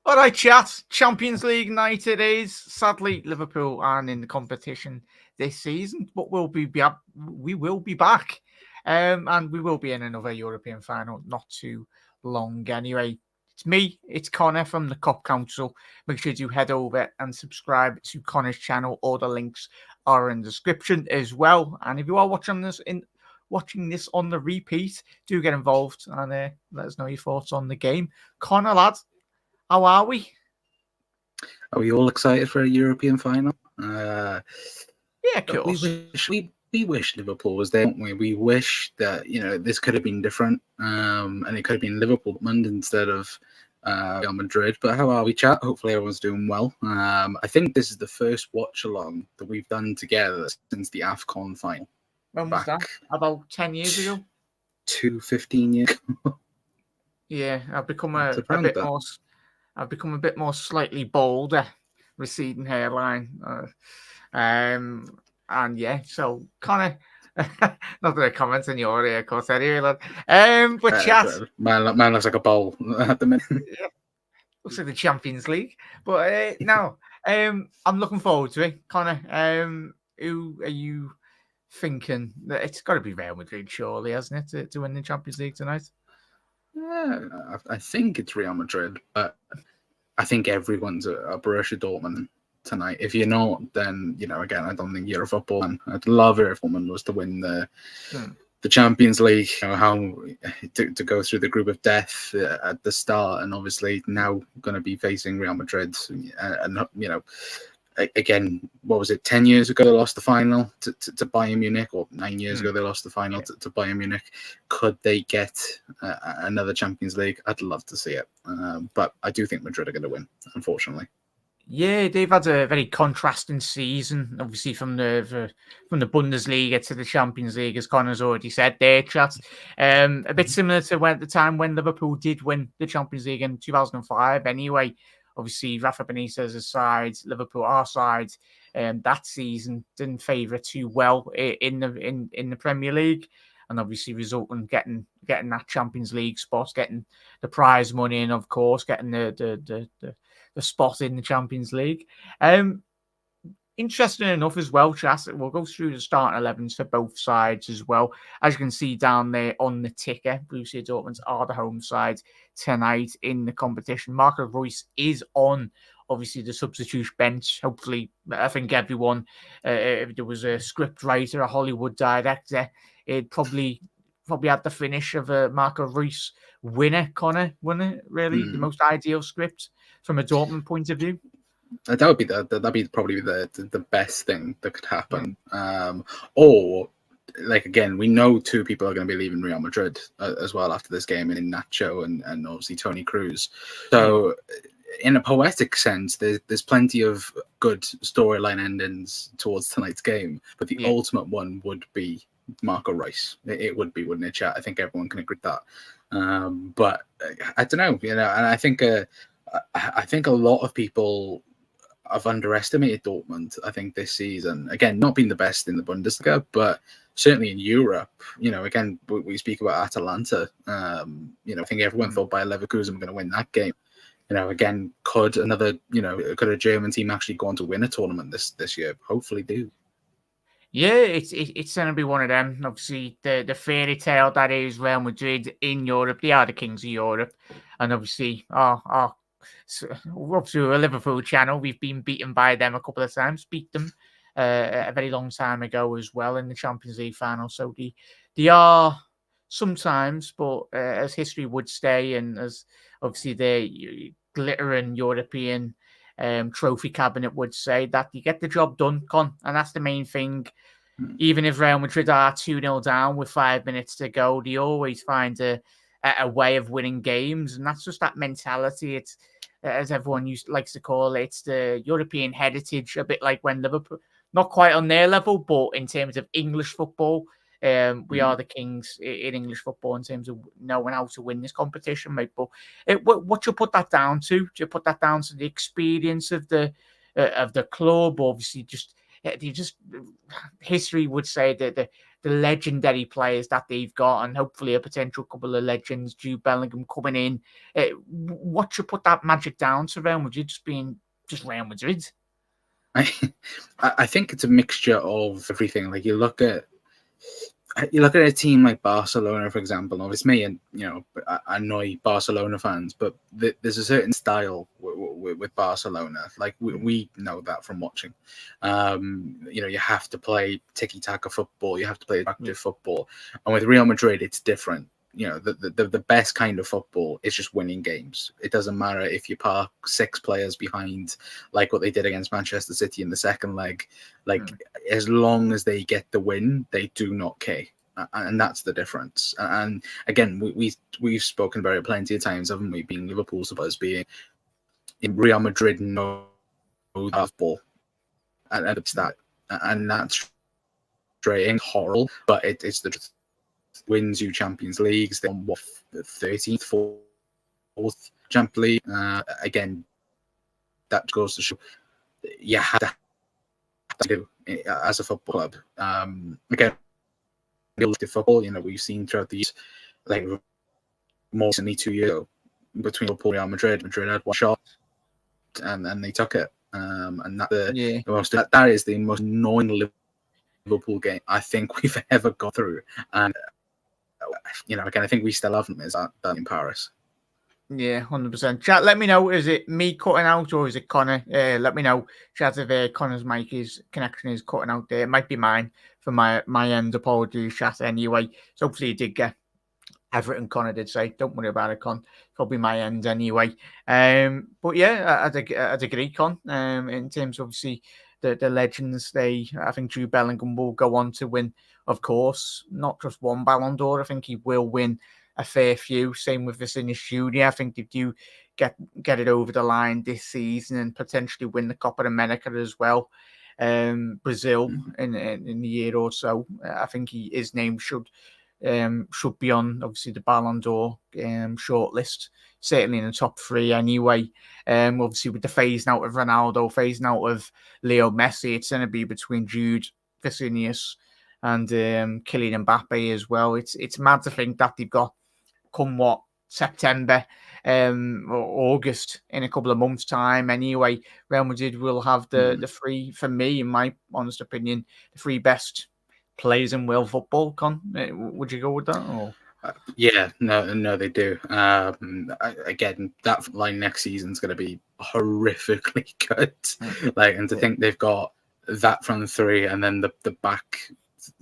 All right, chat. Champions League night it is. Sadly, Liverpool aren't in the competition this season, but we will be back, and we will be in another European final not too long anyway. It's me, it's Connor from the Cop Council. Make sure to head over and subscribe to Connor's channel. All the links are in the description as well. And if you are watching this on the repeat, do get involved and let us know your thoughts on the game. Connor, lad, how are we? Are we all excited for a European final? Yeah, of course. We wish Liverpool was there, don't we? We wish that this could have been different, and it could have been Liverpool Dortmund instead of Real Madrid. But how are we, chat? Hopefully everyone's doing well. I think this is the first watch along that we've done together since the AFCON final. When was that? About 10 years ago? 15 years ago. Yeah, I've become a bit more slightly bolder, receding hairline. And yeah, so kind of not that I comment on your area, of course, anyway, lad. But chat, man looks like a bowl at the minute. Yeah, looks like the Champions League. But no, I'm looking forward to it. Connor, who are you thinking? It's got to be Real Madrid, surely, hasn't it, to win the Champions League tonight? Yeah, I think it's Real Madrid, but I think everyone's a Borussia Dortmund tonight. If you're not, then again, I don't think you're a football fan. I'd love it if Dortmund was to win the Champions League. How to go through the group of death at the start, and obviously now going to be facing Real Madrid, and again, what was it? 10 years ago they lost the final to Bayern Munich, or 9 years ago they lost the final to Bayern Munich. Could they get another Champions League? I'd love to see it, but I do think Madrid are going to win, unfortunately. Yeah, they've had a very contrasting season, obviously from the Bundesliga to the Champions League, as Connor's already said there, chat. A bit similar to the time when Liverpool did win the Champions League in 2005. Anyway, obviously Rafa Benitez's side, Liverpool, our side, that season didn't favour too well in the Premier League, and obviously resulting getting that Champions League spot, getting the prize money, and of course getting the spot in the Champions League. Interesting enough as well, chat. We'll go through the starting 11s for both sides as well. As you can see down there on the ticker, Borussia Dortmund are the home side tonight in the competition. Marco Reus is on, obviously, the substitute bench. Hopefully, I think everyone, if there was a script writer, a Hollywood director, it probably had the finish of a Marco Reus winner, Connor, wouldn't it? Really, the most ideal script from a Dortmund point of view. That'd be probably the best thing that could happen. Or like, again, we know two people are going to be leaving Real Madrid as well after this game, in Nacho and obviously Toni Kroos. So in a poetic sense, there's plenty of good storyline endings towards tonight's game, but the ultimate one would be Marco Reus. It would be, wouldn't it, chat? I think everyone can agree with that. But I don't know, and I think a lot of people have underestimated Dortmund, I think, this season. Again, not being the best in the Bundesliga, but certainly in Europe. Again, we speak about Atalanta. I think everyone thought Bayer Leverkusen were going to win that game. Again, could a German team actually go on to win a tournament this year? Hopefully do. Yeah, it's going to be one of them. Obviously, the fairy tale that is Real Madrid in Europe. They are the kings of Europe. And obviously, we're up to a Liverpool channel. We've been beaten by them a couple of times. Beat them a very long time ago as well in the Champions League final. So they are sometimes, but as history would stay, and as obviously the glittering European trophy cabinet would say, that you get the job done, Con, and that's the main thing. Even if Real Madrid are 2-0 down with 5 minutes to go, they always find a way of winning games, and that's just that mentality. It's, as everyone likes to call it, it's the European heritage, a bit like when Liverpool, not quite on their level, but in terms of English football, we are the kings in English football in terms of knowing how to win this competition, mate. But what you put that down to? Do you put that down to the experience of the club? Obviously, just you just history would say that the legendary players that they've got, and hopefully a potential couple of legends, Jude Bellingham coming in. What should put that magic down to Real Madrid just being just Real Madrid? I think it's a mixture of everything. Like you look at a team like Barcelona, for example. Obviously, me and I annoy Barcelona fans, but there's a certain style with Barcelona. Like we know that from watching. You have to play tiki-taka football. You have to play active football. And with Real Madrid, it's different. The best kind of football is just winning games. It doesn't matter if you park 6 players behind, like what they did against Manchester City in the second leg. As long as they get the win, they do not care, and that's the difference. And again, we've spoken about it plenty of times, haven't we? Being Liverpool supporters, being in Real Madrid, no ball, and it's that, and that's frustrating, horrible. But it's the wins you Champions Leagues. They're on 13th, 4th Champions League. Again, that goes to show you have to do as a football club. Again, football. We've seen throughout the years, like more recently 2 years ago, between Liverpool and Real Madrid. Madrid had one shot, and they took it. And that is the most annoying Liverpool game I think we've ever got through. And again, I think we still haven't is that in Paris. Yeah, 100%. Chat, let me know, is it me cutting out or is it Connor? Let me know, chat, if Connor's mic connection is cutting out there. It might be mine for my end. Apologies, chat, anyway. So hopefully you did get everything Connor did say. Don't worry about it, Con. Probably my end anyway. But yeah, I'd agree, Con. In terms of obviously the legends, I think Jude Bellingham will go on to win, of course, not just one Ballon d'Or. I think he will win a fair few. Same with Vinicius Junior. I think if you get it over the line this season and potentially win the Copa America as well, Brazil in the year or so, I think his name should be on obviously the Ballon d'Or shortlist, certainly in the top 3 anyway. Obviously with the phasing out of Ronaldo, phasing out of Leo Messi, it's going to be between Jude, Vinicius, and Kylian Mbappe as well. It's mad to think that they've got come September or August, in a couple of months' time anyway. Real Madrid will have the 3, for me, in my honest opinion, the 3 best players in world football. Con, would you go with that? Or? Yeah, no, they do. Again, that line next season is going to be horrifically good. And to think they've got that front 3, and then the back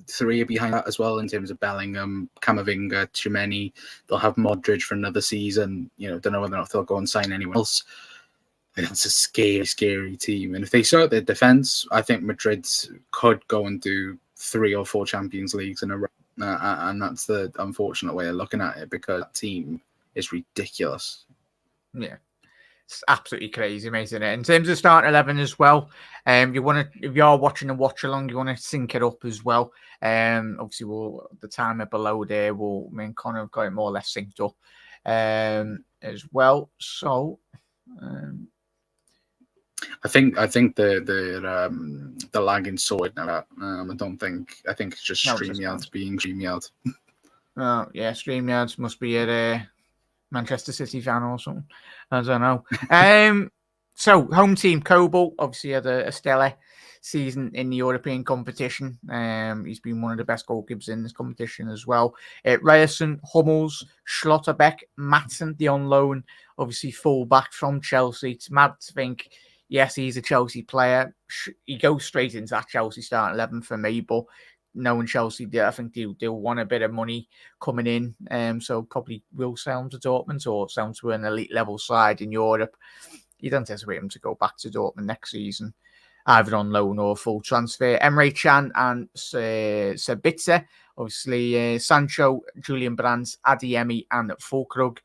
3 behind that as well, in terms of Bellingham, Camavinga, Tchouameni. They'll have Modric for another season. Don't know whether or not they'll go and sign anyone else. It's a scary team. And if they sort their defense, I think Madrid could go and do 3 or 4 Champions Leagues in a row. And that's the unfortunate way of looking at it, because that team is ridiculous. Yeah. It's absolutely crazy, mate, isn't it? In terms of starting 11 as well, if you're watching a watch along, you want to sync it up as well. Obviously, the timer below there me and Connor have got it more or less synced up as well. So, I think the lagging sorted now. I think it's just StreamYard's being StreamYard. Oh yeah, StreamYard must be at Manchester City fan or something. I don't know. So home team Kobel obviously had a stellar season in the European competition. He's been one of the best goalkeepers in this competition as well. Ryerson, Hummels, Schlotterbeck, Maatsen, the on loan, obviously full back from Chelsea. It's mad to think, yes, he's a Chelsea player. He goes straight into that Chelsea starting 11 for me, but knowing Chelsea, I think they'll want a bit of money coming in. So probably will sell him to Dortmund or sell him to an elite level side in Europe. You don't anticipate him to go back to Dortmund next season, either on loan or full transfer. Emre Can and Sabitzer, obviously Sancho, Julian Brandt, Adeyemi and Fulkrug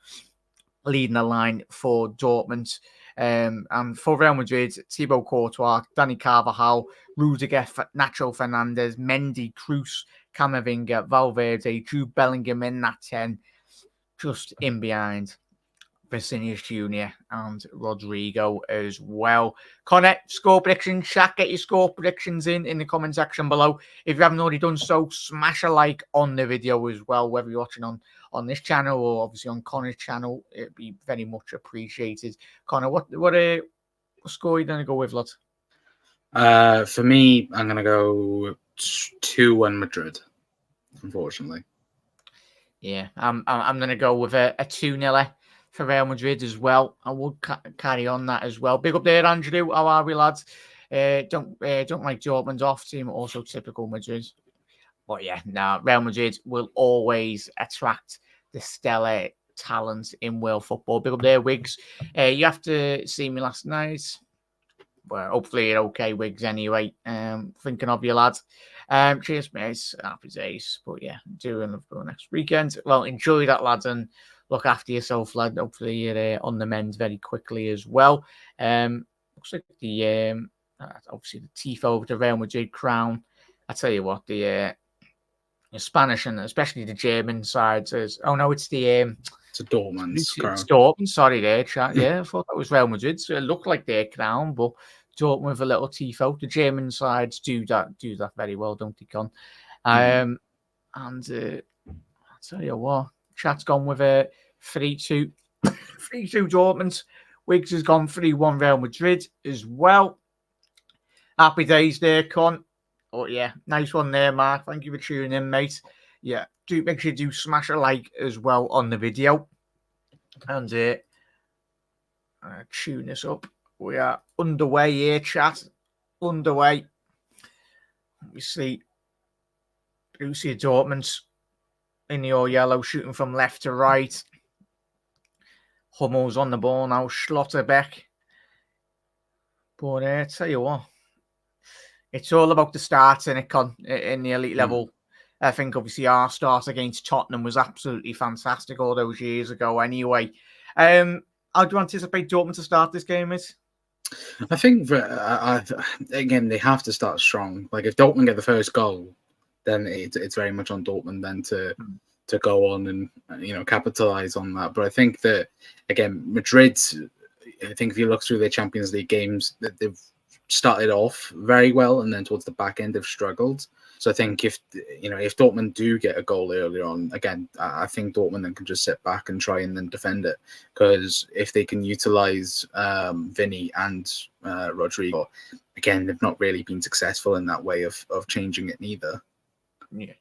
leading the line for Dortmund. And for Real Madrid, Thibaut Courtois, Dani Carvajal, Rudiger, Nacho Fernandez, Mendy, Kroos, Camavinga, Valverde, Jude Bellingham in that 10, just in behind. Vinicius Jr. and Rodrigo as well. Connor, score predictions. Shaq, get your score predictions in the comment section below. If you haven't already done so, smash a like on the video as well, whether you're watching on this channel or obviously on Connor's channel. It'd be very much appreciated. Connor, what score are you going to go with, lad? For me, I'm going to go 2-1 Madrid, unfortunately. Yeah, I'm going to go with a 2-0 for Real Madrid as well. I will carry on that as well. Big up there, Andrew. How are we, lads? Don't like Dortmund's off team, also typical Madrid. But yeah, no, Real Madrid will always attract the stellar talent in world football. Big up there, Wiggs. You have to see me last night. Well, hopefully you're okay, Wiggs, anyway. Thinking of you, lads. Cheers, mates. Happy days. But yeah, doing Liverpool next weekend. Well, enjoy that, lads, and look after yourself, lad. Hopefully you're on the mend very quickly as well. Looks like the obviously the tifo of the Real Madrid crown. I tell you what, the Spanish and especially the German side says, "Oh no, it's the it's a Dortmund's crown." It's Dortmund. Sorry, there, chat. Yeah, I thought that was Real Madrid. So it looked like their crown, but Dortmund with a little tifo. The German sides do that very well, don't they, Con? And I'll tell you what, chat's gone with a 3-2 Dortmund. Wiggs has gone 3-1 Real Madrid as well. Happy days there, Con. Oh yeah, nice one there, Mark. Thank you for tuning in, mate. Yeah, do make sure you do smash a like as well on the video. And tune this up. We are underway here, chat. Underway. We see Borussia Dortmund in the all yellow, shooting from left to right. Hummel's on the ball now. Schlotterbeck. But tell you what, it's all about the start in the elite level. I think obviously our start against Tottenham was absolutely fantastic all those years ago. Anyway, how do you anticipate Dortmund to start this game? I think again they have to start strong. Like if Dortmund get the first goal, then it's very much on Dortmund then to go on and capitalize on that. But I think that again Madrid, I think if you look through their Champions League games, that they've started off very well and then towards the back end have struggled. So I think if Dortmund do get a goal earlier on, again, I think Dortmund then can just sit back and try and then defend it. Because if they can utilize Vinny and Rodrigo, again, they've not really been successful in that way of changing it neither. Yeah,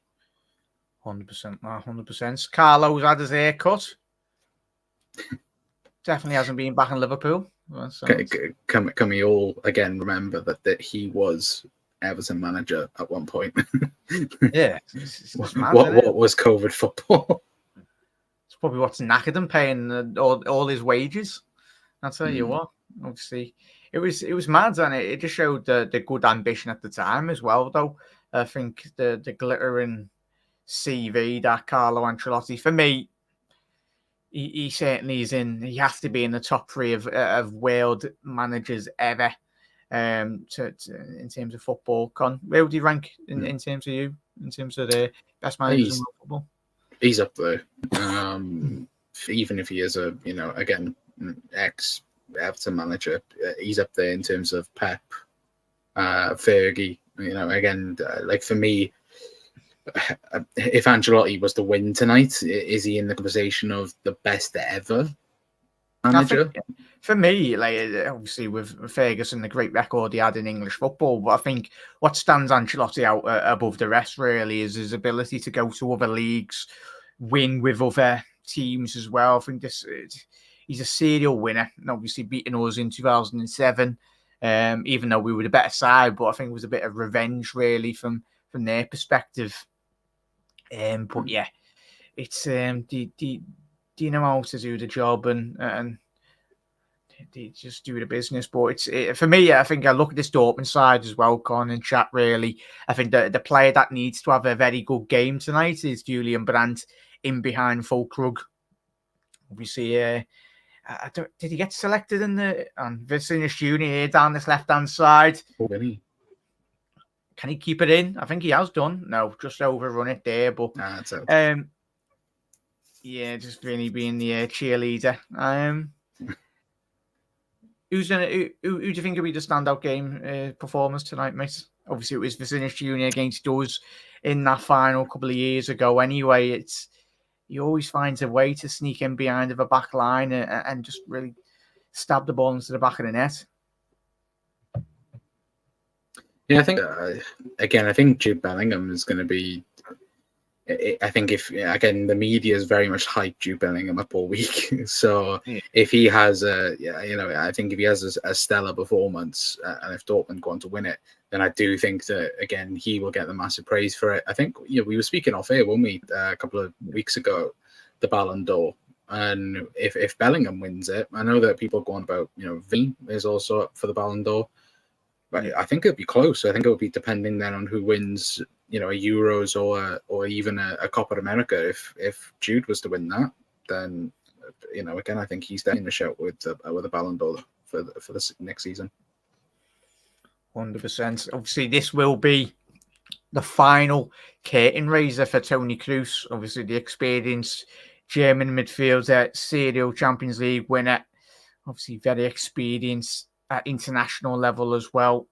100%. 100%. Carlo's had his haircut. Definitely hasn't been back in Liverpool. Can we all again remember that he was Everton manager at one point? Yeah. It's mad, what was COVID football? It's probably what's knackered him paying all his wages. I'll tell you what. Obviously, it was mad, and it just showed the good ambition at the time as well. Though I think the glittering CV that Carlo Ancelotti, for me, he certainly is in. He has to be in the top 3 of world managers ever. In terms of football, Con, where would you rank in terms of you? In terms of the best managers in football? He's up there. Even if he is again ex Everton manager, he's up there in terms of Pep, Fergie. Again, like for me, if Ancelotti was to win tonight, is he in the conversation of the best ever manager? For me, like obviously with Ferguson, the great record he had in English football, but I think what stands Ancelotti out above the rest really is his ability to go to other leagues, win with other teams as well. I think he's a serial winner, and obviously beating us in 2007, even though we were the better side, but I think it was a bit of revenge really from their perspective. But yeah, it's do you know how to do the job and they just do the business? But for me, I think I look at this Dortmund side as well, Con and chat. Really, I think the player that needs to have a very good game tonight is Julian Brandt in behind Fulkrug. Obviously, did he get selected in Vinicius Jr. here down this left hand side? Really? Can he keep it in? I think he has done. No, just overrun it there. But that's okay. Yeah, just really being the cheerleader. Who do you think will be the standout game performance tonight, mate? Obviously, it was Vinicius Junior against us in that final a couple of years ago. Anyway, he always finds a way to sneak in behind of a back line and just really stab the ball into the back of the net. Yeah, I think I think Jude Bellingham is going to be. I think again the media is very much hyped Jude Bellingham up all week. So if he has I think if he has a stellar performance and if Dortmund go on to win it, then I do think that again he will get the massive praise for it. I think we were speaking off air, weren't we, a couple of weeks ago, the Ballon d'Or. And if Bellingham wins it, I know that people are going about V is also up for the Ballon d'Or. But I think it'll be close. I think it'll be depending then on who wins, a Euros or even a Copa America. If Jude was to win that, then again I think he's in the shout with a Ballon d'Or for the next season. 100%. Obviously, this will be the final curtain raiser for Toni Kroos. Obviously, the experienced German midfielder, serial Champions League winner. Obviously, very experienced at international level as well.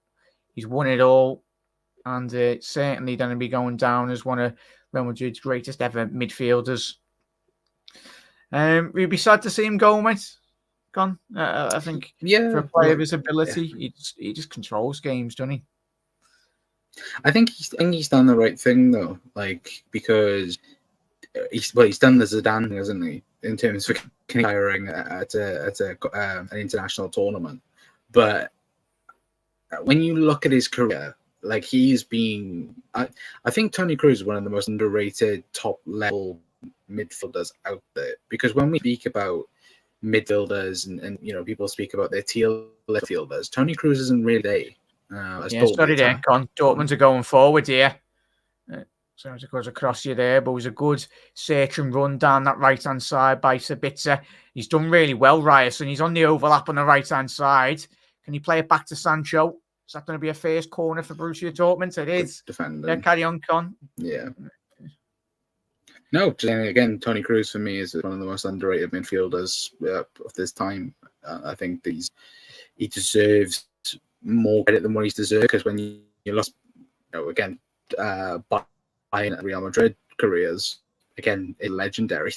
He's won it all, and certainly going to be going down as one of Real Madrid's greatest ever midfielders. We'd be sad to see him go, mate. Gone. I think for a player of his ability, he just controls games, doesn't he? I think he's done the right thing though, because he's done the Zidane, hasn't he, in terms of hiring at an international tournament. But when you look at his career, he's been, I think Toni Kroos is one of the most underrated top level midfielders out there, because when we speak about midfielders and people speak about their tier midfielders, Toni Kroos isn't really sorry there, Con. Dortmund are going forward here. So it goes across you there, but it was a good search and run down that right-hand side by Sabitzer. He's done really well, Ryerson. He's on the overlap on the right-hand side. Can he play it back to Sancho? Is that going to be a first corner for Borussia Dortmund? It is. Defending. Yeah, carry on, Con. Yeah. No, again, Toni Kroos for me is one of the most underrated midfielders of this time. I think he deserves more credit than what he's deserved, because when you lost, again, Bayern and Real Madrid careers, again, legendary.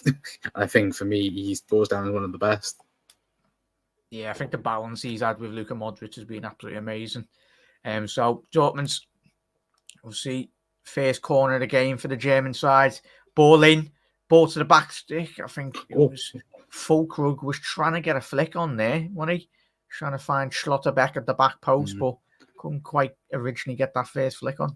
I think for me, he goes down as one of the best. Yeah, I think the balance he's had with Luka Modric has been absolutely amazing. So Dortmund's, we'll see, first corner of the game for the German side. Ball in, ball to the back stick. I think it was Fulkrug was trying to get a flick on there, wasn't he? Trying to find Schlotterbeck at the back post, but couldn't quite originally get that first flick on.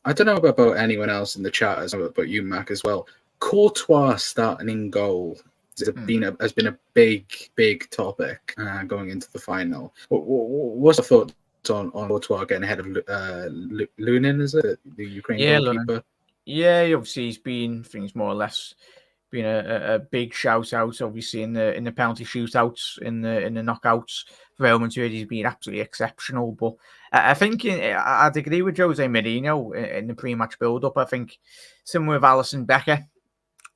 I don't know about anyone else in the chat, but you, Mac, as well. Courtois starting in goal has been a big topic going into the final. What's the thoughts on Courtois getting ahead of Lunin? Is it the Ukrainian goalkeeper? Lunin. Yeah, obviously he's been, I think he's more or less been a big shout out. Obviously in the penalty shootouts, in the knockouts for Real Madrid, he's been absolutely exceptional. But I think I'd agree with Jose Mourinho in the pre-match build-up. I think similar with Alisson Becker.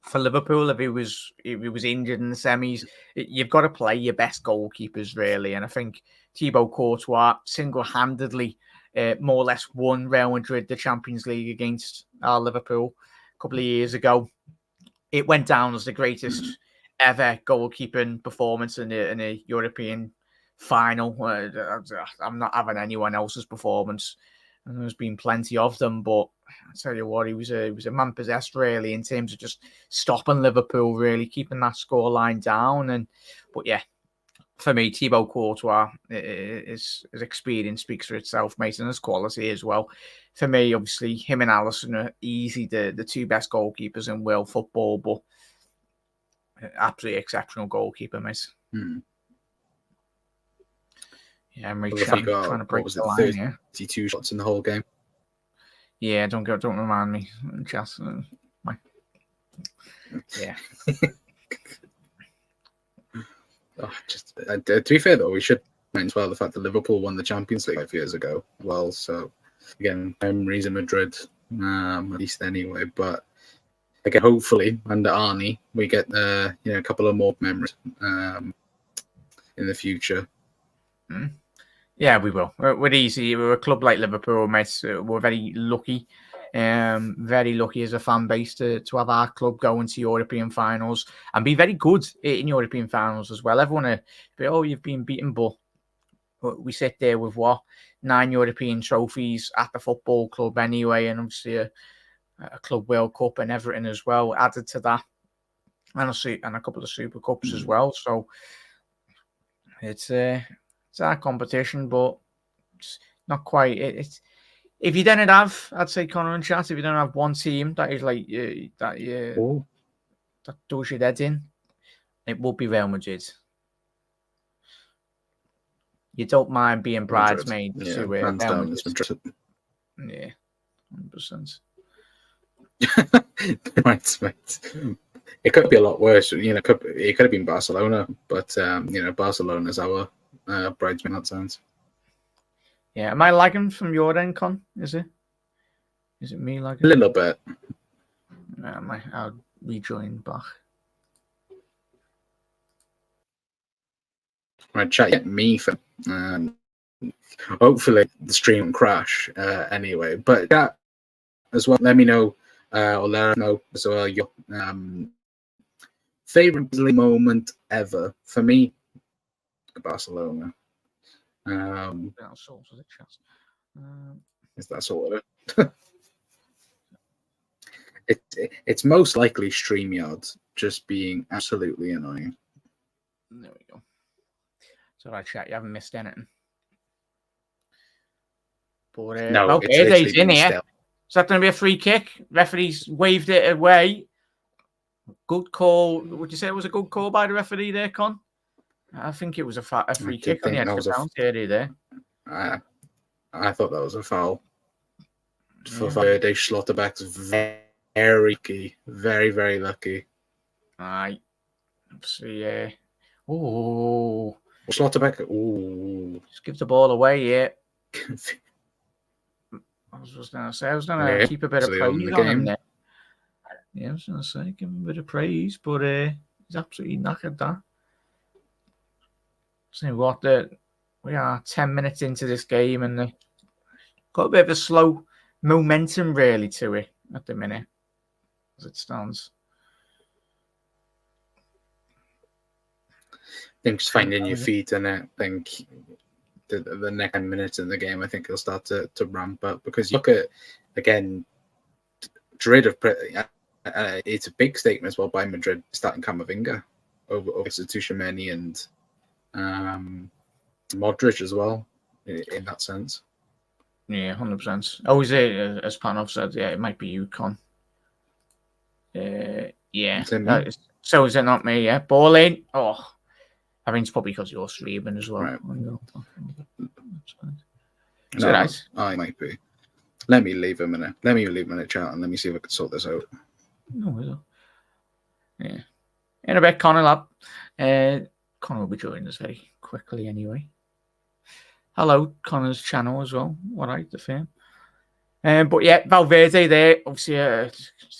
For Liverpool, if he was injured in the semis, you've got to play your best goalkeepers, really. And I think Thibaut Courtois single-handedly more or less won Real Madrid the Champions League against Liverpool a couple of years ago. It went down as the greatest ever goalkeeping performance in a European final. I'm not having anyone else's performance. And there's been plenty of them, but I tell you what, he was a man possessed, really, in terms of just stopping Liverpool, really keeping that scoreline down. But yeah, for me, Thibaut Courtois, his experience speaks for itself, mate, and his quality as well. For me, obviously, him and Alisson are easy the two best goalkeepers in world football, but absolutely exceptional goalkeeper, mate. Yeah, I'm really trying to break the line here. 32 shots in the whole game. Yeah, don't remind me. Just yeah. To be fair though, we should mention as well the fact that Liverpool won the Champions League 5 years ago. Well, so again, memories of Madrid, at least anyway. But again, hopefully under Arnie, we get a couple of more memories in the future. Yeah, we will. We're easy. We're a club like Liverpool, mate. We're very lucky. Very lucky as a fan base to have our club going to European finals and be very good in European finals as well. Everyone be, oh, you've been beaten, but we sit there with 9 European trophies at the football club anyway, and obviously a Club World Cup and everything as well added to that, and a couple of Super Cups as well. So it's our competition, but it's not quite. It's if you didn't have, I'd say, Connor and chat, if you don't have one team that is like that does your head in, it would be Real Madrid. You don't mind being bridesmaid to Real Madrid. Yeah, 100%. It could be a lot worse. It could have been Barcelona, but Barcelona's our bridesmaid in that sense. Yeah, am I lagging from your end, Con? Is it me lagging? A little bit. I'll rejoin back. Right, chat me for hopefully the stream won't crash anyway. But chat as well. Let me know or let us know as well your favorite moment ever. For me, Barcelona. Is that sort of it? It's most likely StreamYard just being absolutely annoying. There we go. It's all right, chat. You haven't missed anything. But no, Valverde's in here. Is that going to be a free kick? Referee's waved it away. Good call. Would you say it was a good call by the referee there, Con? I think it was a free kick on the extra penalty there. I thought that was a foul. For Valverde, Schlotterbeck's very lucky. Very, very lucky. Aye. See, oh. Schlotterbeck. Ooh. Just give the ball away, yeah. I was going to keep a bit of praise on him there. Yeah, I was going to say, give him a bit of praise, but he's absolutely knackered that. So what? We are 10 minutes into this game and got a bit of a slow momentum really to it at the minute as it stands. I think just finding your feet in it. I think the next 10 minutes in the game, I think it'll start to ramp up because you look at, again, Madrid it's a big statement as well by Madrid starting Camavinga over Tchouaméni and Modric as well in that sense. Yeah, 100%. Always, as Panov said, yeah, it might be you, Con. Yeah. So is it not me? Yeah, ball in. Oh, I mean it's probably because you're streaming as well. Right. So nice. I might be. Let me leave a minute. Let me leave a minute chat and let me see if I can sort this out. No, yeah. In a bit, Connor lab. Connor will be joining us very quickly anyway. Hello, Connor's channel as well. All right, the fame. But yeah, Valverde there, obviously,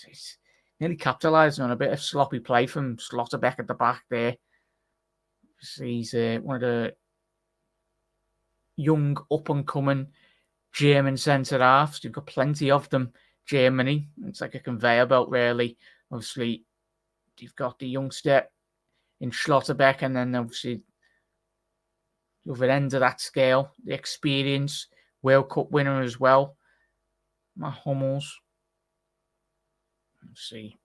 he's nearly capitalising on a bit of sloppy play from Schlotterbeck at the back there. He's one of the young up-and-coming German centre-halves. You've got plenty of them, Germany. It's like a conveyor belt, really. Obviously, you've got the youngster in Schlotterbeck, and then obviously the other end of that scale, the experience, World Cup winner as well, my Hummels. Let's see.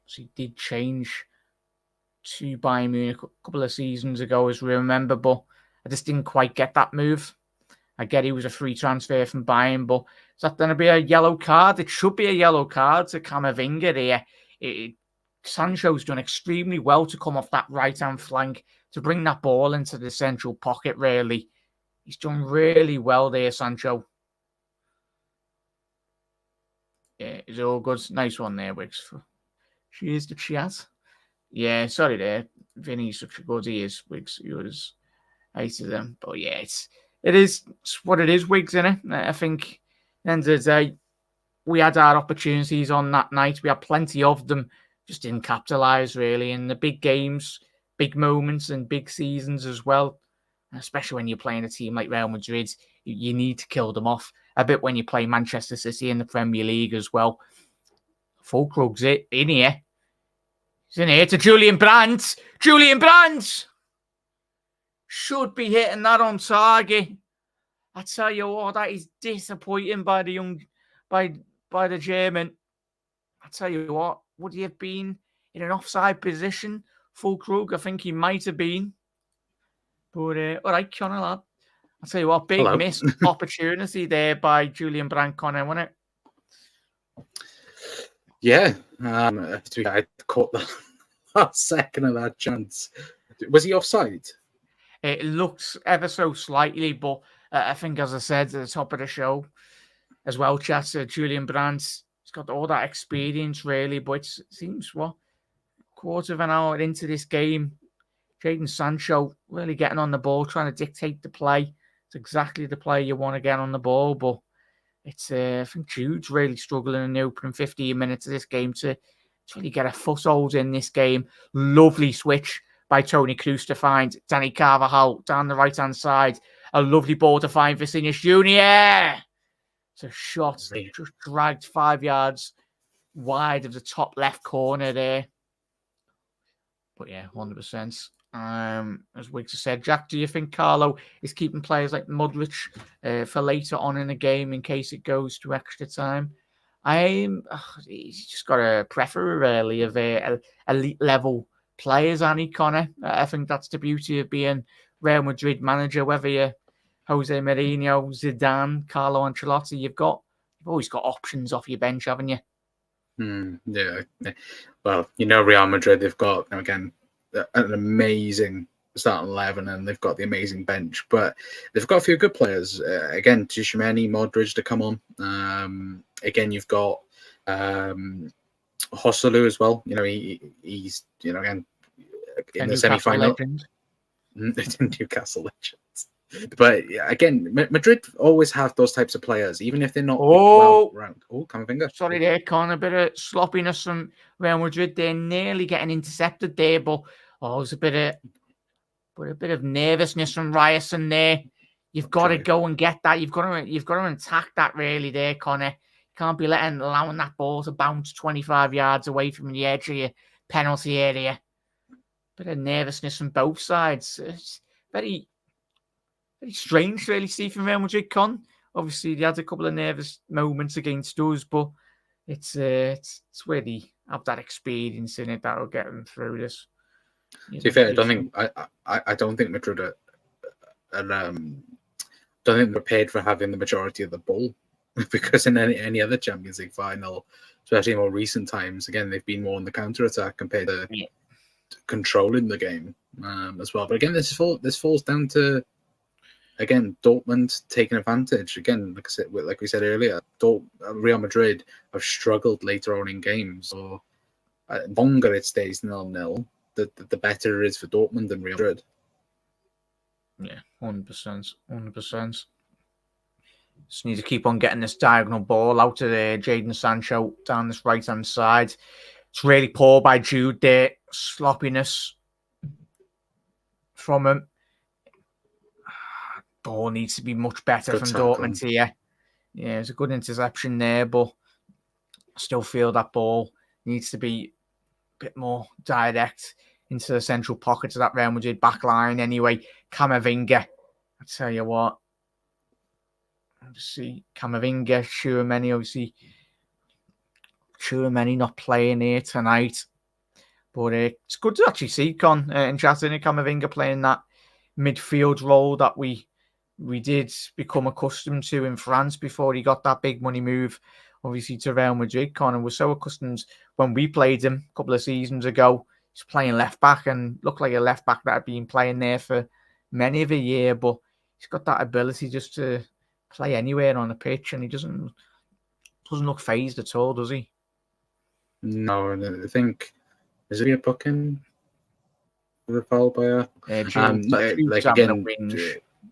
So he did change to Bayern Munich a couple of seasons ago, as we remember, but I just didn't quite get that move. I get he was a free transfer from Bayern, but is that going to be a yellow card? It should be a yellow card to Camavinga there. Sancho's done extremely well to come off that right-hand flank to bring that ball into the central pocket, really. He's done really well there, Sancho. Yeah, it's all good. Nice one there, Wicks. Cheers to chat. Yeah, sorry there. Vinny's such a good he is, Wiggs. He was hated them. But yeah, it's what it is, Wiggs, innit? I think at the end of the day, we had our opportunities on that night. We had plenty of them, just didn't capitalise really. In the big games, big moments, and big seasons as well, especially when you're playing a team like Real Madrid, you need to kill them off. A bit when you play Manchester City in the Premier League as well. Fulkrug's in here. He's in here to Julian Brandt. Julian Brandt should be hitting that on target. I tell you what, that is disappointing by the German. I tell you what, would he have been in an offside position? Fulkrug, I think he might have been. But all right, Connor, lad. I tell you what, big missed opportunity there by Julian Brandt, Connor, wasn't it? Yeah, I caught the last second of that chance. Was he offside? It looks ever so slightly, but I think, as I said at the top of the show as well, chat, Julian Brandt, he's got all that experience, really, but it seems, quarter of an hour into this game, Jadon Sancho really getting on the ball, trying to dictate the play. It's exactly the play you want to get on the ball, but it's I think Jude's really struggling in the opening 15 minutes of this game to really get a foothold in this game. Lovely switch by Toni Kroos to find Danny Carvajal down the right-hand side. A lovely ball to find Vinicius Junior. It's a shot just dragged 5 yards wide of the top left corner there. But yeah, 100%. As Wiggs said, Jack, do you think Carlo is keeping players like Modric for later on in the game in case it goes to extra time? He's just got a plethora really of elite level players, Annie Connor. I think that's the beauty of being Real Madrid manager, whether you're Jose Mourinho, Zidane, Carlo Ancelotti, you've always got options off your bench, haven't you? Yeah. Well, Real Madrid, they've got, again, an amazing starting 11 and they've got the amazing bench, but they've got a few good players. Again, Tchouaméni, Modric to come on. Again, you've got Joselu as well. He's, again, in the semi-final. Newcastle legends. But again, Madrid always have those types of players, even if they're not well round. Oh, Camavinga. Sorry there, Con. A bit of sloppiness from Real Madrid. They're nearly getting intercepted there, but there's a bit of nervousness from Ryerson there. You've got to go and get that. You've got to attack that really there, Connor. You can't be allowing that ball to bounce 25 yards away from the edge of your penalty area. Bit of nervousness from both sides. It's very, very strange, really, see from Real Madrid, Con. Obviously, they had a couple of nervous moments against us, but it's where they have that experience in it that'll get them through this. To be fair, I don't think Madrid don't think they're paid for having the majority of the ball, because in any other Champions League final, especially in more recent times, again they've been more on the counter attack compared to controlling the game as well. But again, this falls down to, again, Dortmund taking advantage. Again, like we said earlier, Real Madrid have struggled later on in games. So longer it stays 0-0, the better it is for Dortmund than Real Madrid. Yeah, 100%. Just need to keep on getting this diagonal ball out of there. Jadon Sancho down this right-hand side. It's really poor by Jude there. Sloppiness from him. Ball needs to be much better from Dortmund here. Yeah, it's a good interception there, but I still feel that ball needs to be a bit more direct into the central pockets of that Real Madrid back line. Anyway, Camavinga, I tell you what. See, Camavinga, Tchouaméni, obviously. Tchouaméni not playing here tonight. But it's good to actually see Con and Chatting and Camavinga playing that midfield role that we did become accustomed to in France before he got that big money move, obviously, to Real Madrid. Con, and we're so accustomed when we played him a couple of seasons ago. He's playing left back and looked like a left back that had been playing there for many of a year, but he's got that ability just to play anywhere on the pitch, and he doesn't look phased at all, does he? No, and I think, is it a booking for the foul by again?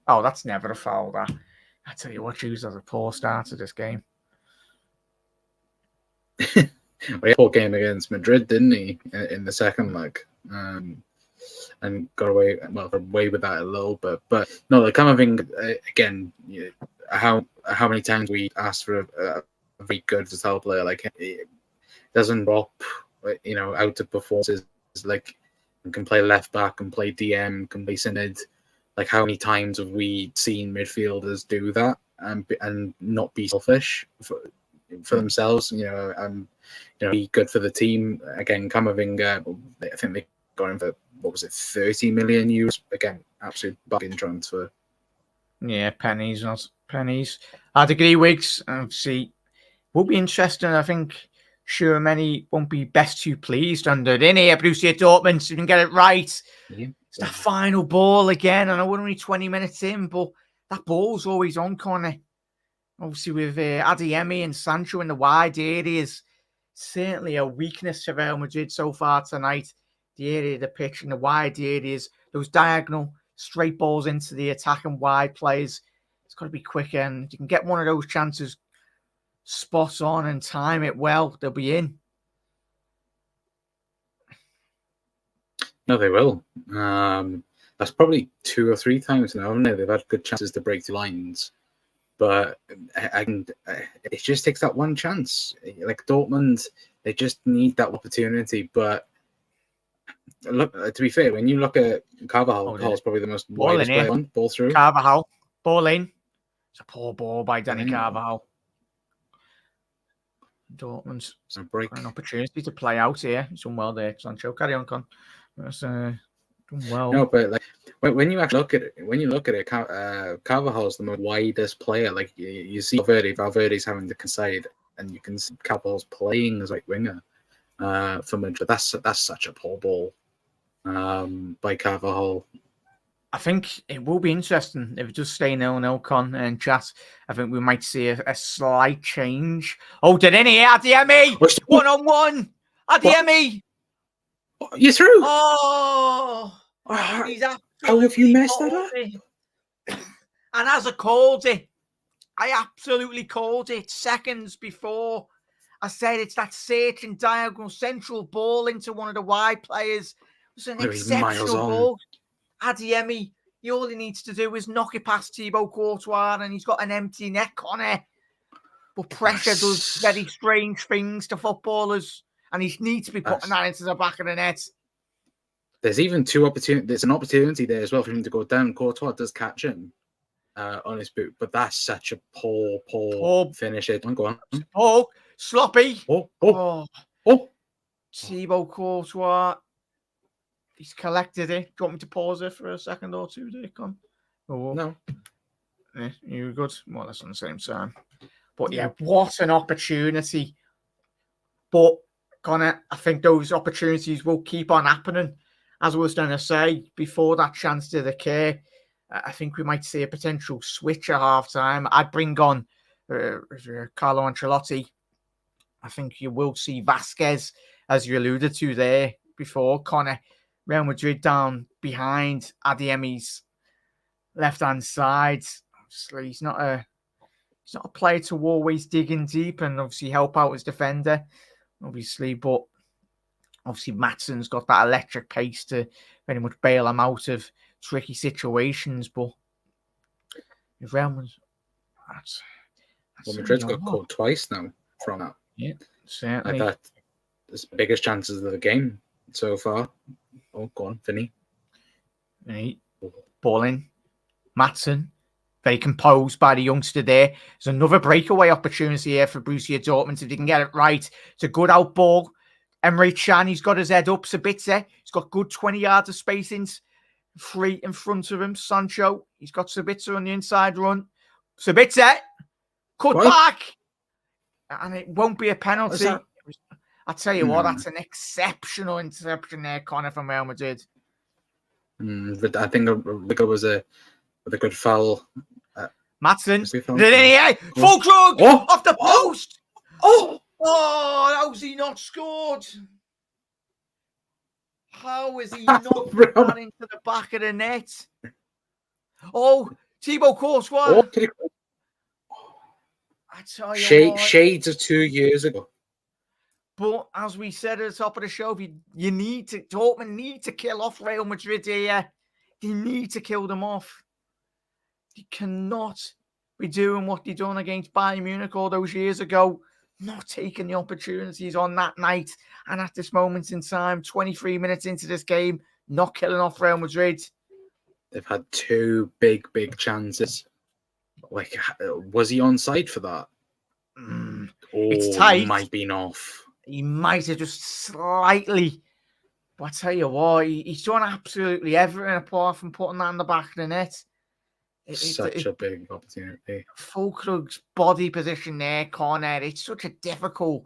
Oh, that's never a foul. That, I tell you what, Jules has a poor start to this game. he had a game against Madrid, didn't he, in the second leg? And got away with that a little bit. But no, the kind of thing, again, how many times we asked for a very good versatile player, like it doesn't drop, out of performances, like can play left back, can play DM, can play synod. Like how many times have we seen midfielders do that and not be selfish for themselves, and be good for the team. Again, Camavinga, I think they got him for, what was it, 30 million euros? Again, absolute bargain transfer. Yeah, pennies, not pennies. I'd agree, Wiggs. Obviously, will be interesting. I think sure many won't be best too pleased under it. In here, Borussia Dortmund, so you can get it right. Yeah. It's that final ball again. I know we're only 20 minutes in, but that ball's always on, Connor. Obviously, with Adeyemi and Sancho in the wide areas, certainly a weakness for Real Madrid so far tonight. The area of the pitch and the wide areas, those diagonal straight balls into the attacking wide players. It's got to be quicker, and you can get one of those chances spot on and time it well, they'll be in. No, they will. That's probably 2 or 3 times now, haven't they? They've had good chances to break the lines. But it just takes that one chance. Like Dortmund, they just need that opportunity. But look, to be fair, when you look at Carvajal, Carvalhal's probably the most widest player on, ball through. Carvajal, ball in. It's a poor ball by Danny Carvajal. Dortmund's got an opportunity to play out here. He's done well there, Sancho. Carry on, Con. That's done well. No, but like when you actually look at it, Carvajal's the most widest player. Like you see Valverde's having to concede, and you can see Carvajal's playing as right winger for Madrid. That's such a poor ball by Carvajal. I think it will be interesting if it does stay 0-0, Con, and chat. I think we might see a slight change. Oh, did any Adeyemi? 1-on-1. Adeyemi. You're through. Oh, he's how have you messed that up? And as I called it, I absolutely called it seconds before. I said it's that searching diagonal central ball into one of the wide players. It was an exceptional ball. Adeyemi, all he needs to do is knock it past Thibaut Courtois, and he's got an empty net on it. But pressure does very strange things to footballers, and he needs to be putting that into the back of the net. There's even 2 opportunities. There's an opportunity there as well for him to go down. Courtois does catch him on his boot, but that's such a poor finish. Go on. Oh, sloppy. Oh. Thibaut Courtois. He's collected it. Do you want me to pause it for a second or two, Dick? No. Yeah, you're good. More or less on the same time. But yeah, what an opportunity. But, Connor, I think those opportunities will keep on happening. As I was going to say, before that chance did occur, I think we might see a potential switch at half-time. I'd bring on Carlo Ancelotti. I think you will see Vasquez, as you alluded to there before, Connor. Real Madrid down behind Adeyemi's left-hand side. Obviously, he's not a player to always dig in deep and obviously help out his defender, obviously. But obviously, Matson's got that electric pace to very much bail him out of tricky situations. But if Real Madrid, Madrid's got caught twice now from that. Yeah, certainly. Like that, there's the biggest chances of the game so far. Oh, go on, Vinny. Ball in. Matson, very composed by the youngster there. There's another breakaway opportunity here for Borussia Dortmund if they can get it right. It's a good out ball. Emre Can, he's got his head up. Sabitzer, he's got good 20 yards of spacing. Free in front of him. Sancho, he's got Sabitzer on the inside run. Sabitzer, cut back. And it won't be a penalty. I tell you what, that's an exceptional interception there, Connor, from Real Madrid. But I think it was a good foul. Matson, full drug off the post. How has he not scored? How has he not run into the back of the net? Oh, Thibaut Courtois. I tell you what. Shades of 2 years ago. But as we said at the top of the show, Dortmund need to kill off Real Madrid here. They need to kill them off. They cannot be doing what they done against Bayern Munich all those years ago, not taking the opportunities on that night and at this moment in time, 23 minutes into this game, not killing off Real Madrid. They've had two big chances. Like, was he onside for that? It's tight. He might be off. He might have just slightly. But I tell you what, he's done absolutely everything apart from putting that in the back of the net. Such a big opportunity. Fulkrug's body position there, corner. It's such a difficult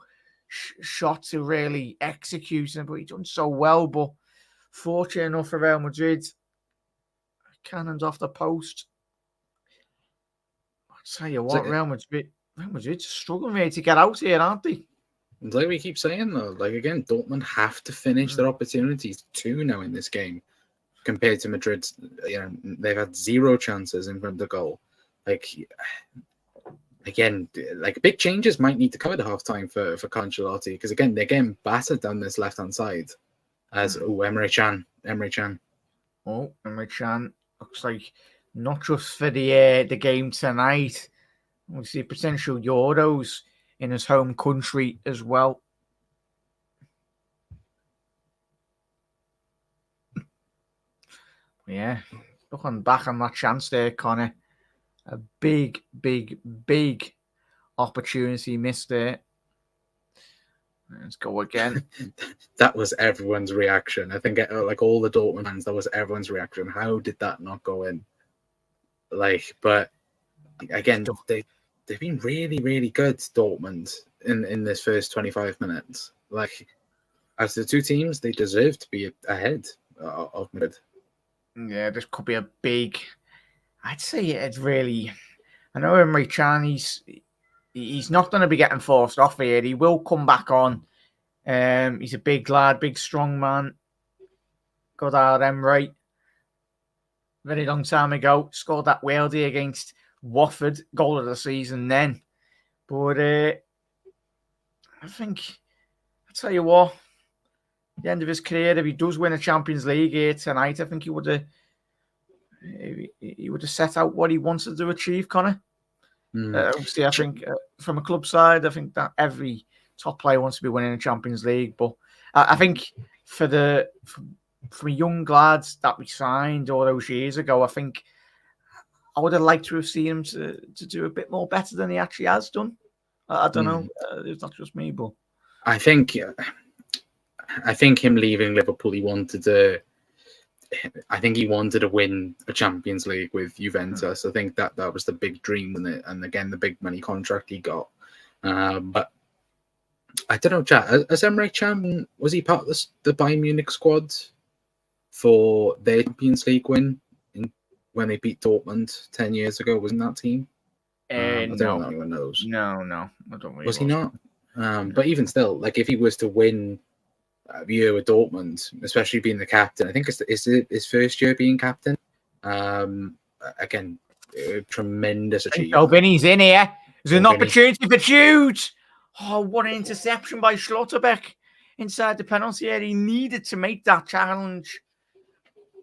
shot to really execute, but he's done so well. But fortunate enough for Real Madrid, cannons off the post. I tell you what, Real Madrid's struggling really to get out here, aren't they? Like we keep saying though, like again, Dortmund have to finish their opportunities too now in this game. Compared to Madrid, they've had 0 chances in front of goal. Like, again, like big changes might need to come at halftime for Ancelotti because again they're getting battered down this left hand side. As Emre Can. Oh, Emre Can looks like not just for the game tonight. We see potential Euros in his home country as well. Yeah, looking back on that chance there, Connor. A big opportunity missed there. Let's go again. That was everyone's reaction. I think, like all the Dortmund fans, that was everyone's reaction. How did that not go in? Like, but again, they've been really good, Dortmund, in this first 25 minutes. Like, as the two teams, they deserve to be ahead of Madrid. Yeah, this could be a big. I'd say it's really. I know Emre Can, he's not going to be getting forced off here. He will come back on. He's a big lad, big strong man. Got out Emre. Very long time ago, scored that worldie against Watford, goal of the season then. But I think, I'll tell you what. At the end of his career, if he does win a Champions League here tonight, I think he would have set out what he wanted to achieve, Connor. Obviously, I think from a club side, I think that every top player wants to be winning a Champions League. But I think from young lads that we signed all those years ago, I think I would have liked to have seen him to do a bit more better than he actually has done. I don't know. It's not just me, but I think him leaving Liverpool, he wanted to win a Champions League with Juventus. I think that was the big dream, and again the big money contract he got. But I don't know, Chat. As Emre Can, was he part of the Bayern Munich squad for their Champions League win when they beat Dortmund 10 years ago? Wasn't that team? I don't know if anyone knows. No, I don't really. Was he not? But even still, like if he was to win a year with Dortmund, especially being the captain, I think it's his first year being captain. Again, tremendous achievement. Oh, Vinny's in here. There's an opportunity for Jude. Oh, what an interception by Schlotterbeck inside the penalty area. He needed to make that challenge.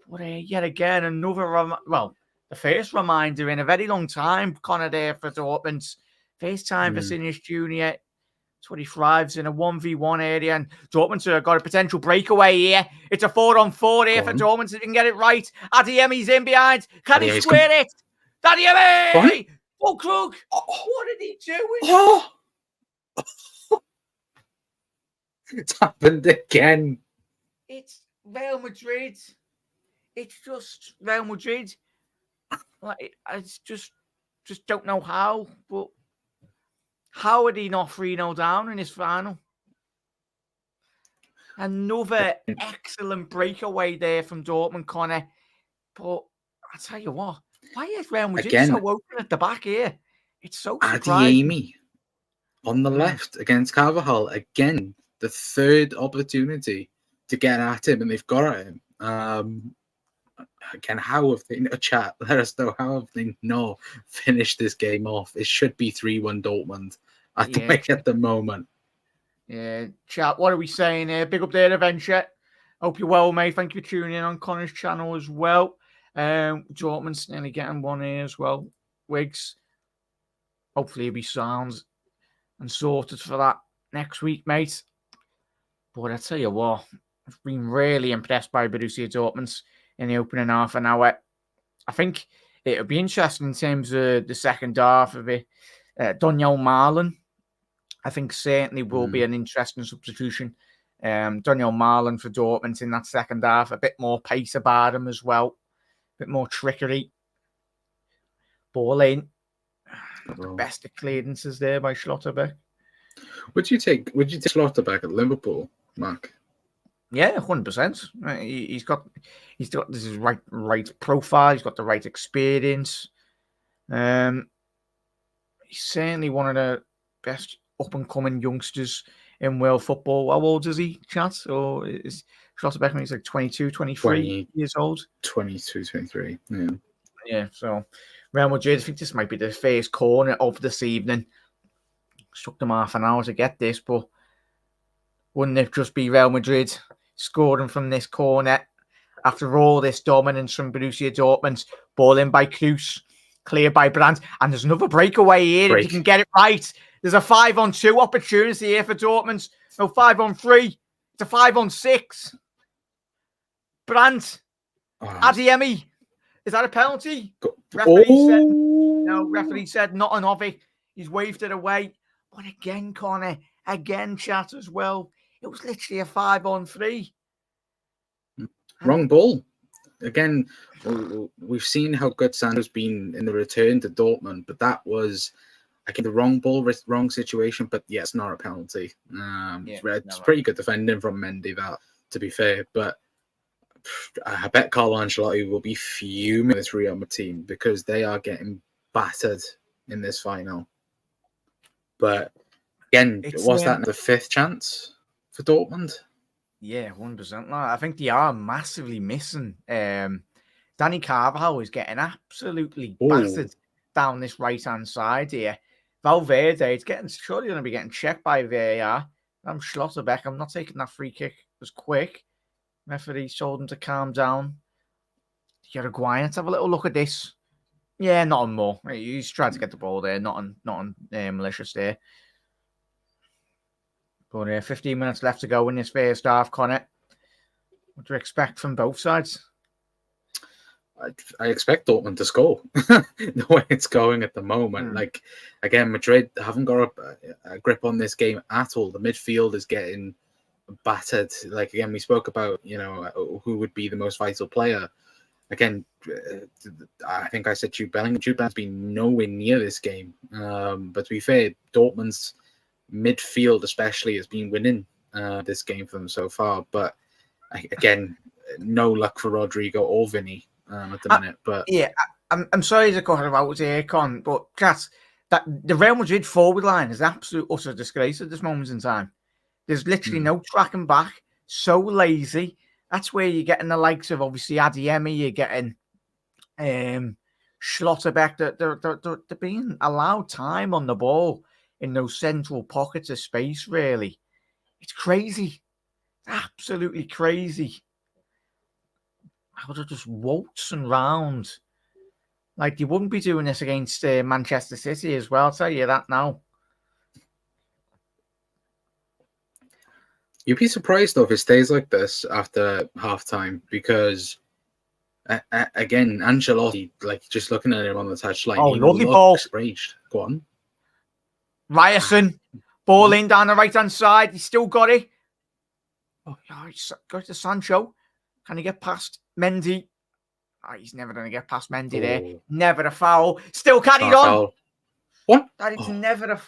But yet again, the first reminder in a very long time, Connor, there for Dortmund. First time for Sinius Junior. That's what he thrives in, a 1v1 area. And Dortmund have got a potential breakaway here. It's a 4-on-4 here for Dortmund. So they can get it right. Adeyemi's in behind. Can he square it? Adeyemi! Fulkrug! What did he do? It's happened again. It's Real Madrid. It's just Real Madrid. Like, I just don't know how, but how are they not 3-0 down in this final? Another excellent breakaway there from Dortmund, Connor. But I tell you what, why is Real Madrid so open at the back here? It's so surprising. Adeyemi on the left against Carvajal. Again, the third opportunity to get at him, and they've got at him. Again, how have they, chat, let us know, how have they not finished this game off? It should be 3-1 Dortmund at the moment. Yeah, chat. What are we saying here? Big up there, Adventure. Hope you're well, mate. Thank you for tuning in on Connor's channel as well. Dortmund's nearly getting one here as well. Wiggs. Hopefully he'll be sound and sorted for that next week, mate. But I tell you what, I've been really impressed by Borussia Dortmund in the opening half an hour. I think it'll be interesting in terms of the second half of it. Daniel Marlon, I think certainly will be an interesting substitution. Daniel Marlon for Dortmund in that second half, a bit more pace about him as well, a bit more trickery. Ball in. The best of clearances there by Schlotterbeck. Would you take Schlotterbeck at Liverpool, Mark? Yeah, 100%. He's got this is right profile. He's got the right experience. He's certainly one of the best up and coming youngsters in world football. How old is he, chat? Or is Schlotterbeck? He's like 22, 23 years old. 22, 23. Yeah. Yeah. So Real Madrid, I think this might be the first corner of this evening. Took them half an hour to get this, but wouldn't it just be Real Madrid scoring from this corner after all this dominance from Borussia Dortmund? Ball in by Kroos, cleared by Brandt, and there's another breakaway here if you can get it right. There's a 5-on-2 opportunity here for Dortmund. No, 5-on-3. It's a 5-on-6. Brandt, Adeyemi. Is that a penalty? Referee said nothing of it. He's waved it away. But again, Connor, chat as well. It was literally a 5-on-3. Wrong ball. Again, we've seen how good Sancho's been in the return to Dortmund, but that was, again, the wrong ball, wrong situation. But yeah, it's not a penalty. It's pretty good defending from Mendy, that, to be fair. But I bet Carlo Ancelotti will be fuming with this Real Madrid team because they are getting battered in this final. But again, was that the fifth chance for Dortmund? Yeah, 100%. I think they are massively missing. Danny Carvajal is getting absolutely battered down this right-hand side here. Valverde, it's surely going to be getting checked by VAR. I'm Schlotterbeck. I'm not taking that free kick as quick. Referee told him to calm down. Uruguayan, let's have a little look at this. Yeah, nothing more. He's trying to get the ball there. Nothing malicious there. But 15 minutes left to go in this first half, Connor. What do you expect from both sides? I expect Dortmund to score the way it's going at the moment. Like, again, Madrid haven't got a grip on this game at all. The midfield is getting battered. Like, again, we spoke about, who would be the most vital player. Again, I think I said Jude Bellingham. Jude Bellingham's been nowhere near this game. But to be fair, Dortmund's midfield especially has been winning this game for them so far. But again, no luck for Rodrigo or Vinny at the minute. But yeah, I'm sorry to cut about here, Con, but cats, that the Real Madrid forward line is absolute utter disgrace at this moment in time. There's literally no tracking back. So lazy. That's where you're getting the likes of obviously Adeyemi. You're getting Schlotterbeck. They're being allowed time on the ball in those central pockets of space. Really, it's crazy. Absolutely crazy. How they're just waltzing round. Like, you wouldn't be doing this against Manchester City as well. I'll tell you that now. You'd be surprised though if it stays like this after halftime, because again, Ancelotti, like, just looking at him on the touchline, he lovely ball. Raged. Go on. Ryerson, ball in down the right hand side. He's still got it. He's got to Sancho. Can he get past Mendy? He's never going to get past Mendy there. Never a foul. Still carried on. Foul. What? That is never a.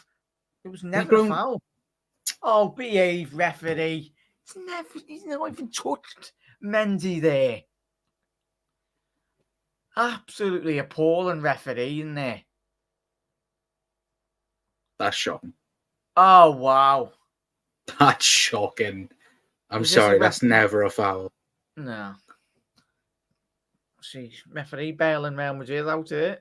It was never a foul. Oh, behave, referee. He's not even touched Mendy there. Absolutely appalling referee in there. That's shocking. Oh, wow. That's shocking. I'm sorry, that's never a foul. No. See, referee bailing Real Madrid out here.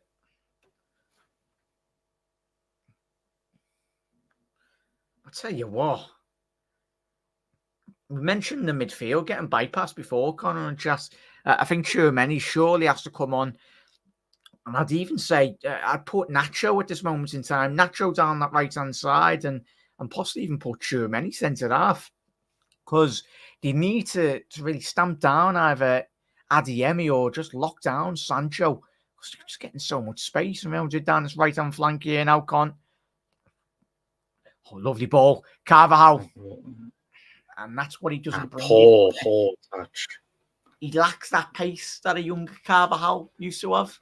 I'll tell you what. we mentioned the midfield getting bypassed before, Connor and Chas. I think Tchouaméni surely has to come on. And I'd even say I'd put Nacho at this moment in time. Nacho down that right-hand side and possibly even put Tchouaméni centre half. Because they need to really stamp down either Adeyemi or just lock down Sancho. Because they're just getting so much space. And Real Madrid down this right-hand flank here now, Con. Oh, lovely ball. Carvajal. And that's what he doesn't bring. Poor touch. He lacks that pace that a younger Carvajal used to have.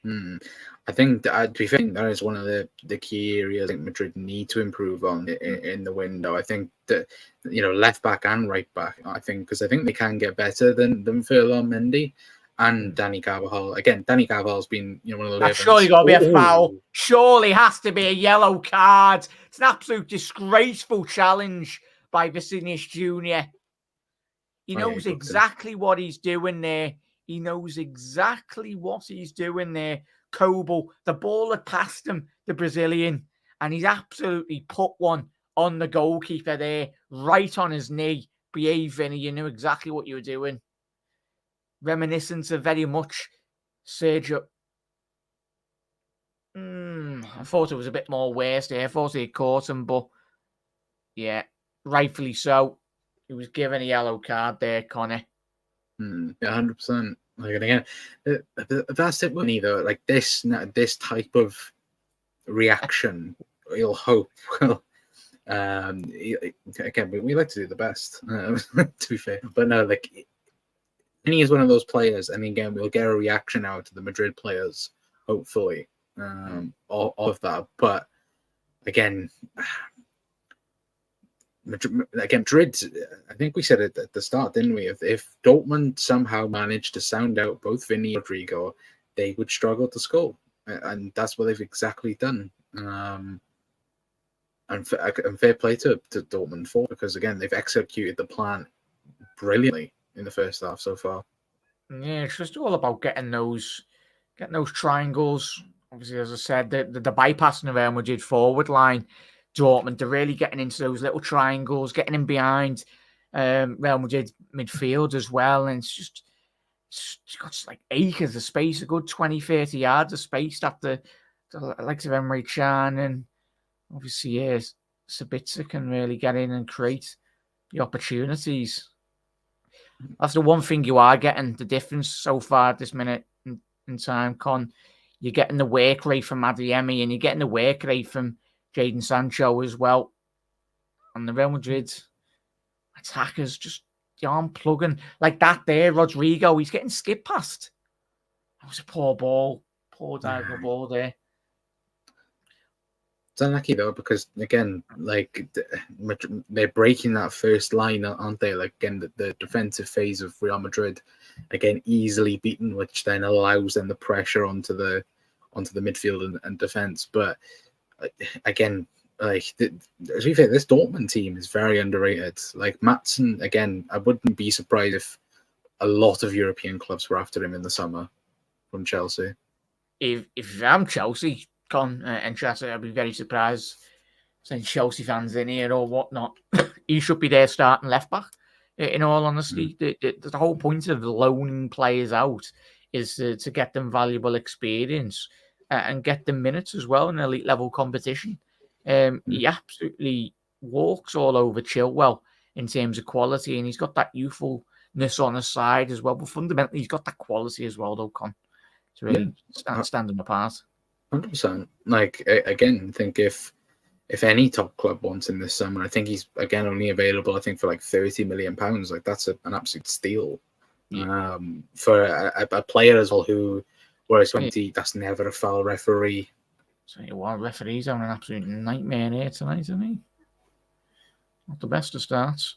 I think that is one of the key areas I think Madrid need to improve on in the window. I think that left back and right back. I think because I think they can get better than Ferland Mendy and Dani Carvajal. Again, Dani Carvajal's been one of those. That's surely got to be a foul. Surely has to be a yellow card. It's an absolute disgraceful challenge by Vinicius Junior. He knows exactly what he's doing there. He knows exactly what he's doing there. Coble, the ball had passed him, the Brazilian, and he's absolutely put one on the goalkeeper there, right on his knee. Behave, Vinny. You knew exactly what you were doing. Reminiscent of very much Sergio. I thought it was a bit more worse there. I thought he had caught him, but yeah, rightfully so. He was given a yellow card there, Connor. 100%. Like, and again, that's it with me though. Like this type of reaction, you'll hope. Well, again, we like to do the best. To be fair, but no, like he is one of those players, and again, we'll get a reaction out to the Madrid players, hopefully, of that. But again. Madrid, I think we said it at the start, didn't we? If Dortmund somehow managed to sound out both Vinny and Rodrigo, they would struggle to score. And that's what they've exactly done. And fair play to Dortmund for, because, again, they've executed the plan brilliantly in the first half so far. Yeah, it's just all about getting those triangles. Obviously, as I said, the bypassing of Real Madrid forward line. Dortmund, they're really getting into those little triangles, getting in behind Real Madrid midfield as well. And it's got like acres of space, a good 20, 30 yards of space that the likes of Emre Can and obviously, Sabitzer can really get in and create the opportunities. That's the one thing you are getting, the difference so far at this minute in time, Con. You're getting the work rate from Adeyemi and you're getting the work rate from Jadon Sancho as well. And the Real Madrid attackers just aren't plugging. Like that there, Rodrigo, he's getting skipped past. That was a poor ball. Poor diagonal ball there. It's unlucky though, because again, like they're breaking that first line, aren't they? Like again, the defensive phase of Real Madrid, again, easily beaten, which then allows them the pressure onto the midfield and defense. But again, like as we say, this Dortmund team is very underrated. Like Maatsen, again, I wouldn't be surprised if a lot of European clubs were after him in the summer from Chelsea. If I'm Chelsea, Con and Chelsea, I'd be very surprised. Saying Chelsea fans in here or whatnot, he should be there starting left back. In all honesty, the whole point of loaning players out is to get them valuable experience. And get the minutes as well in elite level competition. He absolutely walks all over Chilwell in terms of quality, and he's got that youthfulness on his side as well. But fundamentally, he's got that quality as well, though, Con, to really stand him apart. 100%. Like again, I think if any top club wants him this summer, I think he's again only available. I think for like £30 million. Like that's an absolute steal for a player as well who. Whereas 20, that's never a foul referee. So what, referee's on an absolute nightmare here tonight, isn't he? Not the best of starts.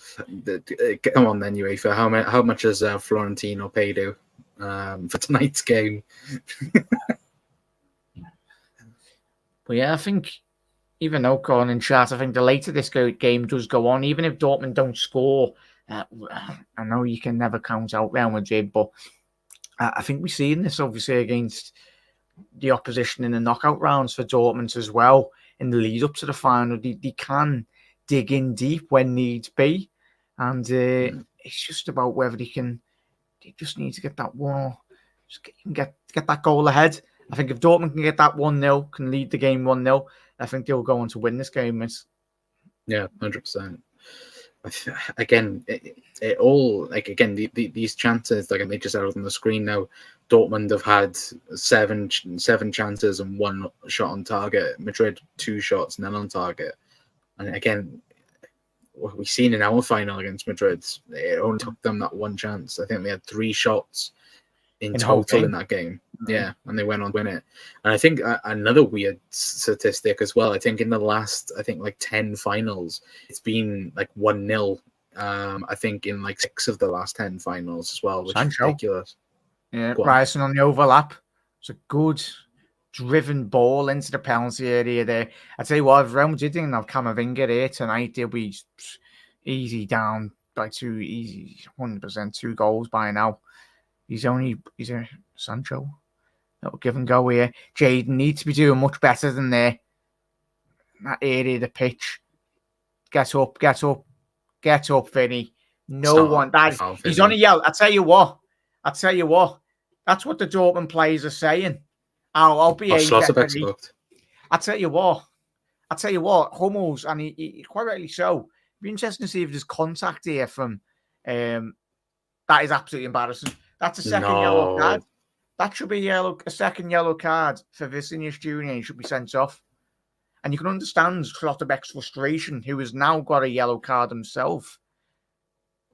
Come on then, UEFA. How much has Florentino paid you for tonight's game? But yeah, I think even though Corn in chat, I think the later this game does go on, even if Dortmund don't score, I know you can never count out Real Madrid, but I think we've seen this obviously against the opposition in the knockout rounds for Dortmund as well in the lead up to the final. They can dig in deep when needs be. And it's just about whether they just need to get that one, get that goal ahead. I think if Dortmund can get that 1-0, can lead the game 1-0, I think they'll go on to win this game. Yeah, 100%. Again, it all like again these chances, like they just out on the screen now. Dortmund have had seven chances and 1 shot on target. Madrid 2 shots, none on target. And again, what we've seen in our final against Madrid, it only took them that 1 chance. I think they had 3 shots in total in that game. Yeah, and they went on to win it. And I think another weird statistic as well, I think in the last, 10 finals, it's been like 1-0. I think in like 6 of the last 10 finals as well, which is ridiculous. Yeah, rising on the overlap. It's a good driven ball into the penalty area there. I tell you what, if Real Madrid didn't have Camavinga here tonight, they'll be easy down by 100%, 2 goals by now. He's a Sancho. That'll give and go here. Jadon needs to be doing much better than there. That area of the pitch. Get up, Vinny. He's on a yell. I tell you what. That's what the Dortmund players are saying. I'll behave. I tell you what. Hummels, and he quite rightly so. It'd be interesting to see if there's contact here from. That is absolutely embarrassing. That's a second yellow card. That should be a second yellow card for Vinicius Junior. He should be sent off. And you can understand Schlotterbeck's frustration, who has now got a yellow card himself.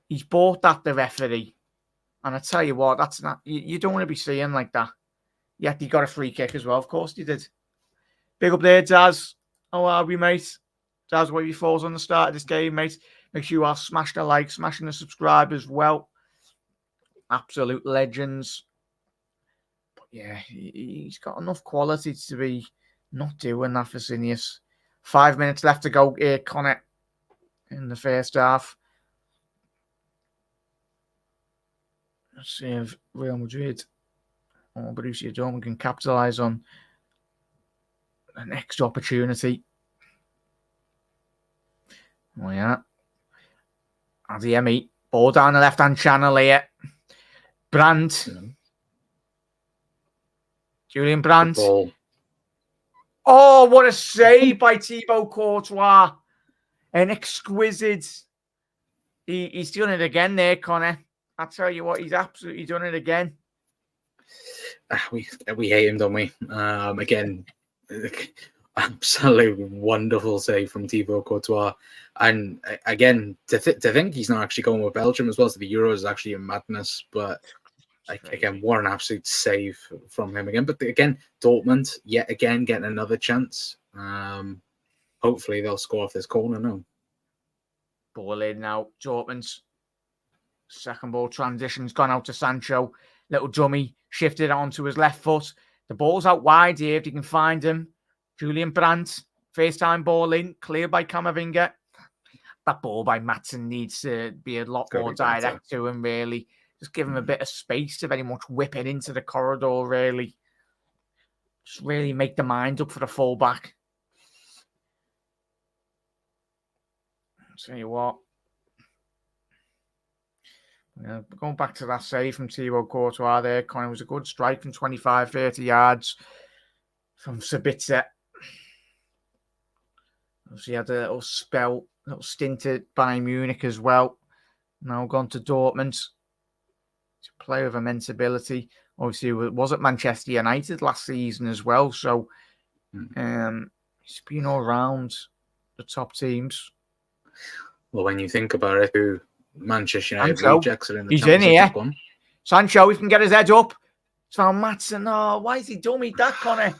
He's bought that, the referee. And I tell you what, that's not. You don't want to be seeing like that. Yet he got a free kick as well. Of course he did. Big up there, Daz. How are we, mate? Daz, what are your thoughts on the start of this game, mate? Make sure you are smashing the like, smashing the subscribe as well. Absolute legends. But yeah, he's got enough quality to be not doing that for Sinius. 5 minutes left to go here, Connor, in the first half. Let's see if Real Madrid or Borussia Dortmund can capitalise on the next opportunity. Oh yeah. Adeyemi, ball down the left-hand channel here. Brandt. Julian Brandt. Oh, what a save by Thibaut Courtois. An exquisite. He's doing it again there, Connor. I tell you what, he's absolutely done it again. We hate him, don't we? Again, absolute wonderful save from Thibaut Courtois. And again, to think he's not actually going with Belgium as well, so the Euros is actually a madness. But again, what an absolute save from him again. But again, Dortmund, yet again, getting another chance. Hopefully they'll score off this corner now. Ball in now. Dortmund's second ball transition's gone out to Sancho. Little dummy shifted onto his left foot. The ball's out wide here if you can find him. Julian Brandt, first time ball in, cleared by Camavinga. That ball by Maatsen needs to be a lot more direct to him, really. Just give him a bit of space to very much whip it into the corridor, really. Just really make the mind up for the fullback. I'll tell you what. Yeah, going back to that save from Thibaut Courtois there, Connor, was a good strike from 25, 30 yards from Sabitzer. Obviously, had a little stint at Bayern Munich as well. Now gone to Dortmund. He's a player of immense ability. Obviously, he was at Manchester United last season as well. So, he's been all around the top teams. Well, when you think about it, who Manchester United rejects are in the He's in here. One. Sancho, he can get his head up. It's found Maatsen. Oh, why is he dummy that, Connor?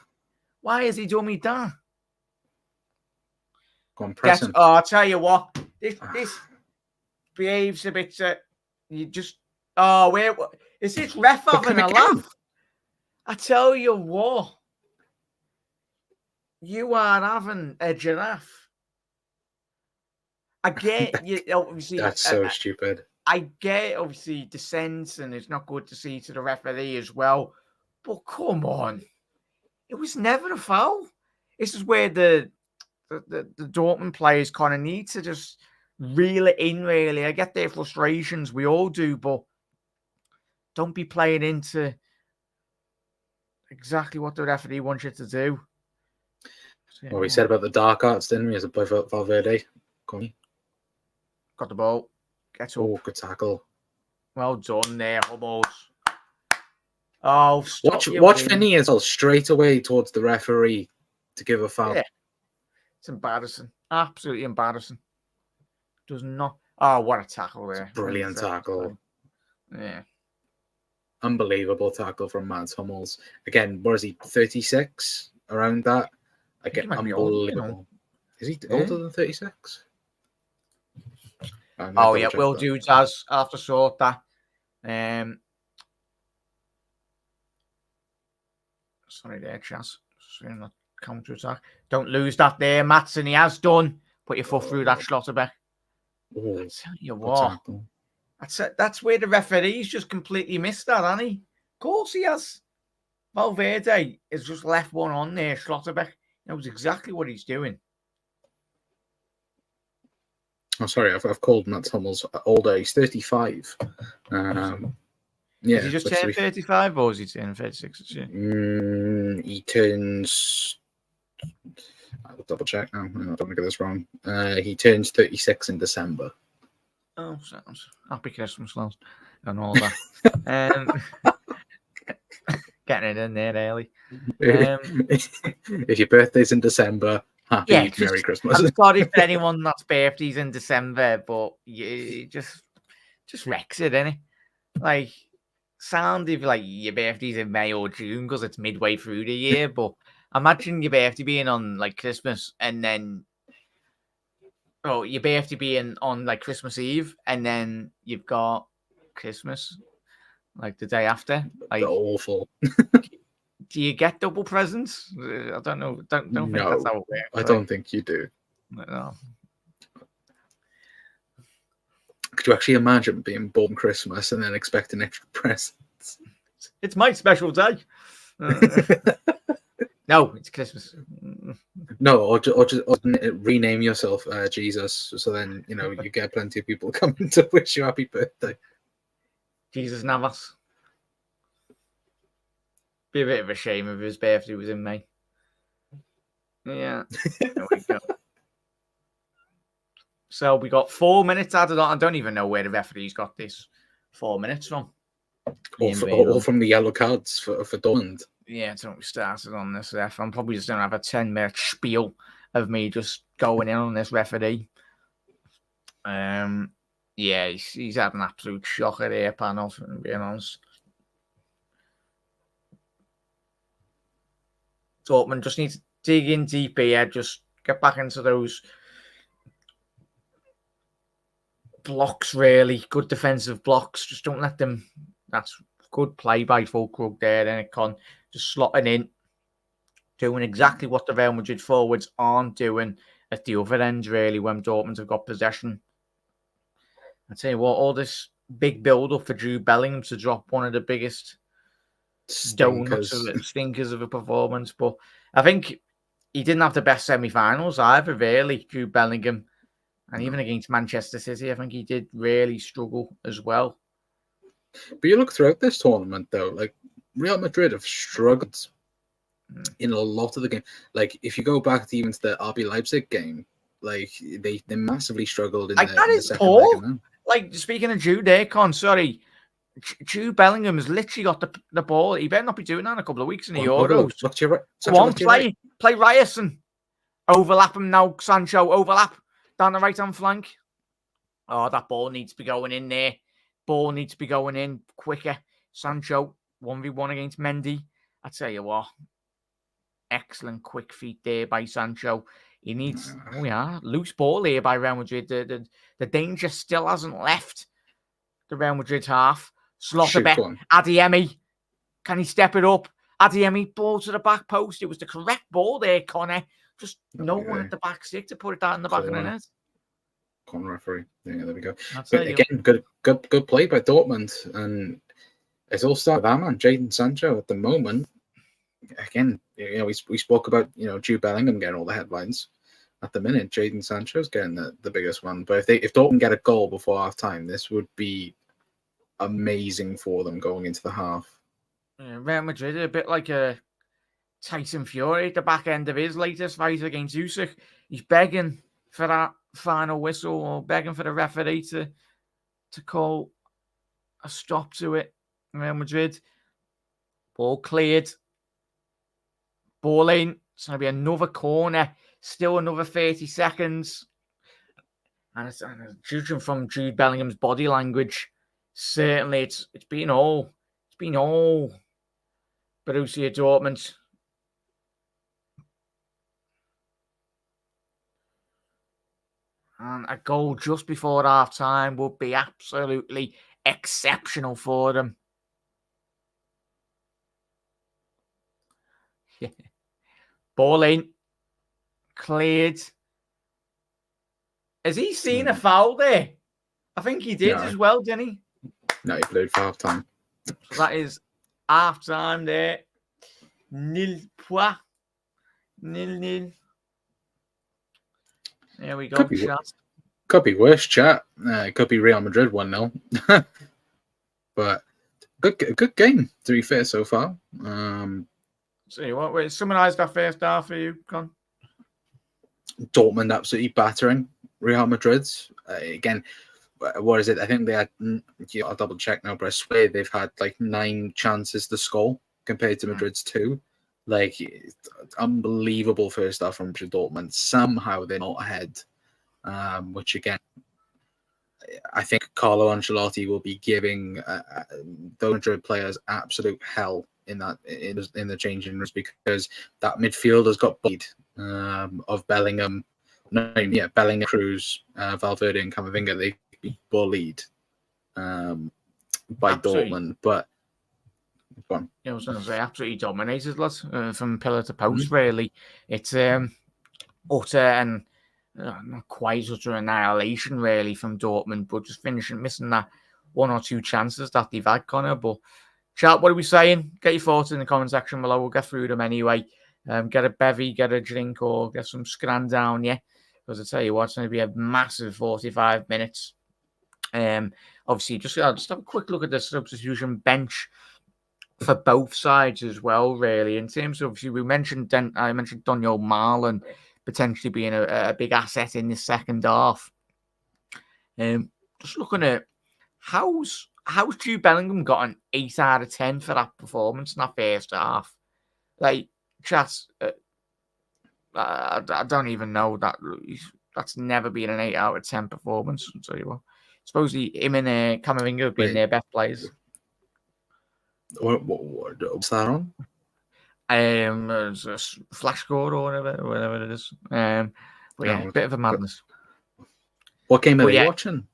Why is he dummy that? Go on, press him. I'll tell you what. This behaves a bit. You just. Oh, where is this ref having a laugh? I tell you what. You are having a giraffe. I get you. Obviously, that's so stupid. I get obviously dissent, and it's not good to see to the referee as well. But come on, it was never a foul. This is where the the Dortmund players kind of need to just reel it in, really. I get their frustrations. We all do, but don't be playing into exactly what the referee wants you to do. Well, we said about the dark arts, didn't we? As a boy for Valverde. Got the ball. Get up. Oh, good tackle. Well done there, Hummels. Oh, stop. Watch Finney as well, straight away towards the referee to give a foul. Yeah. It's embarrassing. Absolutely embarrassing. Does not. Oh, what a tackle there. Brilliant tackle. Yeah. Unbelievable tackle from Mads Hummels. Again, what is he, 36? Around that? Again, unbelievable. Is he older than 36? Oh, yeah, Will Dudes has after sort that. Sorry there, Chas. Counter attack. Don't lose that there, Matson. He has done. Put your foot through that Schlotterbeck. Oh, I tell you what. That's where the referee's just completely missed that, hasn't he? Of course he has. Valverde has just left one on there. Schlotterbeck knows exactly what he's doing. Oh, sorry, I've called Mats Hummels older. He's 35. Yeah, is he just turned 35 or is he turning 36 this year? He turns. I'll double check now. I don't want to get this wrong. He turns 36 in December. Oh, sounds. Happy Christmas, lads, and all that. Getting it in there early. If your birthday's in December, Merry Christmas. I'm sorry for anyone that's birthday's in December, but you just wrecks it, innit? Like, sound if like your birthday's in May or June because it's midway through the year, but imagine your birthday being on like Christmas and then your birthday being on like Christmas Eve and then you've got Christmas like the day after. Like, they're awful. Do you get double presents? I don't know. Don't think that's how it works. I don't think you do. No. Could you actually imagine being born Christmas and then expecting extra presents? It's my special day. No, it's Christmas. No, or just rename yourself Jesus, so then you get plenty of people coming to wish you happy birthday. Jesus Navas. Be a bit of a shame if his birthday was in May. Yeah. There we go. So we got 4 minutes added on. I don't even know where the referee's got this 4 minutes from. All from the yellow cards for Dortmund. Yeah, I don't know we started on this ref. I'm probably just going to have a 10-minute spiel of me just going in on this referee. Yeah, he's had an absolute shocker there, panel, to be honest. Dortmund just need to dig in deep here, just get back into those blocks, really. Good defensive blocks. Just don't let them. That's good play by Fulkrug there. Then it can just slotting in, doing exactly what the Real Madrid forwards aren't doing at the other end, really, when Dortmund have got possession. I tell you what, all this big build up for Jude Bellingham to drop one of the biggest stinkers of a performance, but I think he didn't have the best semi-finals either, really, Jude Bellingham, and even against Manchester City, I think he did really struggle as well. But you look throughout this tournament, though, like Real Madrid have struggled in a lot of the game. Like if you go back to even to the RB Leipzig game, like they massively struggled in that is poor. Like speaking of Jude there, sorry. Jude Bellingham has literally got the ball. He better not be doing that in a couple of weeks in the Euros. Look to your right. Go on, play Ryerson. Overlap him now, Sancho. Overlap down the right-hand flank. Oh, that ball needs to be going in there. Ball needs to be going in quicker. Sancho, 1v1 against Mendy. I tell you what. Excellent quick feet there by Sancho. He needs... loose ball here by Real Madrid. The danger still hasn't left the Real Madrid half. Schlotterbeck, Adeyemi. Can he step it up? Adeyemi, ball to the back post. It was the correct ball there, Connor. Just no one at the back stick to put it down in the back of the net. Corner referee. Yeah, there we go. But again, good play by Dortmund. And it's all started with our man, Jadon Sancho, at the moment. Again, we spoke about, Jude Bellingham getting all the headlines. at the minute, Jadon Sancho's getting the biggest one. But if Dortmund get a goal before half time, this would be amazing for them going into the half. Real Madrid are a bit like a Tyson Fury at the back end of his latest fight against Usyk. He's begging for that final whistle or begging for the referee to call a stop to it. Real Madrid. Ball cleared. Ball in. It's going to be another corner. Still another 30 seconds. And judging from Jude Bellingham's body language, certainly it's been all Borussia Dortmund. And a goal just before half time would be absolutely exceptional for them. Ball in. Cleared. Has he seen a foul there? I think he did as well, didn't he? No, he played for half time. So that is half time there. 0-0. There we go, chat. Could be worse, chat. It could be Real Madrid 1-0. But good game, to be fair, so far. See, what summarise that first half for you, Con? Dortmund absolutely battering Real Madrid. Again, what is it? I think they had, I'll double check now, but I swear they've had like 9 chances to score compared to Madrid's 2. Like, unbelievable first half from Dortmund. Somehow they're not ahead, which again, I think Carlo Ancelotti will be giving those Madrid players absolute hell in the changing rooms, because that midfield has got bullied of Bellingham. Bellingham, Cruz, Valverde, and Camavinga. They be bullied by Dortmund, but. I was going to say, absolutely dominated, lads, from pillar to post, really. It's utter and not quite utter annihilation, really, from Dortmund, but just missing that 1 or 2 chances that they've had, Connor. But, chat, what are we saying? Get your thoughts in the comment section below. We'll get through them anyway. Get a bevy, get a drink, or get some scran down, yeah? Because I tell you what, it's going to be a massive 45 minutes. Obviously, I'll just have a quick look at the substitution bench for both sides as well, really. In terms of, obviously, I mentioned Daniel Marlon potentially being a big asset in the second half. Just looking at how's Jude Bellingham got an 8 out of 10 for that performance in that first half. Like, chat, I don't even know that's never been an 8 out of 10 performance. I'll tell you what. Supposedly him and Camavinga have been their best players. What's that on? It's a flash score or whatever it is. But yeah, bit of a madness. What game are you watching?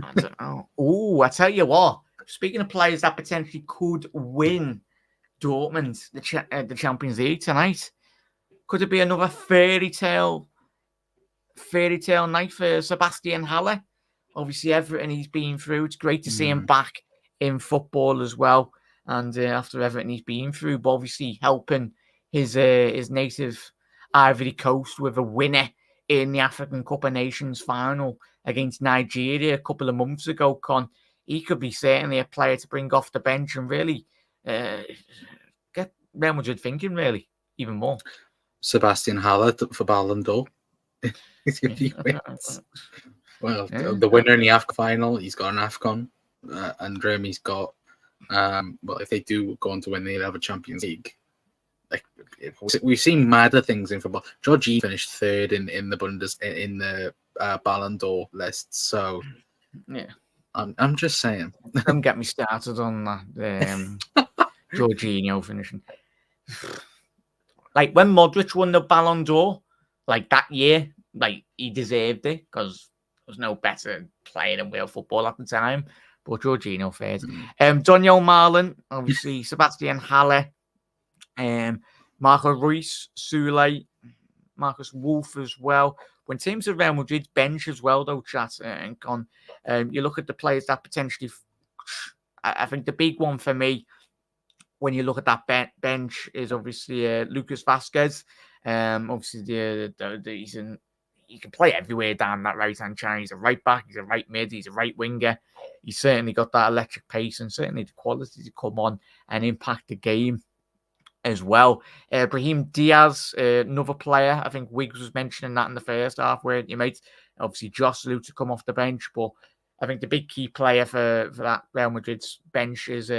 I don't know. Oh, I tell you what. Speaking of players that potentially could win Dortmund the Champions League tonight, could it be another fairy tale night for Sebastian Haller? Obviously, everything he's been through, it's great to see him back in football as well. And after everything he's been through, but obviously helping his native Ivory Coast with a winner in the African Cup of Nations final against Nigeria a couple of months ago, Con. He could be certainly a player to bring off the bench and really get Real Madrid thinking, really, even more. Sebastian Haller for Ballon d'Or. If he wins. Well, the winner in the AFCON final, he's got an AFCON, and Remi's got. Well, if they do go on to win, they'll have a Champions League. Like, we've seen madder things in football. Georgie finished 3rd in the Ballon d'Or list. So, yeah, I'm just saying. Don't get me started on that. Jorginho finishing. Like when Modric won the Ballon d'Or, like that year, like he deserved it because there was no better player in world football at the time. But Jorginho fares. Daniel Marlon, obviously, Sebastian Haller, Marco Reus, Sule, Marcus Wolf as well. When teams of Real Madrid's bench as well, though, chat and Con, you look at the players that potentially, I think the big one for me, when you look at that bench, is obviously Lucas Vazquez. Obviously, he can play everywhere down that right-hand channel. He's a right back, he's a right mid, he's a right winger. He's certainly got that electric pace and certainly the quality to come on and impact the game as well. Brahim Diaz, another player. I think Wiggs was mentioning that in the first half, where you might obviously Joselu to come off the bench, but I think the big key player for that Real Madrid's bench is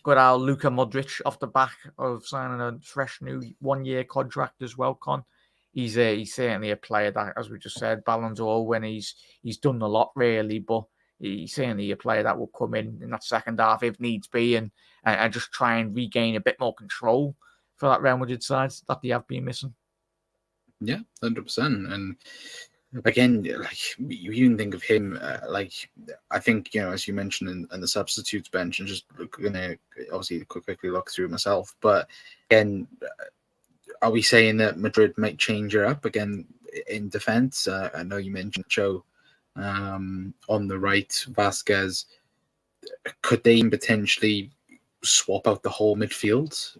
got our Luka Modric off the back of signing a fresh new 1-year contract as well, Con. He's certainly a player that, as we just said, Ballon d'Or when he's done a lot really, but he's certainly a player that will come in that second half if needs be and just try and regain a bit more control for that Real Madrid side that they have been missing. Yeah, 100%. And again, like you even think of him, like I think, as you mentioned in the substitutes bench, and just gonna obviously quickly look through myself. But again, are we saying that Madrid might change it up again in defense? I know you mentioned Cho on the right, Vasquez. Could they potentially swap out the whole midfield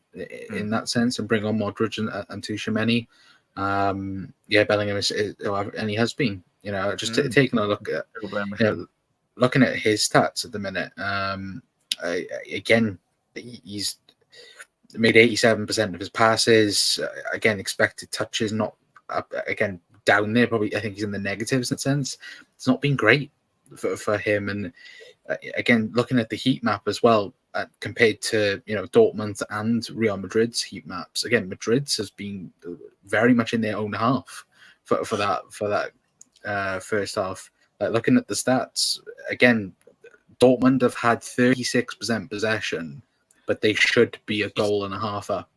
in that sense and bring on Modric and Tchouaméni? Bellingham is, and he has been, just taking a look at, looking at his stats at the minute. Again, he's made 87% of his passes. Again, expected touches not again down there. Probably, I think he's in the negatives in a sense. It's not been great for him. And again, looking at the heat map as well, compared to Dortmund and Real Madrid's heat maps. Again, Madrid's has been very much in their own half for that first half. Looking at the stats again, Dortmund have had 36% possession, but they should be a goal and a half up.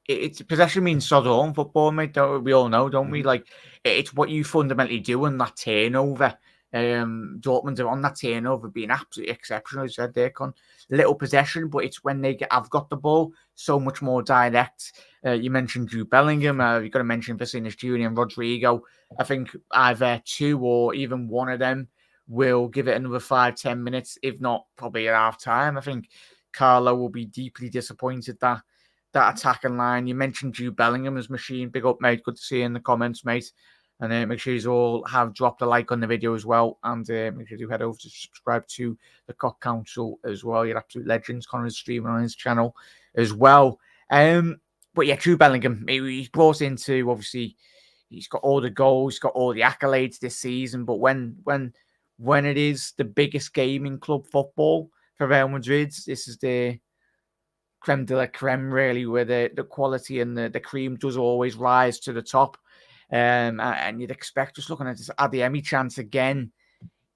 It's possession means sod on football, mate. We all know, don't we? Like it's what you fundamentally do in that turnover. Dortmund are on that turnover being absolutely exceptional. As you said there, Con. Little possession, but it's when have got the ball so much more direct. You mentioned Jude Bellingham. You've got to mention Vinicius Junior and Rodrigo. I think either two or even one of them will give it another 5-10 minutes, if not probably at half time. I think Carlo will be deeply disappointed that attacking line. You mentioned Jude Bellingham as machine. Big up, mate. Good to see you in the comments, mate. And make sure you all have dropped a like on the video as well. And make sure you head over to subscribe to the Cock Council as well. You're absolute legends. Connor's streaming on his channel as well. But yeah, Jude Bellingham, he's brought into, obviously, he's got all the goals, he's got all the accolades this season. But when it is the biggest game in club football for Real Madrid, this is the creme de la creme, really, where the quality and the cream does always rise to the top. And you'd expect, just looking at this Adeyemi chance again,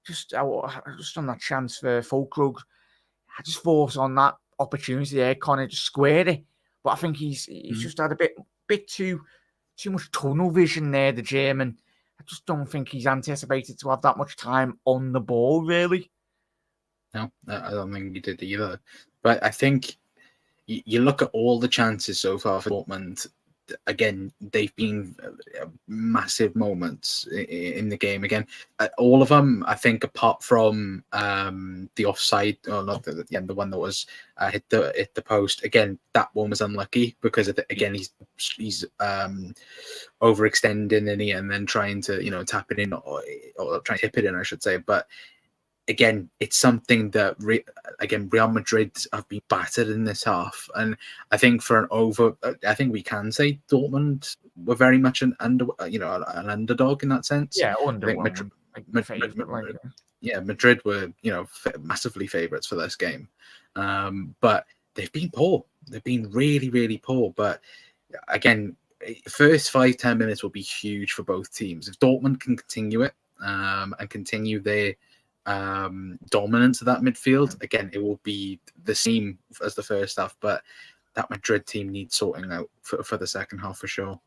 just on that chance for Fulkrug, I just thought on that opportunity there, Connor just squared it. But I think he's just had a bit too much tunnel vision there, the German. I just don't think he's anticipated to have that much time on the ball, really. No, I don't think he did either. But I think you look at all the chances so far for Dortmund. Again, they've been massive moments in the game. Again, all of them, I think, apart from the offside, or not the one that was hit the post. Again, that one was unlucky because again he's overextending and then trying to tap it in or trying to hip it in, I should say. But again, it's something that Real Madrid have been battered in this half, and I think I think we can say Dortmund were very much an underdog in that sense. Yeah, Madrid were massively favourites for this game, but they've been poor. They've been really, really poor. But again, first 5-10 minutes will be huge for both teams if Dortmund can continue it and continue their dominance of that midfield. Again, it will be the same as the first half, but that Madrid team needs sorting out for the second half for sure.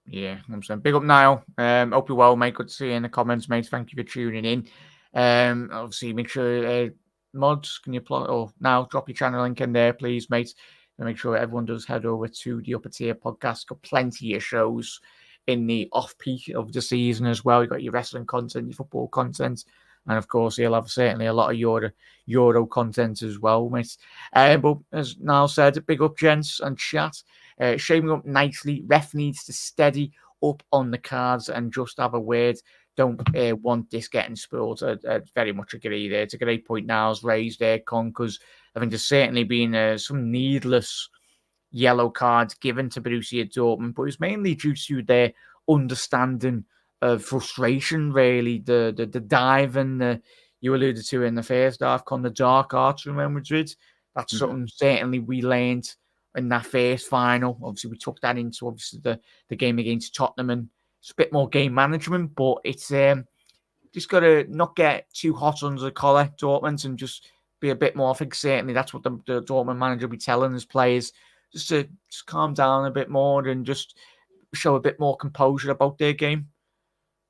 Yeah, I'm saying big up, Niall. Hope you're well, mate. Good to see you in the comments, mate. Thank you for tuning in. Obviously, make sure mods, can you plot or now drop your channel link in there, please, mate. And make sure everyone does head over to the Upper Tier podcast. Got plenty of shows in the off peak of the season as well. You've got your wrestling content, your football content. And of course, he'll have certainly a lot of Euro content as well, mate. But as Niall said, big up, gents and chat. Shaping up nicely. Ref needs to steady up on the cards and just have a word. Don't want this getting spoiled. I very much agree there. It's a great point Niall's raised there, Con, because I think there's certainly been some needless yellow cards given to Borussia Dortmund, but it's mainly due to their understanding of frustration, really. The dive and you alluded to in the first half, Con, the dark arts from Real Madrid. That's something certainly we learned in that first final. Obviously, we took that into obviously the game against Tottenham, and it's a bit more game management, but it's just got to not get too hot under the collar, Dortmund, and just be a bit more. I think certainly that's what the Dortmund manager will be telling his players, just to just calm down a bit more and just show a bit more composure about their game.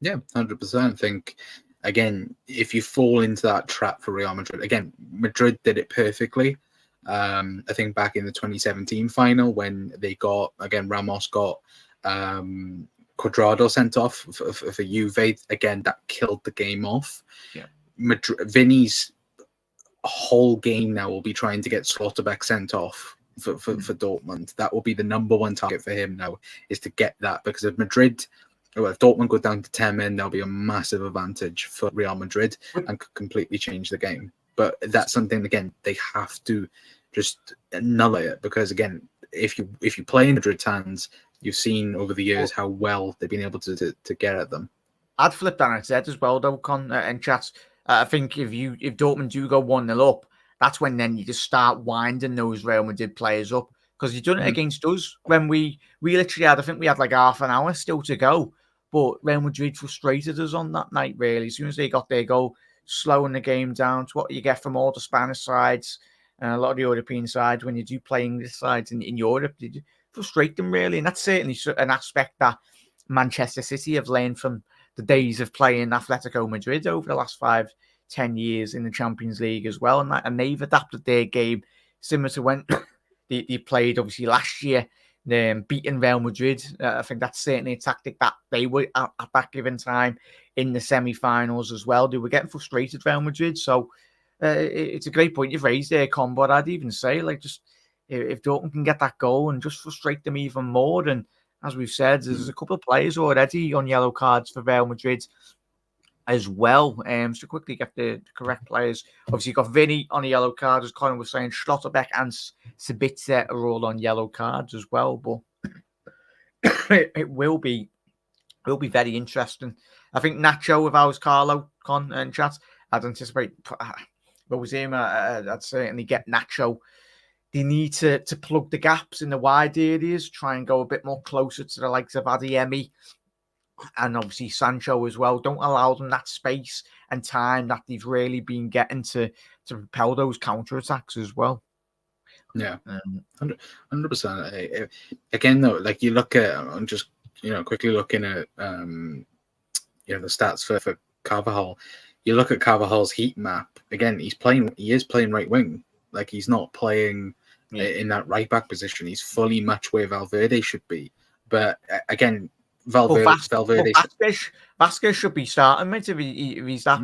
Yeah, 100%. I think, again, if you fall into that trap for Real Madrid, again, Madrid did it perfectly. I think back in the 2017 final when they got, again, Ramos got Cuadrado sent off for Juve. Again, that killed the game off. Yeah. Vinny's whole game now will be trying to get Slotterbeck sent off for Dortmund. That will be the number one target for him now, is to get that, because if Madrid, well, if Dortmund go down to 10 men, there'll be a massive advantage for Real Madrid and could completely change the game. But that's something, again, they have to just nullify it, because, again, if you play in Madrid's hands, you've seen over the years how well they've been able to get at them. I'd flip that on its head as well, though, Con, and chat. I think if Dortmund do go 1-0 up, that's when then you just start winding those Real Madrid players up, because you've done it against us when we literally had, I think we had like half an hour still to go, but Real Madrid frustrated us on that night, really. As soon as they got their goal, slowing the game down to what you get from all the Spanish sides and a lot of the European sides when you do play English sides in Europe. You frustrate them, really, and that's certainly an aspect that Manchester City have learned from the days of playing Atletico Madrid over the last 5-10 years in the Champions League as well, and they've adapted their game similar to when they played obviously last year, beating Real Madrid. I think that's certainly a tactic that they were at that given time in the semi-finals as well. They were getting frustrated, Real Madrid, so it's a great point you've raised there, Con, but I'd even say, like, just if Dortmund can get that goal and just frustrate them even more, and as we've said, there's a couple of players already on yellow cards for Real Madrid as well. So quickly get the correct players. Obviously, you've got Vinny on a yellow card, as Colin was saying. Schlotterbeck and Sabitzer are all on yellow cards as well. But it will be very interesting. I think Nacho, if I was Carlo, Con and chat, I'd anticipate. If I was him, I'd certainly get Nacho. They need to plug the gaps in the wide areas, try and go a bit more closer to the likes of Adeyemi and obviously Sancho as well. Don't allow them that space and time that they've really been getting to propel those counter-attacks as well. Yeah, 100%. Again, though, like you look at, I'm just quickly looking at the stats for Carvajal. You look at Carvajal's heat map. Again, he is playing right wing. Like, he's not playing in that right back position. He's fully matched where Valverde should be. But again, Valverde. Vasquez should be starting, mate, if he's that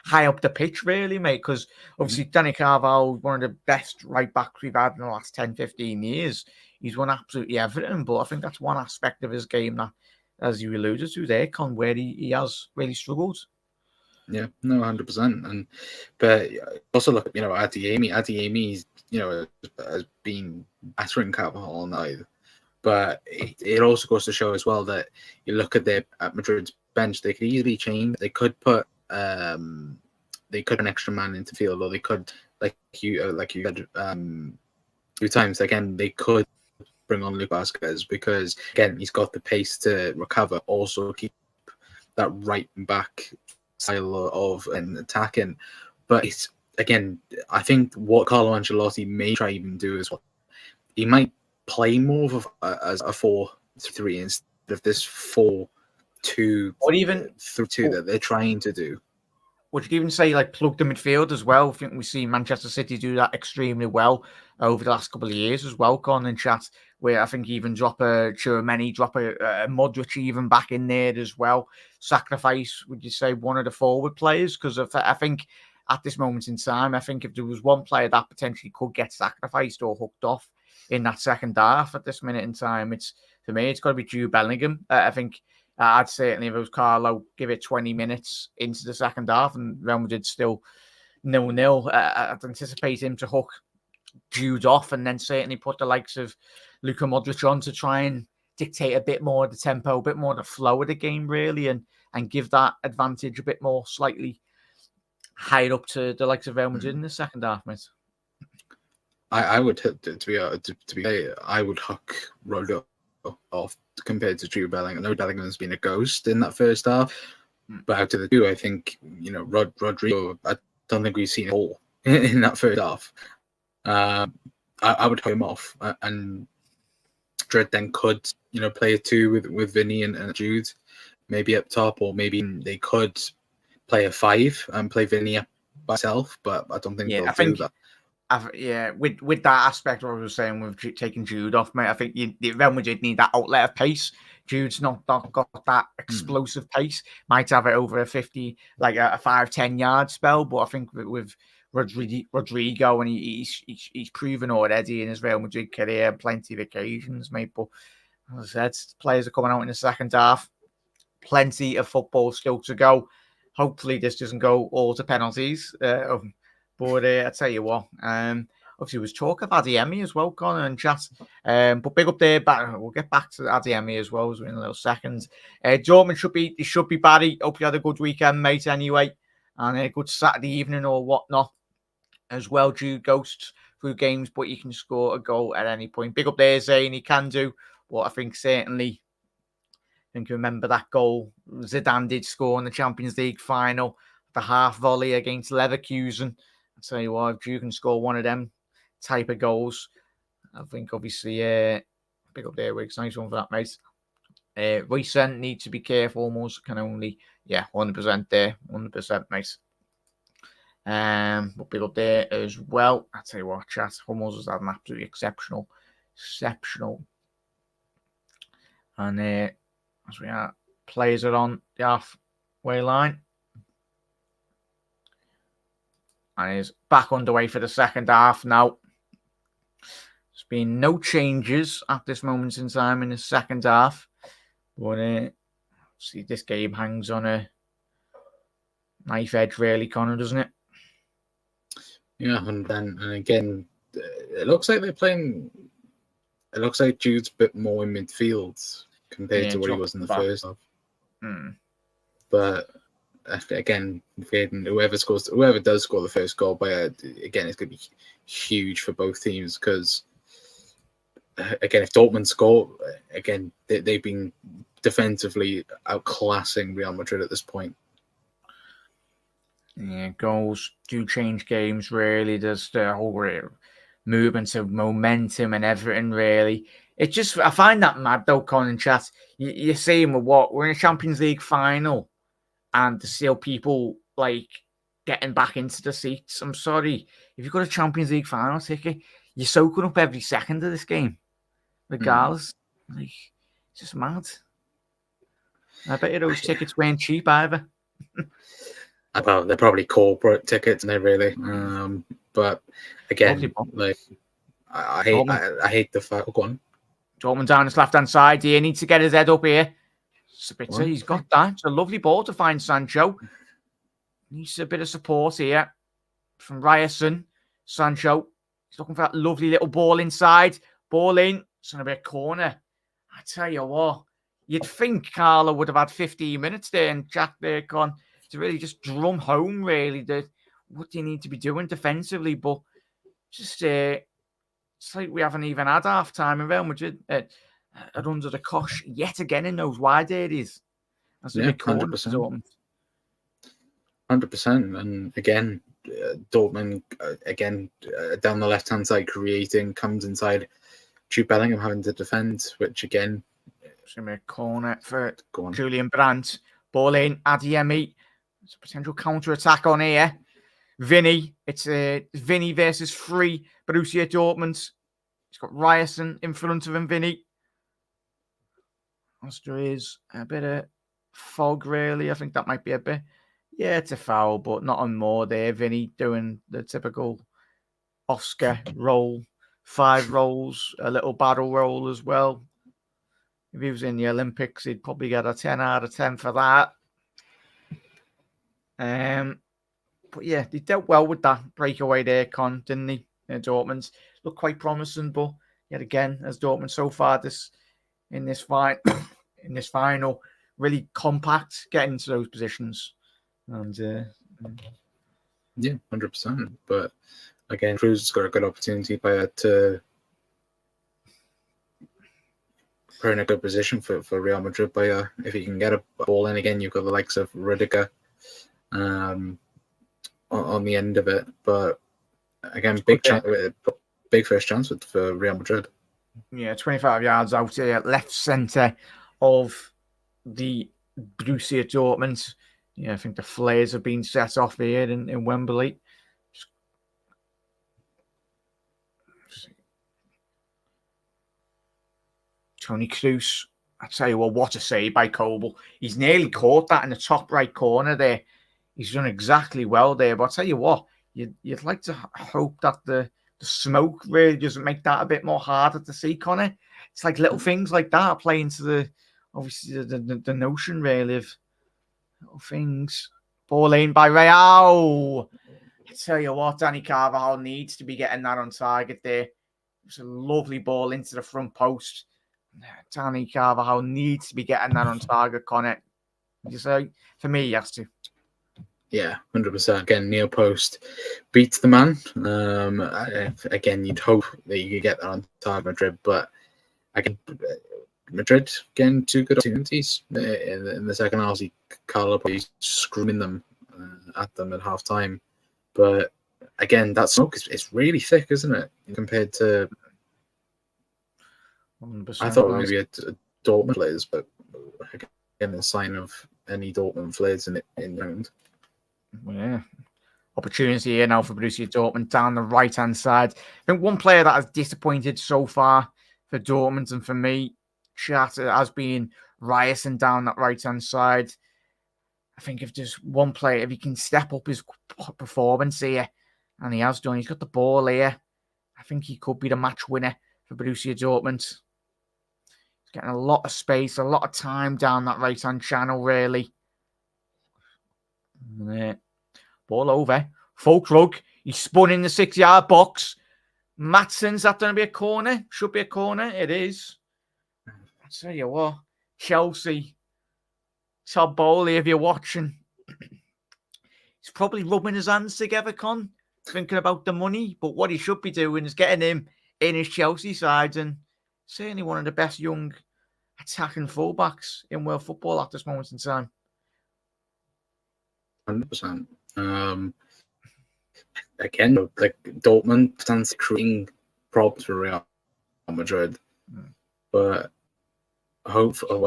high up the pitch, really, mate. Because obviously, Dani Carvajal is one of the best right backs we've had in the last 10-15 years. He's won absolutely everything. But I think that's one aspect of his game that, as you alluded to there, Con, where he has really struggled. Yeah, no, 100%. But also look at Adeyemi. Adeyemi, has been battering Carvajal now. But it also goes to show as well that you look at Madrid's bench, they could easily change. They could put an extra man into field, or they could, like you said, 2 times again, they could bring on Luke Vasquez, because again, he's got the pace to recover, also keep that right back style of an attacking. But it's, again, I think what Carlo Ancelotti may try even do is he might play more of as a 4-3 instead of this 4-2 or even 3-2 that they're trying to do. Would you even say like plug the midfield as well? I think we see Manchester City do that extremely well over the last couple of years as well, Con and chat, where I think even drop a Tchouameni, drop a Modric even back in there as well. Sacrifice, would you say, one of the forward players? Because I think at this moment in time, I think if there was one player that potentially could get sacrificed or hooked off, in that second half at this minute in time. For me, it's got to be Jude Bellingham. I think I'd certainly, if it was Carlo, give it 20 minutes into the second half and Real Madrid still 0-0. I'd anticipate him to hook Jude off and then certainly put the likes of Luka Modric on to try and dictate a bit more of the tempo, a bit more of the flow of the game, really, and give that advantage a bit more slightly higher up to the likes of Real Madrid in the second half, mate. I would, to be fair, I would huck Rodrigo off compared to Jude Bellingham. I know Bellingham's been a ghost in that first half, but out of the two, I think, Rodrigo, I don't think we've seen it all in that first half. I would huck him off, and Madrid then could, play a two with Vinny and Jude, maybe up top, or maybe they could play a 5 and play Vinny up by himself, but I don't think they'll do that. With that aspect, what I was saying with taking Jude off, mate, I think Real Madrid need that outlet of pace. Jude's not got that explosive pace. Might have it over a 50, like a 5-10 yard spell, but I think with Rodrigo, and he's proven already in his Real Madrid career plenty of occasions, mate. But as I said, players are coming out in the second half. Plenty of football still to go. Hopefully, this doesn't go all to penalties. But I tell you what, obviously, there was talk of Adeyemi as well, Connor, and chat. But big up there. We'll get back to Adeyemi as well in a little second. Dortmund should be Barry. Hope you had a good weekend, mate. Anyway, and a good Saturday evening or whatnot as well. Jude ghosts through games, but you can score a goal at any point. Big up there, Zane. He can do. But I think certainly, remember that goal Zidane did score in the Champions League final, the half volley against Leverkusen. I'll tell you what, if you can score one of them type of goals, I think obviously, big up there, Wiggs. Nice one for that, mate. Recent, need to be careful, almost can only, 100% there, 100%, mate. But big up there as well. I'll tell you what, chat, Hummels has had an absolutely exceptional. And as we are, players are on the halfway line. And is back underway for the second half now. There's been no changes at this moment in time in the second half. But see, this game hangs on a knife edge, really, Connor, doesn't it? Yeah, and again, it looks like they're playing. It looks like Jude's a bit more in midfield compared to what he was in the first half. But again, whoever does score the first goal, again, it's going to be huge for both teams because, again, if Dortmund score, again, they've been defensively outclassing Real Madrid at this point. Yeah, goals do change games, really. There's the whole movement of momentum and everything, really. I find that mad, though, Con and chat. You're saying, we're in a Champions League final, and there's still people, like, getting back into the seats. I'm sorry. If you've got a Champions League final ticket, you're soaking up every second of this game, regardless. Like, it's just mad. I bet you those tickets weren't cheap either. Well, they're probably corporate tickets, and they really. But again, like I hate the fact. Go on. Dortmund down his left hand side. He needs to get his head up here. Spitzer, he's got that. It's a lovely ball to find Sancho. Needs a bit of support here from Ryerson. Sancho, he's looking for that lovely little ball inside. Ball in. It's going to be a corner. I tell you what, you'd think Carlo would have had 15 minutes there and Jack there gone to really just drum home, really, what do you need to be doing defensively? But just it's like we haven't even had half time in Real Madrid at under the cosh yet again in those wide areas. That's a big corner. 100%. And again, Dortmund down the left hand side creating, comes inside. Jude Bellingham having to defend, which again, it's gonna be a corner for Julian Brandt. Ball in, Adeyemi. There's a potential counter attack on here. Vinny, it's Vinny versus 3 Borussia Dortmund. He's got Ryerson in front of him. Vinny. There is a bit of fog, really. I think that might be a bit. Yeah, it's a foul, but not on more there. Vinny doing the typical Oscar roll 5 rolls, a little barrel roll as well. If he was in the Olympics, he'd probably get a 10 out of 10 for that. But yeah, they dealt well with that breakaway there, Con, didn't they? Dortmund looked quite promising, but yet again, as Dortmund so far in this final, really compact, getting into those positions, and yeah, 100%. But again, Cruz has got a good opportunity to put in a good position for Real Madrid. If he can get a ball in again, you've got the likes of Rudiger on the end of it. But again, big first chance for Real Madrid. Yeah, 25 yards out here, left centre of the Borussia Dortmund. Yeah, I think the flares have been set off here in Wembley. Tony Kroos, I tell you what a save by Kobel. He's nearly caught that in the top right corner there. He's done exactly well there. But I tell you what, you'd like to hope that the smoke really doesn't make that a bit more harder to see, Connor. It's like little things like that play into the notion really of little things. Ball in by Real. I tell you what, Danny Carvajal needs to be getting that on target there. It's a lovely ball into the front post. Danny Carvajal needs to be getting that on target, Connor. You say, for me, he has to. Yeah, 100%. Again, near post beats the man. Again, you'd hope that you could get that on target, Madrid, but again, Madrid getting 2 good opportunities in the second half. Carlo probably screaming them at them at half time, but again, that smoke is really thick, isn't it? Compared to, 100%. I thought maybe a Dortmund players, but again, a sign of any Dortmund players in round. Yeah. Opportunity here now for Borussia Dortmund down the right-hand side. I think one player that has disappointed so far for Dortmund and for me, chat, has been Ryerson down that right-hand side. I think if there's one player, if he can step up his performance here, and he has done, he's got the ball here, I think he could be the match winner for Borussia Dortmund. He's getting a lot of space, a lot of time down that right-hand channel, really. Yeah. Ball over. Fulkrug. He spun in the 6-yard box. Matsson's that going to be a corner? Should be a corner. It is. I'll tell you what. Chelsea. Todd Bowley, if you're watching. He's probably rubbing his hands together, Con. Thinking about the money. But what he should be doing is getting him in his Chelsea side. And certainly one of the best young attacking fullbacks in world football at this moment in time. 100%. Again, like Dortmund stands creating problems for Real Madrid, but hopefully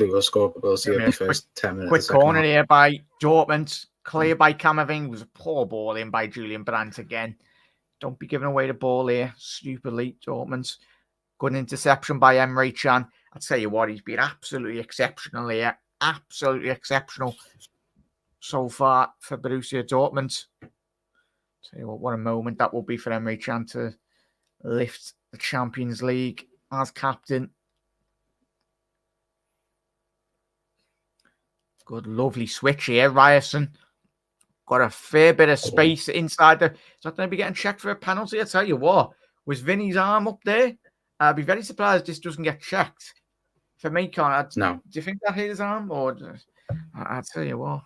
we'll score. We'll see the first 10 minutes. Quick corner here by Dortmund, clear by Camavinga. It was a poor ball in by Julian Brandt again. Don't be giving away the ball here, stupidly, Dortmund. Good interception by Emre Can. I tell you what, he's been absolutely exceptional here, absolutely exceptional so far for Borussia Dortmund. Tell you what a moment that will be for Emre Can to lift the Champions League as captain. Good, lovely switch here. Ryerson got a fair bit of space inside the. Is that going to be getting checked for a penalty? I tell you what, was Vinny's arm up there? I'd be very surprised this doesn't get checked. For me, Con, no. Do you think that hit his arm? Or I'll tell you what.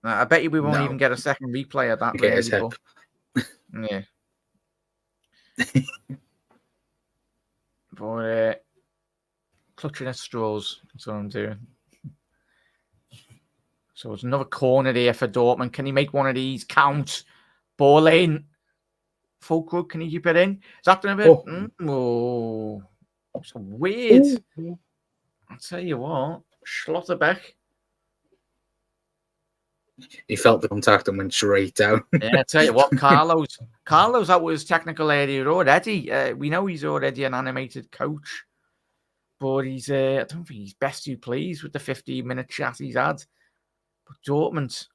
I bet you we won't even get a second replay of that. Really, yeah. But clutching at straws. That's what I'm doing. So it's another corner there for Dortmund. Can he make one of these count? Ball in. Fulkrug, can he keep it in? Is that going to be? Oh, it's weird. I'll tell you what. Schlotterbeck. He felt the contact and went straight down. Yeah, I tell you what, Carlos, that was technical area already. We know he's already an animated coach, but he's I don't think he's best too pleased with the 15-minute chat he's had. But Dortmund,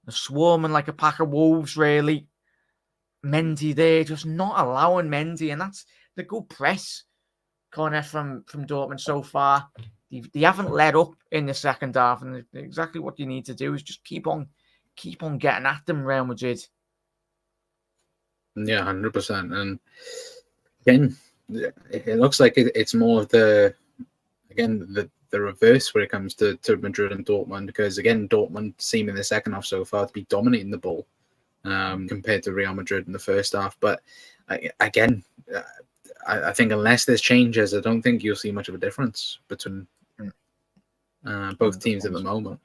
they're swarming like a pack of wolves, really. Mendy there, just not allowing Mendy, and that's the good press corner from Dortmund so far. They haven't let up in the second half, and exactly what you need to do is just keep on getting at them, Real Madrid. Yeah, 100%. And again, it looks like it's more of the reverse when it comes to Madrid and Dortmund, because again, Dortmund seem in the second half so far to be dominating the ball compared to Real Madrid in the first half. But I think unless there's changes, I don't think you'll see much of a difference between both teams at the moment.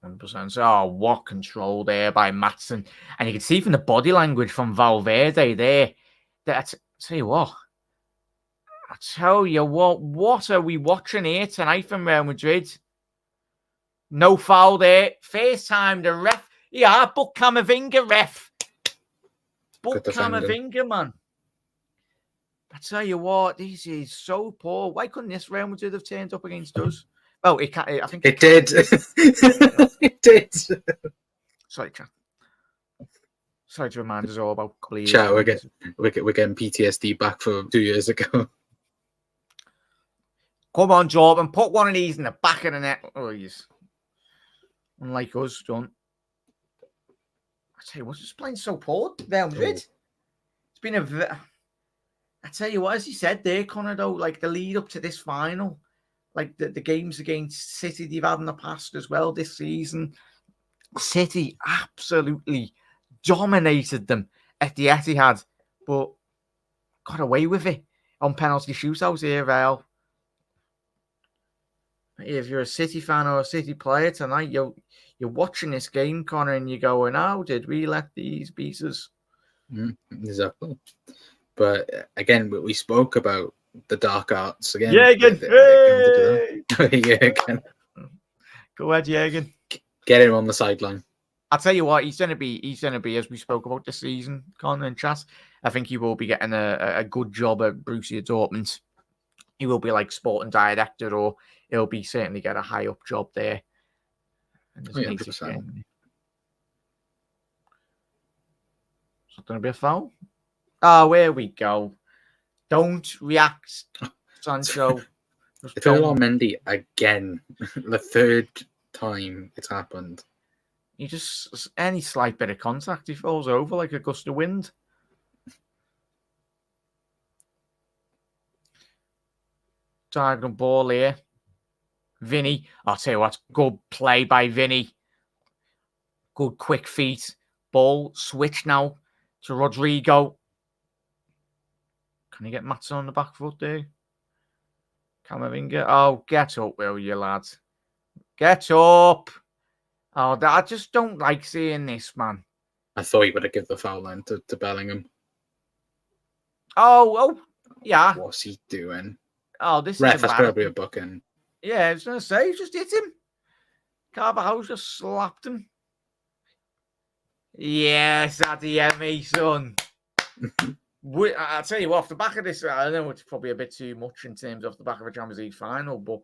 100%. Oh, what control there by Maatsen. And you can see from the body language from Valverde there that, tell you what, what are we watching here tonight from Real Madrid? No foul there. First time the ref. Yeah, book Camavinga, ref. Book Camavinga, man. I tell you what, this is so poor. Why couldn't this Real Madrid have turned up against us? Well, I think it did. It did. Sorry, chat. Sorry to remind us all about a couple of years. Chat, we're getting PTSD back from 2 years ago. Come on, Jordan, put one of these in the back of the net. Oh, yes. Unlike us, don't. I tell you what, just playing so poor, Real Madrid. It's been I tell you what, as you said there, Connor, though, like the lead up to this final, like the games against City they've had in the past as well this season, City absolutely dominated them at the Etihad, but got away with it on penalty shootouts here, Real. If you're a City fan or a City player tonight, you're watching this game, Connor, and you're going, how did we let these pieces? Exactly. But again, we spoke about the dark arts again. Jürgen! Jürgen. Go ahead, Jürgen. Get him on the sideline. I'll tell you what, he's gonna be, as we spoke about this season, Connor and Chas. I think he will be getting a good job at Borussia Dortmund. He will be like sporting director, or he'll be certainly get a high up job there. And there's 100%. Is that going to be a foul? Oh, here we go. Don't react, Sancho. It's all on Mendy again. The third time it's happened. He just, any slight bit of contact, he falls over like a gust of wind. Diagonal ball here. Vinny. I'll tell you what, good play by Vinny. Good quick feet. Ball switch now to Rodrigo. Can you get Maatsen on the back foot there? Camavinga. Oh, get up, will you, lad? Get up. Oh, I just don't like seeing this, man. I thought he would have given the foul line to Bellingham. Oh, yeah. What's he doing? Oh, this Ref, is that's probably a booking. Yeah, I was going to say, he just hit him. Carvajal just slapped him. Yes, Adeyemi, son. I'll tell you what, off the back of this, I know it's probably a bit too much in terms of the back of a Champions League final, but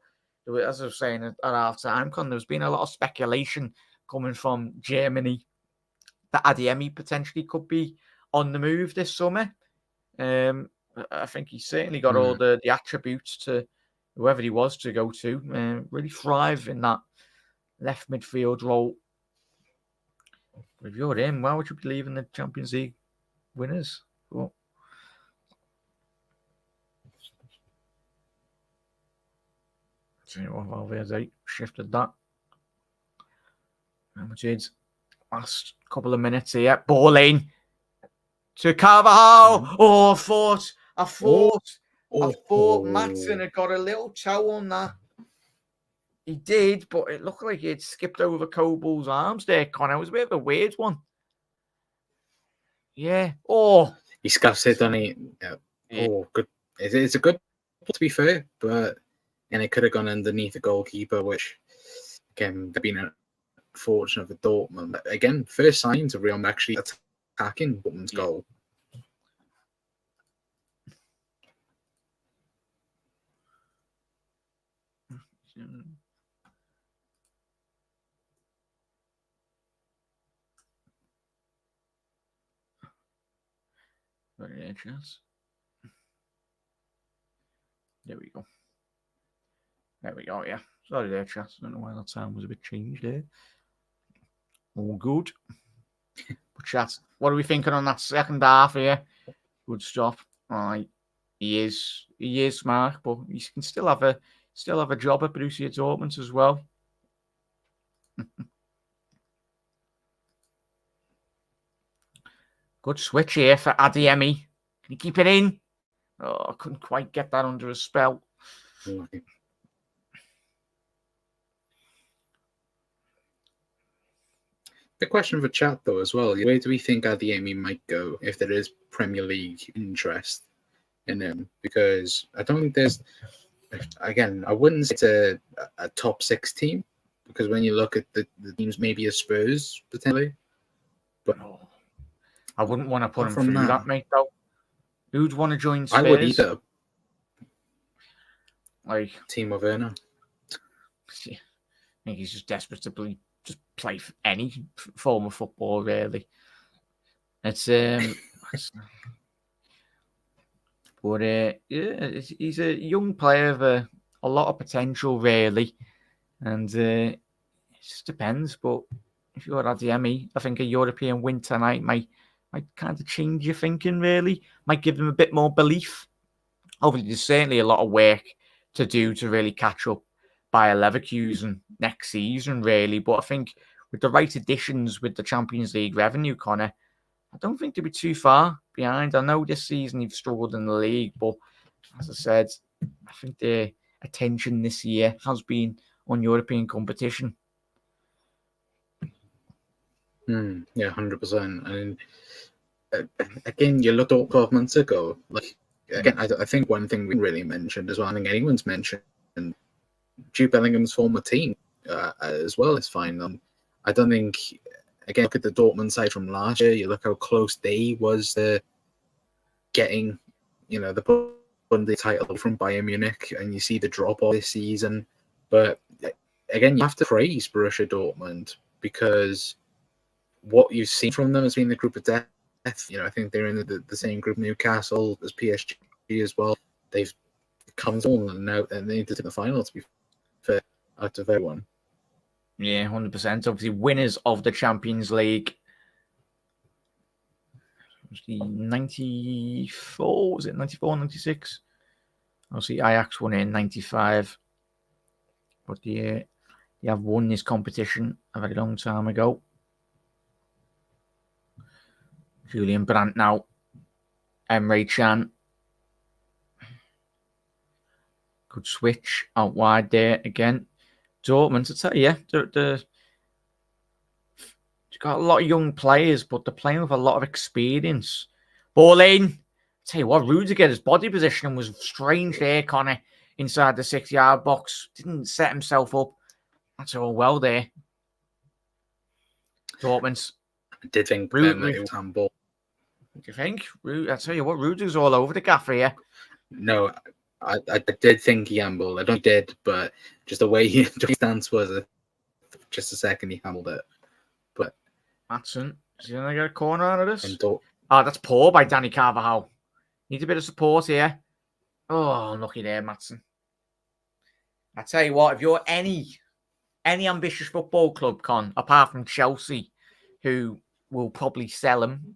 as I was saying at half time, there's been a lot of speculation coming from Germany that Adeyemi potentially could be on the move this summer. I think he's certainly got all the attributes to whoever he was to go to, really thrive in that left midfield role. If you're him, why would you be leaving the Champions League winners? Well, see what Valverde shifted that. Madrid's last couple of minutes here. Ball in to Carvajal. Oh, I thought Maatsen had got a little toe on that. He did, but it looked like he'd skipped over Kobel's arms there, Connor. It was a bit of a weird one. Yeah. Oh. He scuffs it, doesn't he? Yeah. Oh, good. It's a good, to be fair, but it could have gone underneath the goalkeeper, which, again, they've been unfortunate for Dortmund. But again, first signs of Real actually attacking Dortmund's goal. Sorry there, chance. There we go. There we go, yeah. Sorry there, chance. I don't know why that sound was a bit changed there. All good. But chat, what are we thinking on that second half here? Good stuff. All right. He is smart, but he can still have a job at Borussia Dortmund as well. Good switch here for Adeyemi. Can he keep it in? Oh, I couldn't quite get that under a spell. The question for chat, though, as well. Where do we think Adeyemi might go if there is Premier League interest in him? Because I don't think there's... Again, I wouldn't say it's a top 6 team, because when you look at the teams, maybe a Spurs, potentially. But I wouldn't want to put him through that, mate, though. Who'd want to join Spurs? I would either. Like... Timo Werner. I think he's just desperate to play any form of football, really. It's but yeah, he's a young player of a lot of potential, really, and it just depends. But if you're Adeyemi, I think a European win tonight might kind of change your thinking. Really, might give them a bit more belief. Obviously, there's certainly a lot of work to do to really catch up by Leverkusen next season, really. But I think with the right additions with the Champions League revenue, Connor, I don't think they'll be too far behind. I know this season you've struggled in the league, but as I said, I think their attention this year has been on European competition. Yeah, 100%. And again, you looked at 12 months ago. Like, again, I think one thing we really mentioned as well, I think anyone's mentioned, Jude Bellingham's former team as well is fine. I don't think, again, look at the Dortmund side from last year. You look how close they was to getting, the Bundesliga title from Bayern Munich, and you see the drop off this season. But again, you have to praise Borussia Dortmund, because what you've seen from them has been the group of death. I think they're in the same group, Newcastle as PSG as well. They've come on and now and they need to take the final, to be fair, out of everyone. Yeah, 100%. Obviously, winners of the Champions League. The 94, was it 94, 96? Obviously, Ajax won it in 95. But they have won this competition a very long time ago. Julian Brandt now. Emre Can. Good switch out wide there again. Dortmund, I tell you, they've got a lot of young players, but they're playing with a lot of experience. Ball in. Tell you what, Rudiger's body positioning was strange there, Connor, inside the 6-yard box. Didn't set himself up. That's all well there. Dortmund. I did think that it was handball. What do you think? I tell you what, Rudiger's all over the gaffer here. No, I did think he handballed. I don't did, but just the way his stance was, just a second he handled it. But Matson, is he going to get a corner out of this? Oh, that's poor by Danny Carvajal. Needs a bit of support here. Oh, unlucky there, Matson. I tell you what, if you're any ambitious football club, Con, apart from Chelsea, who will probably sell him,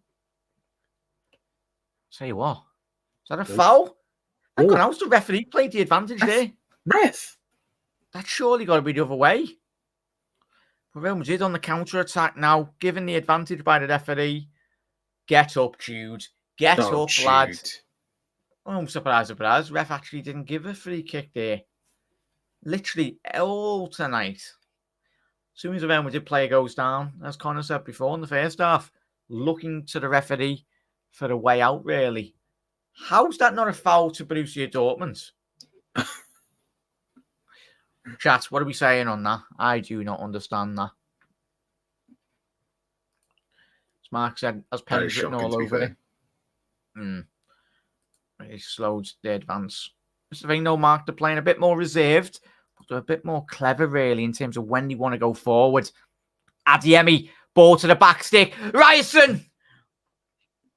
tell you what, is that a foul? How's the referee played the advantage there? Ref! That's surely got to be the other way. Real Madrid on the counter-attack now, given the advantage by the referee. Get up, Jude. Get up, Jude. lad. Oh, I'm surprised. Ref actually didn't give a free kick there. Literally all tonight. As soon as the Real Madrid player goes down, as Connor said before in the first half, looking to the referee for the way out, really. How's that not a foul to Borussia Dortmund? Chat, what are we saying on that? I do not understand that. As Mark said, as pen's written all over it. He slowed the advance. It's the thing, though, Mark, they're playing a bit more reserved, but they're a bit more clever, really, in terms of when they want to go forward. Adeyemi, ball to the back stick. Ryerson!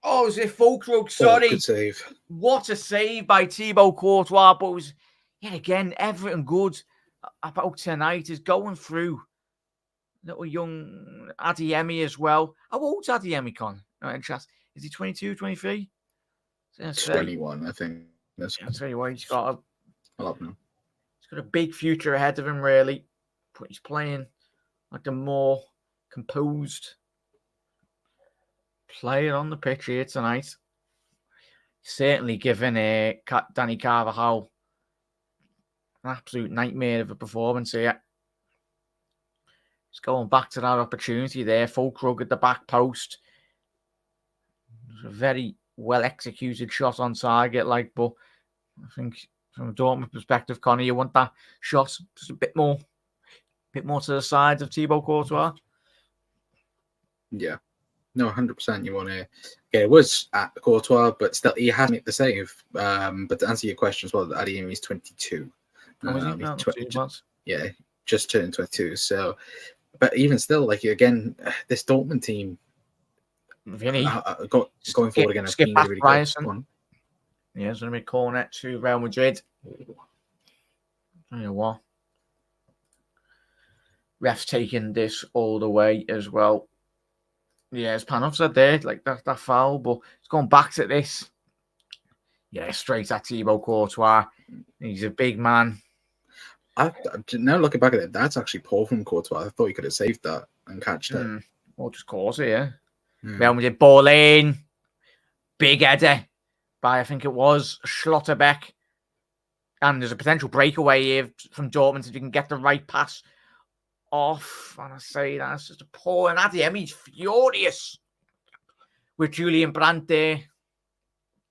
Oh, is it Fulkrug? Oh, Sorry. good save. What a save by Thibaut Courtois. But it was, yeah, again, everything good about tonight is going through little young Adeyemi as well. How old's Adeyemi, Con? Interest. Is he 22, 23? 21, I think. I'll tell you what, he's got a big future ahead of him, really. But he's playing like a more composed player on the pitch here tonight. Certainly giving Danny Carvajal an absolute nightmare of a performance here. He's going back to that opportunity there. Fulkrug at the back post. It was a very well executed shot on target, but I think from a Dortmund perspective, Connor, you want that shot just a bit more to the sides of Thibaut Courtois. Yeah. No, 100%. You want to. Yeah, it was at Courtois, but still, he has made the save. But to answer your question as well, Adeyemi's 22. Yeah, just turned 22. So, but even still, again, this Dortmund team, Vinny, going forward again, has been really good. Yeah, it's going to be corner to Real Madrid. Tell you what, ref's taking this all the way as well. Yeah, as Panov said there, that foul, but it's going back to this. Yeah, straight at Thibaut Courtois. He's a big man. Now looking back at it, that's actually poor from Courtois. I thought he could have saved that and catched it. Or just cause it, yeah. Real Madrid ball in. Big header by, I think it was, Schlotterbeck. And there's a potential breakaway here from Dortmund if you can get the right pass off. And I say that's just a poor. And Adeyemi's furious with Julian Brandt there,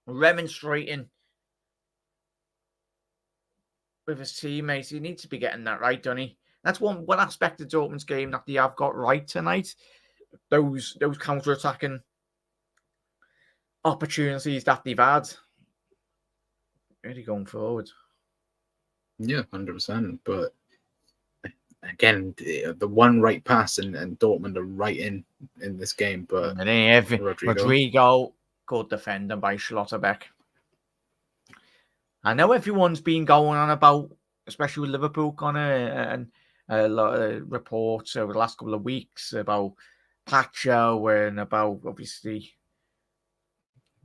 remonstrating with his teammates. He needs to be getting that right, doesn't he? That's one aspect of Dortmund's game that they have got right tonight. Those counter-attacking opportunities that they've had. Really going forward. Yeah, 100%. But again, the one right pass and Dortmund are right in this game. But Rodrigo, good defender by Schlotterbeck. I know everyone's been going on about, especially with Liverpool, Connor, and a lot of reports over the last couple of weeks about Pacho and about, obviously,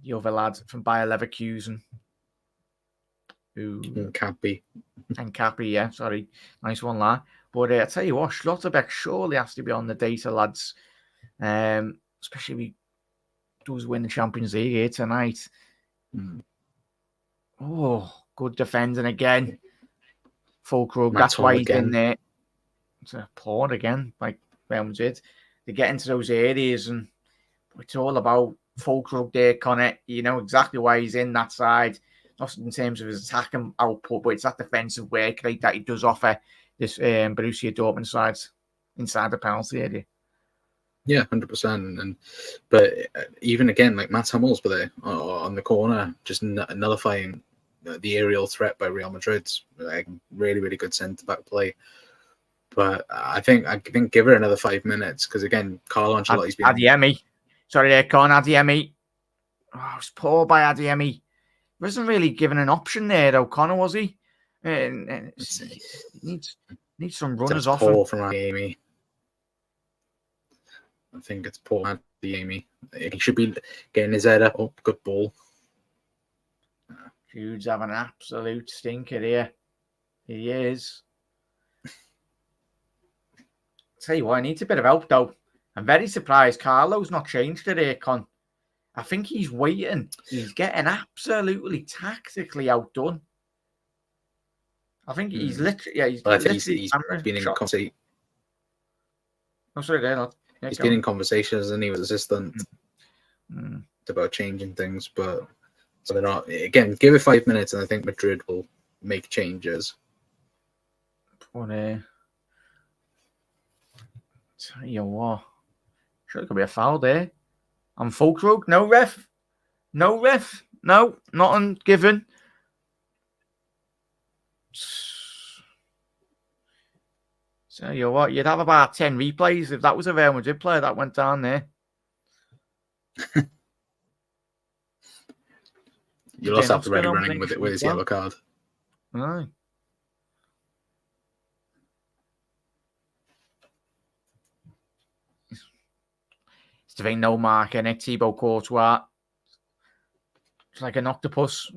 the other lad from Bayer Leverkusen. Cappy, yeah, sorry. Nice one, lad. But I tell you what, Schlotterbeck surely has to be on the data, lads. Especially if he does win the Champions League here tonight. Oh, good defending again. Fulkrug, that's why he's in there. It's a poor again, like Real Madrid. They get into those areas and it's all about Fulkrug there, Connor. You know exactly why he's in that side. Not in terms of his attacking output, but it's that defensive work rate that he does offer this Borussia Dortmund side inside the penalty area. Yeah, 100%. But even again, like Mats Hummels were there on the corner, just nullifying the aerial threat by Real Madrid. Really, really good centre-back play. But I think give her another 5 minutes because again, Carlo Ancelotti's been Adeyemi. Sorry, there, Con Adeyemi. Oh, it's poor by Adeyemi. He wasn't really given an option there, though, Connor, was he? And needs some runners off him. Poor from Adeyemi. I think it's poor Adeyemi. He should be getting his head up. Oh, good ball. Jude's having an absolute stinker here. He is. Tell you what, I need a bit of help, though. I'm very surprised Carlo's not changed today, Con. I think he's waiting. He's getting absolutely tactically outdone. I think he's literally... Yeah, he's been in conversation. Oh, sorry, there, lad. Yeah, he's been in conversations and he was assistant about changing things, but so they're not. Again, give it 5 minutes and I think Madrid will make changes. Tell you what, sure, there could be a foul there. On Fulkrug, no ref, no, nothing given. Tell you what, you'd have about 10 replays if that was a Real Madrid player that went down there. You'll also have to Bernat's ready going on running with bench with as his well. yellow card. Aye. It's ain't no mark in it. Thibaut Courtois. It's like an octopus.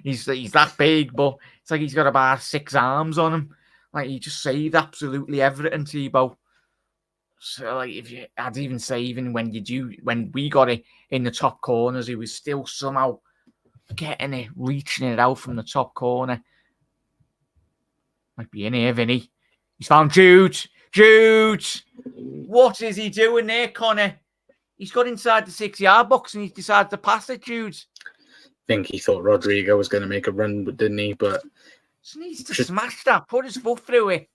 he's that big, but it's like he's got about 6 arms on him. Like he just saved absolutely everything, Thibaut. So like I'd even say even when we got it in the top corners, he was still somehow getting it, reaching it out from the top corner. Might be in here, Vinny. He's found Jude. Jude! What is he doing there, Connor? He's got inside the 6-yard box and he's decided to pass it, Jude. I think he thought Rodrigo was going to make a run, but didn't he? But just needs to smash that, put his foot through it.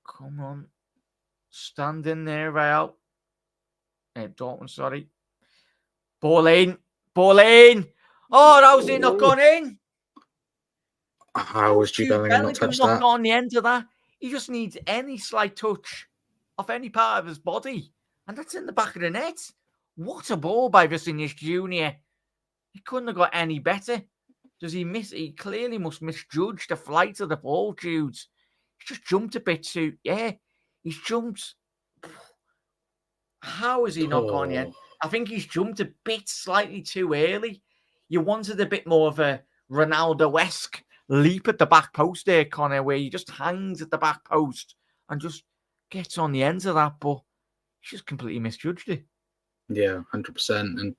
Come on. Stand in there, Real. Dortmund, sorry. Ball in. Ball in. Oh, how's it not gone in? How was Jude Bellingham not touched that? Not on the end of that. He just needs any slight touch of any part of his body. And that's in the back of the net. What a ball by Vinicius Jr. He couldn't have got any better. Does he miss? He clearly must misjudge the flight of the ball, Jude. He's just jumped a bit too. Yeah, he's jumped. How has he not gone yet? I think he's jumped a bit slightly too early. You wanted a bit more of a Ronaldo-esque leap at the back post there, Connor, where he just hangs at the back post and just gets on the ends of that, but he just completely misjudged it. Yeah, 100%. And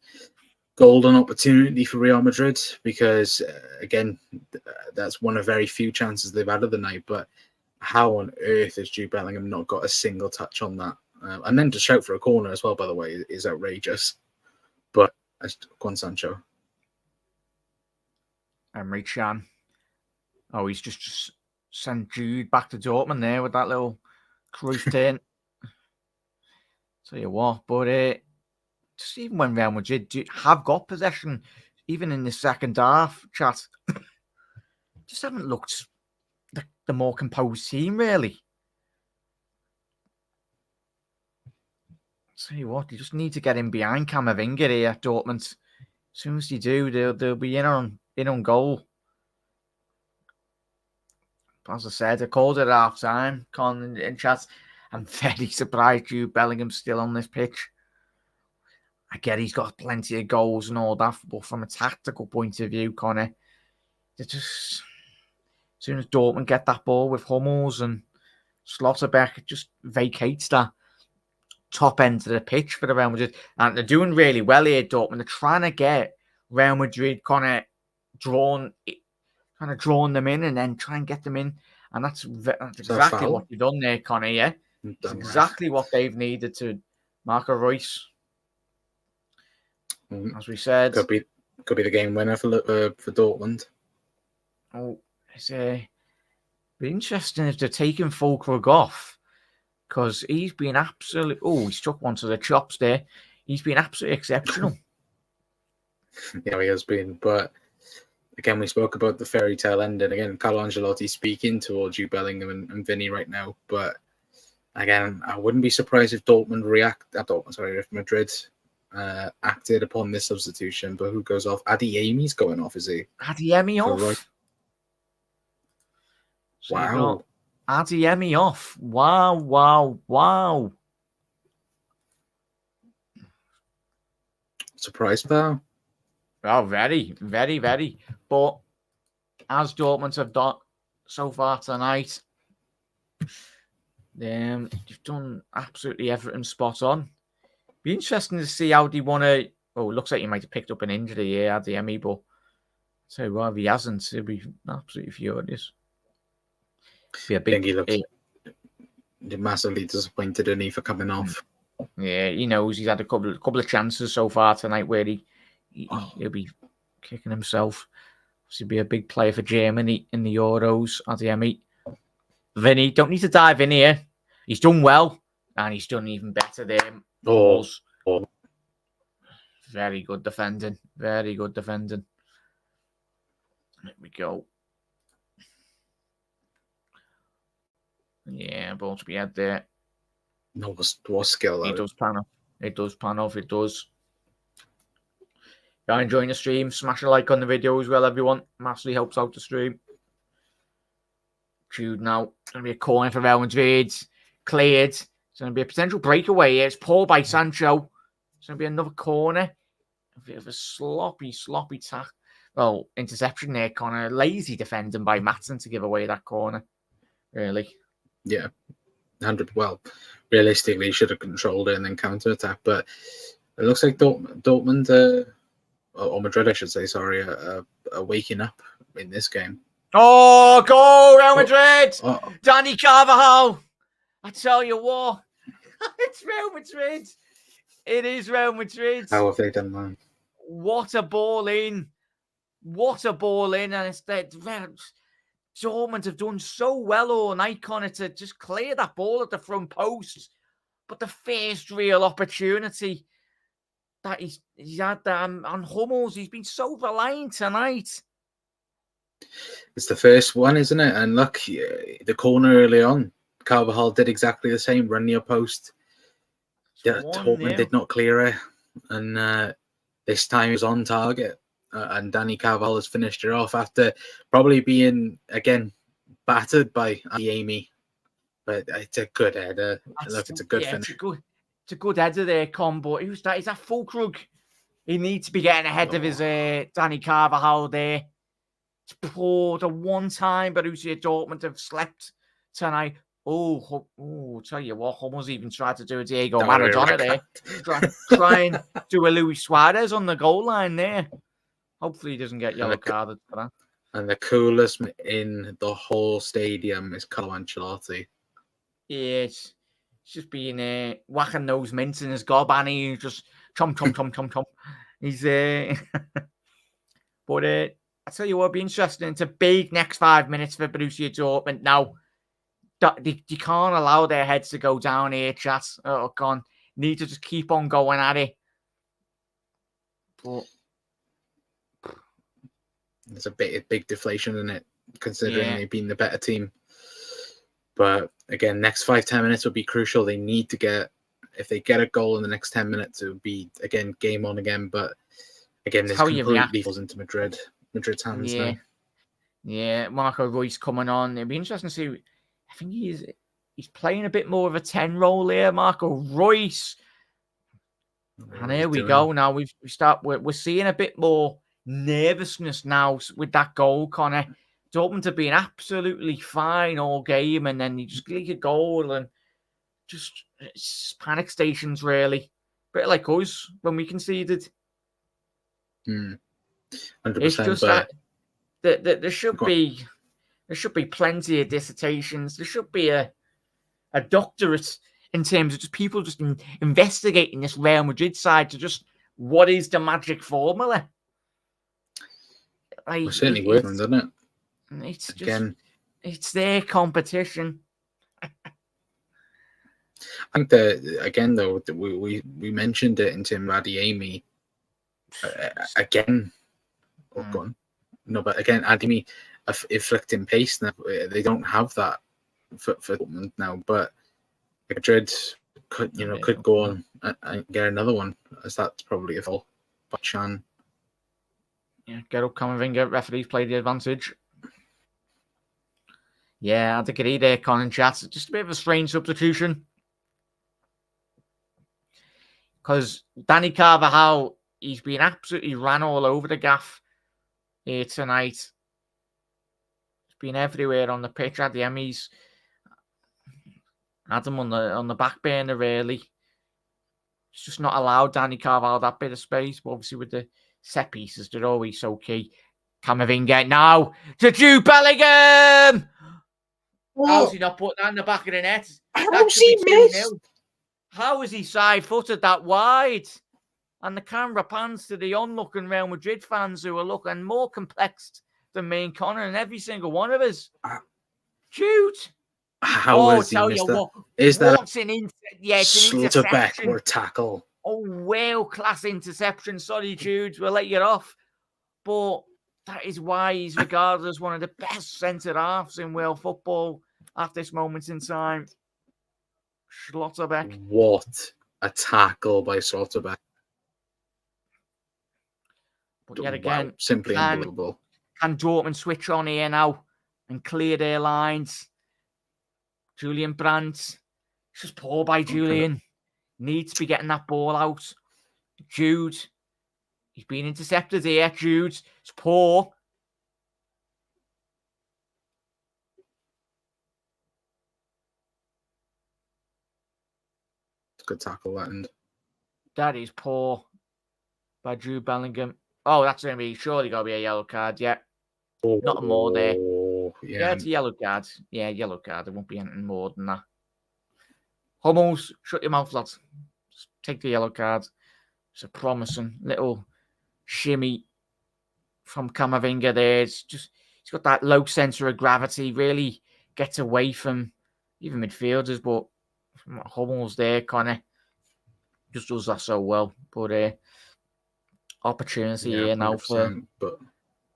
golden opportunity for Real Madrid because, again, that's one of very few chances they've had of the night. But how on earth has Jude Bellingham not got a single touch on that? And then to shout for a corner as well, by the way, is outrageous. But go on, Sancho. Emre Can. Oh, he's just sent Jude back to Dortmund there with that little cruise turn. Tell you what, but just even when Real Madrid have got possession, even in the second half, chat, just haven't looked the more composed team, really. Tell you what, you just need to get in behind Camavinga here at Dortmund. As soon as you do, they'll be in on goal. As I said, I called it at half time. Con in chat, I'm very surprised Jude Bellingham's still on this pitch. I get he's got plenty of goals and all that, but from a tactical point of view, Connor, just as soon as Dortmund get that ball with Hummels and Slotterbeck, it just vacates that top end of the pitch for the Real Madrid. And they're doing really well here, Dortmund. They're trying to get Real Madrid kind of drawn them in and then try and get them in. And that's exactly what they've done there, Connor, yeah? That's exactly what they've needed to Marco Reus. As we said. Could be the game winner for Dortmund. Oh, it's be interesting if they're taking Fulkrug off. Because he's been absolutely... Oh, he struck one to the chops there. He's been absolutely exceptional. Yeah, he has been. But again, we spoke about the fairy tale ending. Again, Carlo Ancelotti speaking towards Jude Bellingham and Vinny right now. But again, I wouldn't be surprised if if Madrid acted upon this substitution. But who goes off? Adeyemi's going off, is he? Adeyemi off? Right. So wow. Adeyemi off. Wow. Surprised though? Oh, very, very, very. But as Dortmund have done so far tonight, you've done absolutely everything spot on. Be interesting to see how they want to... Oh, it looks like he might have picked up an injury here, Adeyemi, but so if he hasn't, he'll be absolutely furious. Be a big... I think he looks massively disappointed in he for coming off. Yeah, he knows he's had a couple of chances so far tonight where he'll be kicking himself. He'll be a big player for Germany in the Euros, Adeyemi. Vinny, don't need to dive in here. He's done well, and he's done even better there. Very good defending. Very good defending. There we go. Yeah, ball to be had there. No, was skill. It does pan off. It does pan off. It does. If you're enjoying the stream, smash a like on the video as well, everyone. Massively helps out the stream. Jude now. It's going to be a corner for Real Madrid. Cleared. It's going to be a potential breakaway here. It's pulled by Sancho. It's going to be another corner. A bit of a sloppy tack. Well, interception there, Connor. Lazy defending by Maatsen to give away that corner. Really. Yeah. 100. Well, realistically, he should have controlled it and then counter attack. But it looks like Dortmund, or Madrid, I should say, sorry, are waking up in this game. Oh, go Real Madrid! Dani Carvajal! I tell you what, it's Real Madrid. It is Real Madrid. How have they done that? What a ball in. What a ball in. And it's that Dortmund have done so well all night, Connor, to just clear that ball at the front post. But the first real opportunity that he's had on Hummels, he's been so reliant tonight. It's the first one, isn't it? And look, the corner early on, Carvajal did exactly the same, run near post. Dortmund did not clear it. And this time is on target. And Dani Carvajal has finished it off after probably being, again, battered by Adeyemi. But it's a good header. Look, it's a good finish. It's a good header there, Con. But who's that? Is that Fulkrug? He needs to be getting ahead of his Dani Carvajal there. It's poor. The one time Borussia Dortmund have slept tonight. Oh, tell you what, Hummels even tried to do a Diego Maradona there. Try and do a Luis Suarez on the goal line there. Hopefully he doesn't get yellow carded for that. And the coolest in the whole stadium is Carlo Ancelotti. Yeah, it's just being whacking those mints in his gob, and he's just chomp. He's but I tell you what, it'll be interesting. It's a big next 5 minutes for Borussia Dortmund. Now, they can't allow their heads to go down here, chat. Oh, God. Need to just keep on going at it. But there's a big deflation in it, considering they've been the better team. But again, next 5-10 minutes will be crucial. They need to get, if they get a goal in the next 10 minutes, it would be, again, game on again. But again, this completely falls into Madrid's hands now. Yeah, Marco Reus coming on. It'd be interesting to see. I think he's playing a bit more of a 10 role here, Marco Reus. And here we go. Now we're seeing a bit more nervousness now with that goal, Connor. Dortmund have been absolutely fine all game, and then you just leak a goal and just it's panic stations, really. Bit like us when we conceded. 100%. It's just that there should be plenty of dissertations. There should be a doctorate in terms of just people just investigating this Real Madrid side to just what is the magic formula. We're certainly working, doesn't it? It's again, it's their competition. I think that again, though, we mentioned it in terms of Adeyemi. Again, gone. No, but again, Adeyemi inflicting pace now. They don't have that for Dortmund now. But Madrid could go on and get another one, as that's probably a fault by Chan. Yeah, get up, Camavinga. Referees play the advantage. Yeah, I think it there, Con chat. Just a bit of a strange substitution. Because Dani Carvajal, he's been absolutely ran all over the gaff here tonight. He's been everywhere on the pitch. Adeyemi's had him on the back burner, really. It's just not allowed Dani Carvajal that bit of space. But obviously with the set pieces, they're always so key. Camavinga now to Jude Bellingham! How's he not put that in the back of the net? How's he missed? How is he side-footed that wide? And the camera pans to the onlooking Real Madrid fans who are looking more complex than me and Connor and every single one of us. Jude! How is he missed that? Is that it's an interception. Backward tackle? Oh, world-class interception. Sorry, Jude. We'll let you off. But that is why he's regarded as one of the best centre-halves in world football at this moment in time. Schlotterbeck. What a tackle by Schlotterbeck. But yet again, wow, simply unbelievable. Can Dortmund switch on here now and clear their lines? Julian Brandt. It's just poor by Julian. Needs to be getting that ball out. Jude. He's been intercepted here. Jude. It's poor. Good tackle that end. That is poor by Jude Bellingham. Oh, that's going to be surely got to be a yellow card. Yeah. Not more there. Yeah, it's a yellow card. Yeah, yellow card. There won't be anything more than that. Hummels, shut your mouth, lads. Just take the yellow card. It's a promising little shimmy from Camavinga there. It's just he's got that low centre of gravity. Really gets away from even midfielders, but Hummels there kind of just does that so well. But opportunity here now for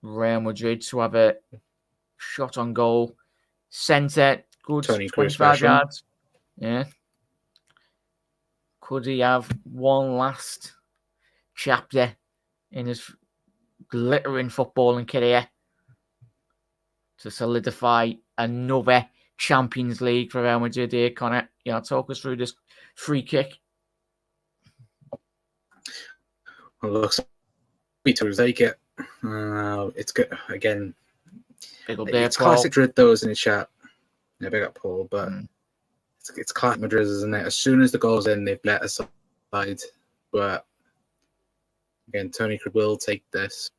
Real Madrid to have a shot on goal. Centre, good, Tony 25 yards. Yeah. Could he have one last chapter in his glittering footballing career to solidify another Champions League for Real Madrid here, Connor? Talk us through this free kick. Well, looks like to take it. It's good again. Big up there, it's Paul. classic Madrid, though, isn't it, chat? Yeah, big up Paul, but it's classic Madrid, isn't it? As soon as the goal's in, they've let us slide. But again, Tony will take this.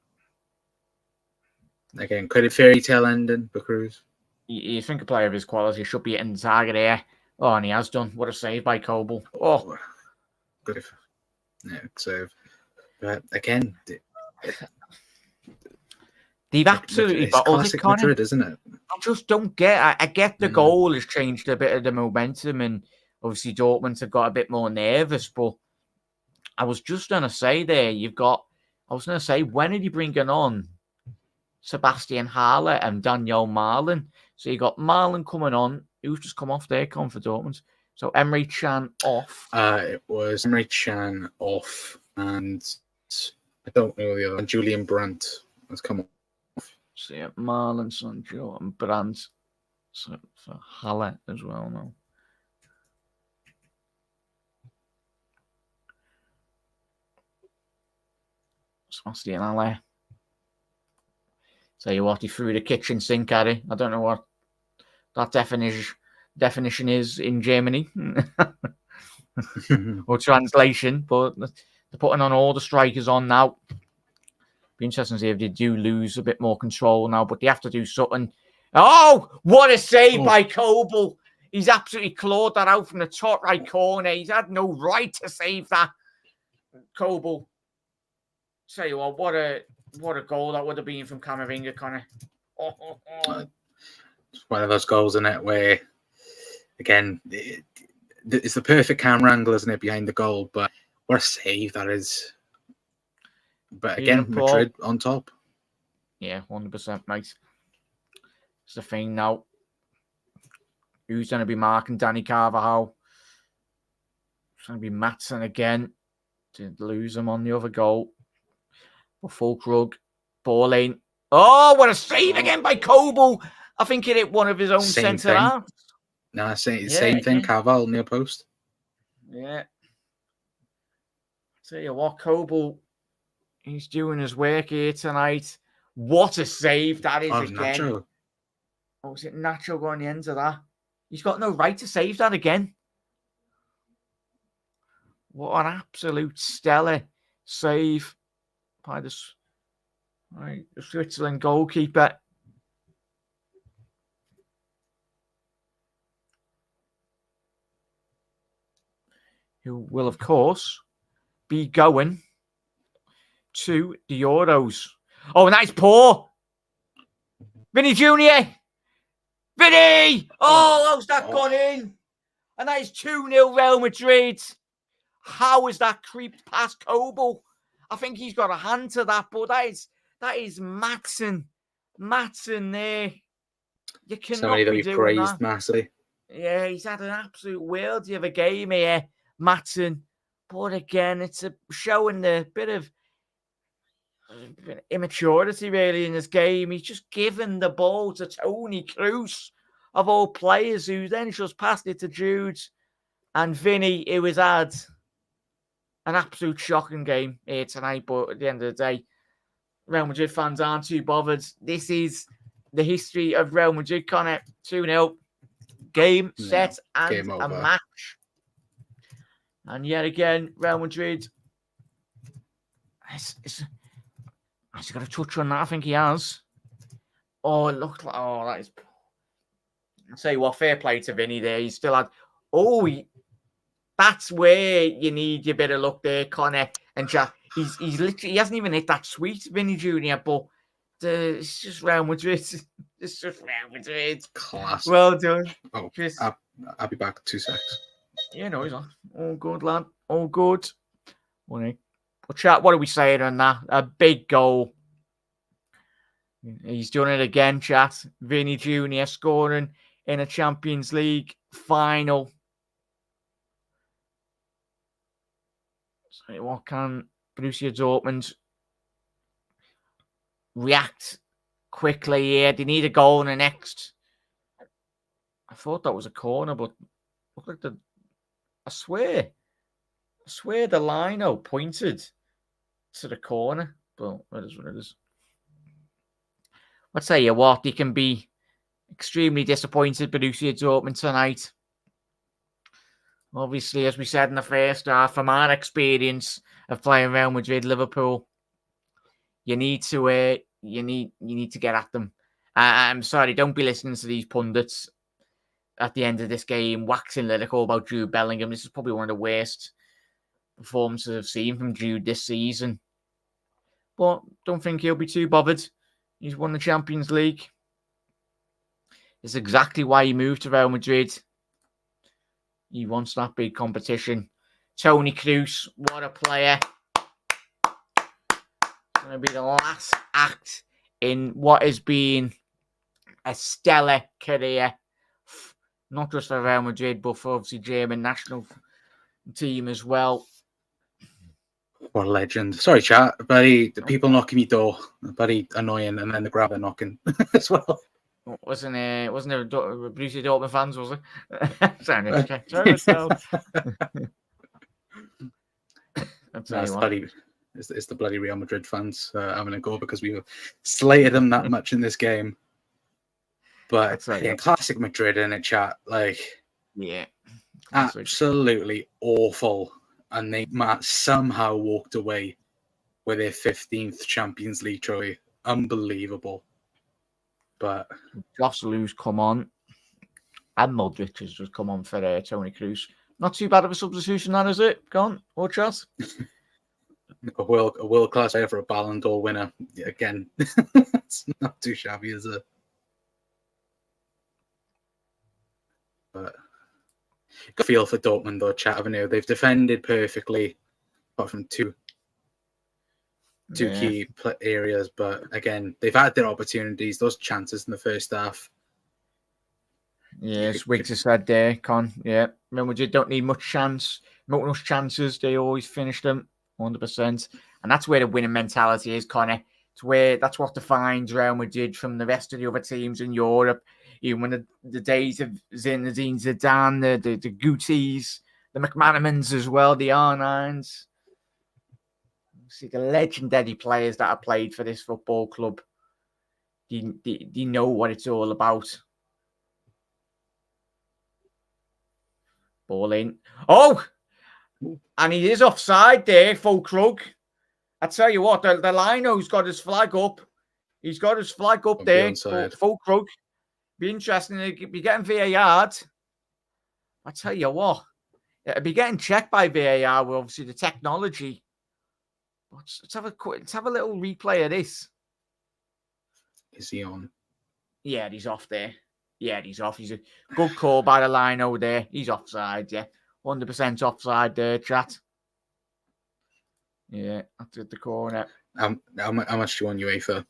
Again, could a fairy tale ending for Cruz? You think a player of his quality should be hitting the target here. Oh, and he has done. What a save by Kobel. Oh, good. Yeah, save. But again, they've absolutely bottled it, Connor. Madrid, isn't it? I just don't get. I get the goal has changed a bit of the momentum, and obviously Dortmund have got a bit more nervous. But I was just going to say there, when are you bringing on Sebastian Haller and Daniel Marlin? So you got Marlin coming on, who's just come off there, for Dortmund. So Emre Can off. It was Emre Can off, and I don't know the other one. Julian Brandt has come off. So yeah, Marlin, Sancho, and Brandt. So for Haller as well now. Sebastian Haller. Tell you what, he threw the kitchen sink at it. I don't know what that definition is in Germany or translation, but they're putting on all the strikers on now. Be interesting to see if they do lose a bit more control now, but they have to do something. Oh, what a save by Kobel. He's absolutely clawed that out from the top right corner. He's had no right to save that. Kobel. Tell you what a goal that would have been from Camavinga, Connor. It's one of those goals in it where, again, it's the perfect camera angle, isn't it, behind the goal? But what a save that is. But again, Madrid on top. Yeah, 100%, mate. It's the thing now. Who's going to be marking Danny Carvajal? It's going to be Maatsen again. Didn't lose him on the other goal. Fulkrug, ball in. Oh, what a save again by Kobel. I think it hit one of his own centre halves. No, same thing. Carval near post. Yeah. Tell you what, Kobel, he's doing his work here tonight. What a save that is again. Nacho. Oh, was it Nacho going the end of that? He's got no right to save that again. What an absolute stellar save by the Switzerland goalkeeper. Who will, of course, be going to the Euros. Oh, nice paw. Vinny Jr. Vinny! Oh, how's that gone in? And that is 2-0 Real Madrid. How has that creeped past Kobel? I think he's got a hand to that, but that is Maatsen. Maatsen there. You cannot somebody that be we doing praised that. massively. Yeah, he's had an absolute worldie of a game here, Matson. But again, it's showing a bit of immaturity really in his game. He's just given the ball to Tony Kroos, of all players, who then just passed it to Jude and Vinny, who has had an absolute shocking game here tonight. But at the end of the day, Real Madrid fans aren't too bothered. This is the history of Real Madrid, Connor. 2-0. Game, set, and game a over. match. And yet again, Real Madrid. Has he got a touch on that? I think he has. Oh, it looked like. Oh, that is. I'll tell you what, fair play to Vinny there. He still had. Oh, that's where you need your bit of luck there, Connor and Jack. He's literally. He hasn't even hit that sweet, Vinny Jr., but it's just Real Madrid. It's just Real Madrid. Class. Well done. Oh, Just, I'll be back 2 seconds. Yeah, no, he's on. All good, lad. All good. Well, chat, what are we saying on that? A big goal. He's done it again, chat. Vinny Jr. scoring in a Champions League final. So what can Borussia Dortmund react quickly here? They need a goal in the next. I thought that was a corner, but look like I swear the line pointed to the corner, but it is what it is. I'll tell you what, they can be extremely disappointed, Borussia Dortmund tonight. Obviously, as we said in the first half, from our experience of playing Real Madrid, Liverpool, you need to get at them. I'm sorry, don't be listening to these pundits at the end of this game waxing lyrical about Jude Bellingham. This is probably one of the worst performances I've seen from Jude this season. But don't think he'll be too bothered. He's won the Champions League. It's exactly why he moved to Real Madrid. He wants that big competition. Tony Kroos, what a player. It's going to be the last act in what has been a stellar career. Not just for Real Madrid, but for obviously German national team as well. What a legend. Sorry, chat. Very people knocking me door. Very annoying. And then the grabber knocking as well. Wasn't there Borussia Dortmund fans, was it? Sorry. That's bloody. It's the bloody Real Madrid fans having a go because we slated them that much in this game. But yeah, classic Madrid in a chat. Like, yeah, absolutely awful. And they somehow walked away with their 15th Champions League trophy. Unbelievable. But Jocelou's come on, and Modric has just come on for Tony Kroos. Not too bad of a substitution, that is it? Go on, or Chas? a world-class player for a Ballon d'Or winner. Again, it's not too shabby, is it? But good feel for Dortmund, though, chat, haven't you? They've defended perfectly, apart from two key areas. But again, they've had their opportunities, those chances in the first half. Yeah, as Wiggs has said there, Con. Yeah, Real Madrid don't need much chances. They always finish them 100%. And that's where the winning mentality is, Connor. That's what defines Real Madrid from the rest of the other teams in Europe. Even when the days of Zinedine Zidane, the Gutis, the McManamans as well, the R9s. See, the legendary players that have played for this football club, they know what it's all about. Ball in. Oh! And he is offside there, Fulkrug. I tell you what, the lino's got his flag up. He's got his flag up there. Fulkrug. Be interesting. He'll be getting VAR. I tell you what, it'll be getting checked by VAR with obviously the technology. Let's have a little replay of this. Is he on? Yeah, he's off there. Yeah, he's off. He's a good call by the line over there. He's offside, yeah. 100% offside there, chat. Yeah, that's at the corner. How much do you want UEFA?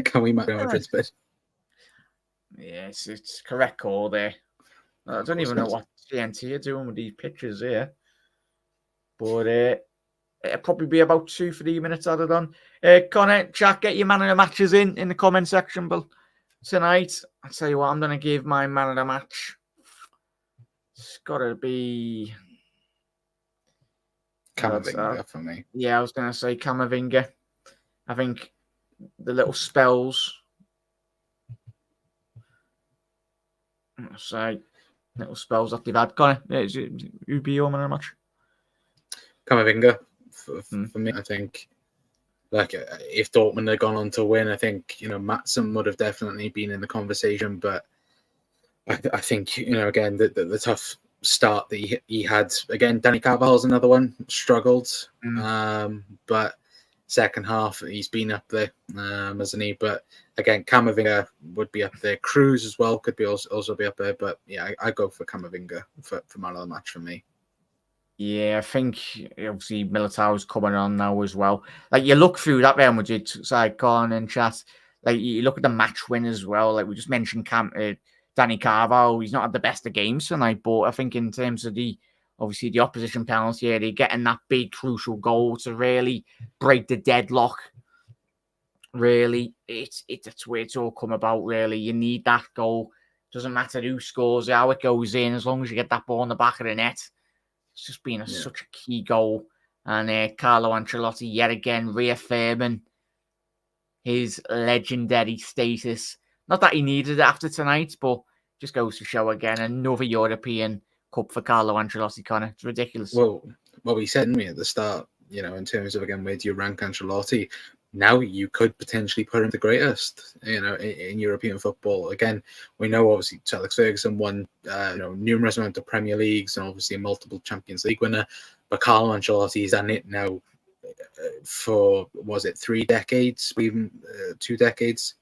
Can we match Madrid's bid? Yeah, it's correct call there. I don't even know what TNT are doing with these pictures here. But it'll probably be about 2-3 minutes added on. Connor, chat, get your man of the matches in the comment section, Bill. Tonight, I'll tell you what, I'm going to give my man of the match. It's got to be... Camavinga for me. Yeah, I was going to say Camavinga. I think the little spells... little spells that they've had. Connor, who'd be your man of the match? Camavinga for me. I think, like, if Dortmund had gone on to win, I think Maatsen would have definitely been in the conversation. But I think again the tough start that he had. Again, Dani Carvajal's another one, struggled, but second half he's been up there, hasn't he? But again, Camavinga would be up there. Cruz as well could be also be up there. But yeah, I go for Camavinga for man of the match for me. Yeah, I think obviously Militao's coming on now as well. Like, you look through that Real Madrid side, Con and chat. Like, you look at the match win as well. Like, we just mentioned Dani Carvajal. He's not had the best of games tonight, but I think in terms of the opposition penalty area, getting that big crucial goal to really break the deadlock. Really, that's where it's all come about. Really, you need that goal. Doesn't matter who scores, how it goes in, as long as you get that ball in the back of the net. It's just been such a key goal. And Carlo Ancelotti, yet again, reaffirming his legendary status. Not that he needed it after tonight, but just goes to show again, another European Cup for Carlo Ancelotti, Connor. It's ridiculous. Well, we said to me at the start, in terms of, again, where do you rank Ancelotti? Now you could potentially put him the greatest, in European football. Again, we know obviously Alex Ferguson won, numerous amount of Premier Leagues and obviously a multiple Champions League winner. But Carlo Ancelotti's done it now for, was it 3 decades, even 2 decades?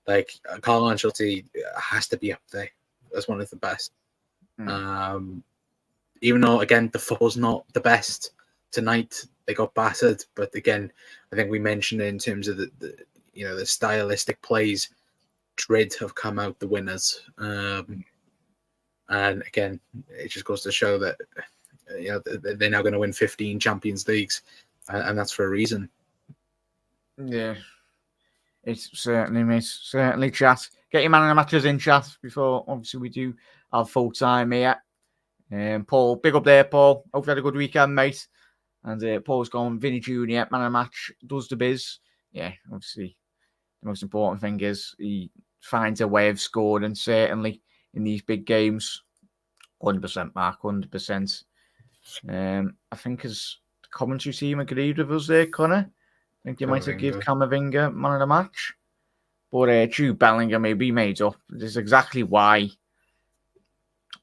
Like, Carlo Ancelotti has to be up there as one of the best. Even though, again, the football's not the best tonight, they got battered. But again, I think we mentioned it in terms of the stylistic plays. Madrid have come out the winners, and again, it just goes to show that they're now going to win 15 Champions Leagues, and that's for a reason. Yeah, it's certainly chat. Get your man in the matches in, chat, before obviously we do our full time here. Paul, big up there, Paul. Hope you had a good weekend, mate. And Paul's gone, Vinny Jr., man of the match, does the biz. Yeah, obviously, the most important thing is he finds a way of scoring, certainly in these big games. 100%, Mark, 100%. I think as the commentary team agreed with us there, Connor. I think you might have given Camavinga man of the match. But Jude Bellingham may be made up. This is exactly why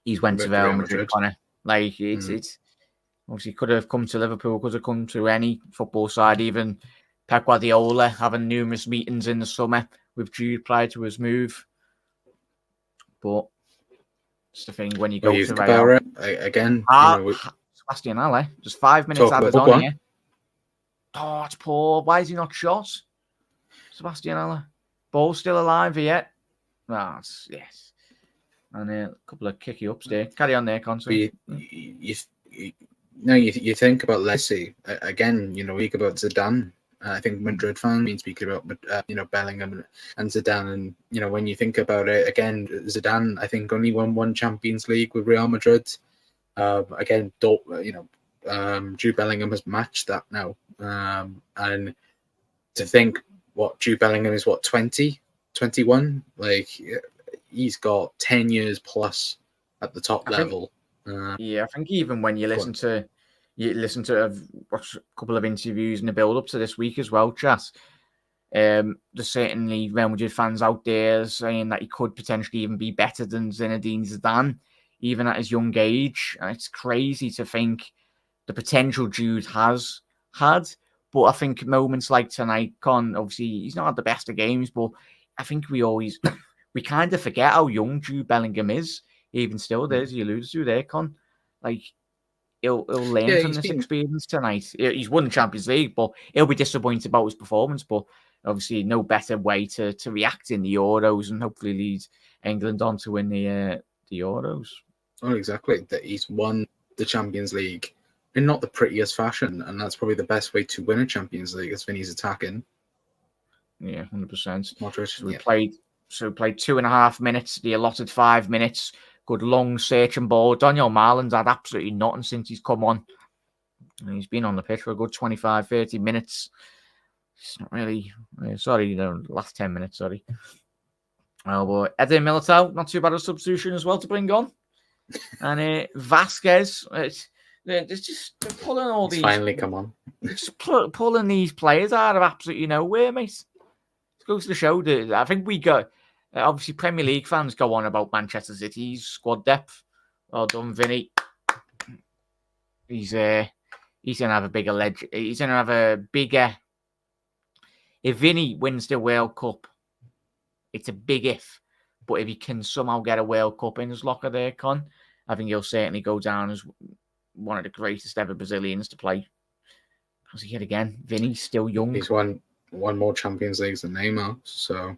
he's went to Real Madrid, Connor. Like, it's obviously could have come to Liverpool, could have come to any football side, even Pep Guardiola having numerous meetings in the summer with Jude prior to his move. But it's the thing when you go to Real. Again, Sebastian Haller, just 5 minutes added on here. Oh, it's poor. Why is he not shot? Sebastian Haller. Ball's still alive yet. Yes. And a couple of kicky ups there. Carry on there, Constance. You think about Leslie again. You speak about Zidane. I think Madrid fans been speaking about Bellingham and Zidane, and when you think about it again, Zidane I think only won 1 Champions League with Real Madrid. Again, Jude Bellingham has matched that now, and to think what Jude Bellingham is 20, 21, like he's got 10 years plus at the top level. I think even when you listen to watch a couple of interviews in the build up to this week as well, chat. There's certainly Real Madrid fans out there saying that he could potentially even be better than Zinedine Zidane, even at his young age. And it's crazy to think the potential Jude has had. But I think moments like tonight, obviously he's not had the best of games, but I think we kind of forget how young Jude Bellingham is. Even still, as you alluded to there, like he'll learn from this experience tonight. He's won the Champions League, but he'll be disappointed about his performance. But obviously, no better way to react in the Euros and hopefully lead England on to win the Euros. Oh, exactly. That he's won the Champions League in not the prettiest fashion, and that's probably the best way to win a Champions League is when he's attacking. Yeah, 100%. Modric, So we played 2.5 minutes, the allotted 5 minutes. Good long searching ball. Daniel Marlin's had absolutely nothing since he's come on. And he's been on the pitch for a good 25, 30 minutes. It's not really... last 10 minutes, sorry. Oh, boy. Eden Militao, not too bad a substitution as well to bring on. And Vasquez, they're pulling all he's these... finally come on. Just pulling these players out of absolutely nowhere, mate. It goes to show that I think we got... obviously, Premier League fans go on about Manchester City's squad depth. Well done, Vinny. He's going to have a bigger ledge. He's going to have a bigger... If Vinny wins the World Cup, it's a big if. But if he can somehow get a World Cup in his locker there, Con, I think he'll certainly go down as one of the greatest ever Brazilians to play. Because yet again, Vinny's still young. He's won more Champions Leagues than Neymar, so...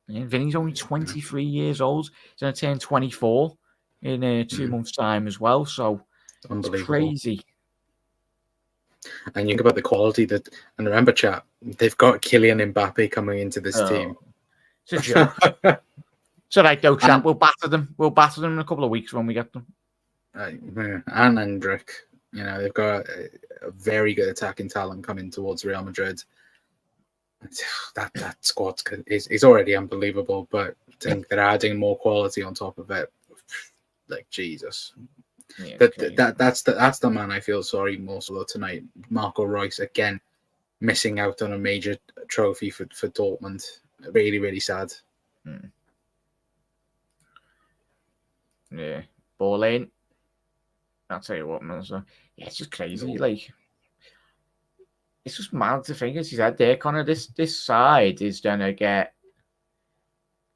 Yeah, Vinny's only 23 years old. He's going to turn 24 in 2 months' time as well. So it's crazy. And you think about the quality that... And remember, chat, they've got Kylian Mbappe coming into this team. It's a joke. It's all right, though, chat. We'll batter them. We'll batter them in a couple of weeks when we get them. And Hendrick. You know, they've got a very good attacking talent coming towards Real Madrid. That squad is already unbelievable, but I think they're adding more quality on top of it. Like, Jesus. Yeah, that's the man I feel sorry most of tonight. Marco Reus, again, missing out on a major trophy for Dortmund. Really, really sad. Yeah, ball in. I'll tell you what, man. So, yeah, it's just crazy. Like, it's just mad to think, as you said there, Connor, this side is gonna get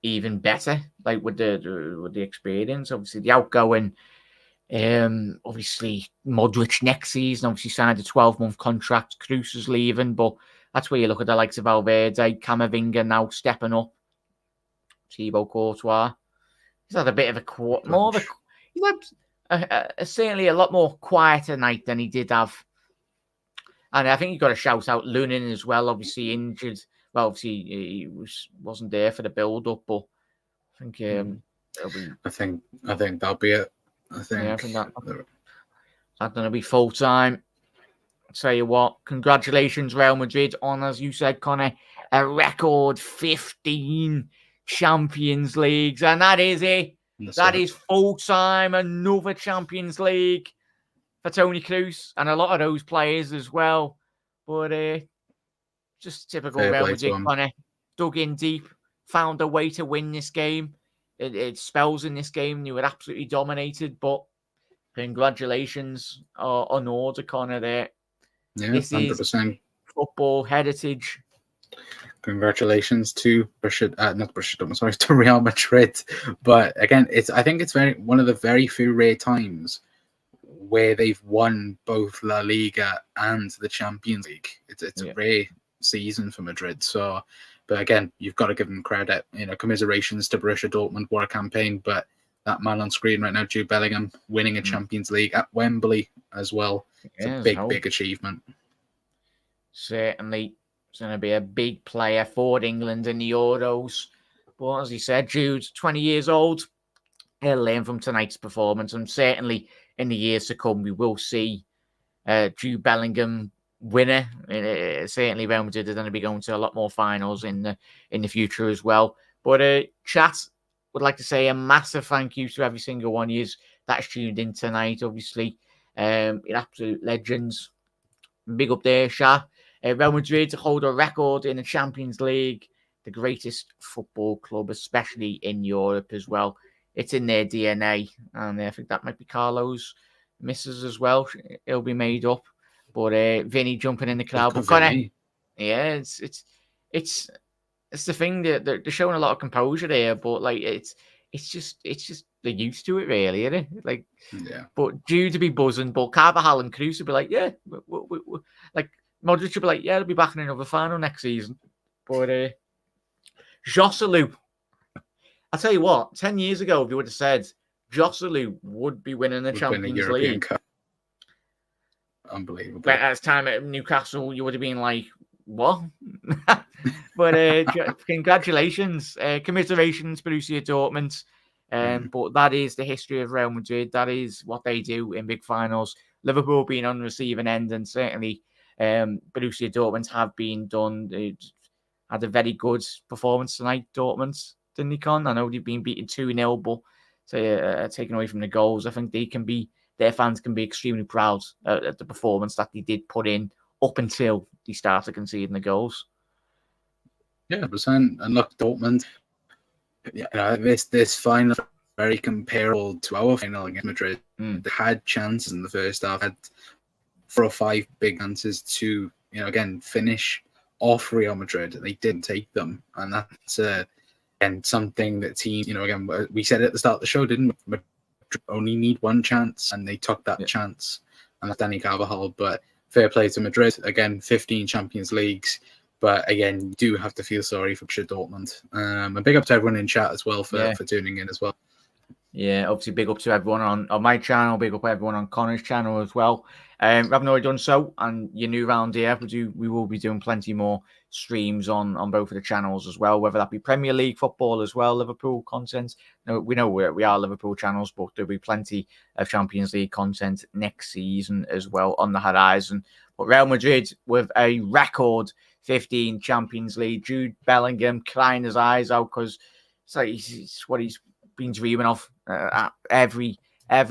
even better. Like with the experience, obviously the outgoing. Obviously Modric next season obviously signed a 12-month contract. Kroos is leaving, but that's where you look at the likes of Valverde, Camavinga now stepping up. Thibaut Courtois. He's had a bit of he's had certainly a lot more quieter night than he did have. And I think you've got to shout out Lunin as well, obviously injured. Well, obviously he wasn't there for the build-up, but I think I think that'll be it. I think that's going to be full-time. I'll tell you what, congratulations, Real Madrid, on, as you said, Connor, a record 15 Champions Leagues. And that is it. That is full-time, another Champions League for Toni Kroos and a lot of those players as well. But just typical Real Madrid, Connor. Dug in deep, found a way to win this game. It spells in this game. You were absolutely dominated, but congratulations on order, Connor, there. Yeah, this 100%. Is football heritage. Congratulations to to Real Madrid. But again, I think it's one of the very few rare times where they've won both La Liga and the Champions League. It's a rare season for Madrid. So, but again, you've got to give them credit. You know, commiserations to Borussia Dortmund. What a campaign! But that man on screen right now, Jude Bellingham, winning a Champions League at Wembley as well. It's a big achievement. Certainly. He's going to be a big player for England in the Euros. But as he said, Jude, 20 years old, he'll learn from tonight's performance. And certainly in the years to come, we will see Jude Bellingham winner. Certainly Real Madrid are going to be going to a lot more finals in the future as well. But chat, would like to say a massive thank you to every single one of you that's tuned in tonight, obviously. You're absolute legends. Big up there, Shah. Real Madrid hold a record in the Champions League, the greatest football club, especially in Europe as well. It's in their DNA, and I think that might be Carlo's misses as well. It'll be made up, but Vinny jumping in the crowd. But Connor, yeah, it's the thing that they're showing a lot of composure there, but like it's just they're used to it, really, isn't it? Like, yeah. But due to be buzzing, but Carvajal and Kroos would be like, yeah, like. Modric will be like, yeah, they'll be back in another final next season. But Joselu, I'll tell you what, 10 years ago, if you would have said Joselu would be winning the Would win a Champions European League. Cup. Unbelievable. But at the time at Newcastle, you would have been like, what? But congratulations, commiserations, Borussia Dortmund. But that is the history of Real Madrid. That is what they do in big finals. Liverpool being on the receiving end, and certainly Borussia Dortmund have been done. They had a very good performance tonight, Dortmund, didn't they, Con? I know they've been beaten 2-0, but taken away from the goals. I think their fans can be extremely proud at the performance that they did put in up until they started conceding the goals. Yeah, 100%. And look, Dortmund, this final very comparable to our final against Madrid. They had chances in the first half, had 4 or 5 big chances to, again, finish off Real Madrid. They didn't take them, and that's and something that teams, again, we said at the start of the show, didn't we? Only need one chance, and they took that chance, and that's Dani Carvajal. But fair play to Madrid. Again, 15 Champions Leagues. But again, you do have to feel sorry for Borussia Dortmund. And big up to everyone in chat as well for tuning in as well. Yeah, obviously big up to everyone on my channel, big up to everyone on Connor's channel as well. We haven't already done so, and you're new around here. We will be doing plenty more streams on both of the channels as well, whether that be Premier League football as well, Liverpool content. No, we know we are Liverpool channels, but there'll be plenty of Champions League content next season as well on the horizon. But Real Madrid with a record 15 Champions League. Jude Bellingham crying his eyes out because it's what he's been dreaming of. Every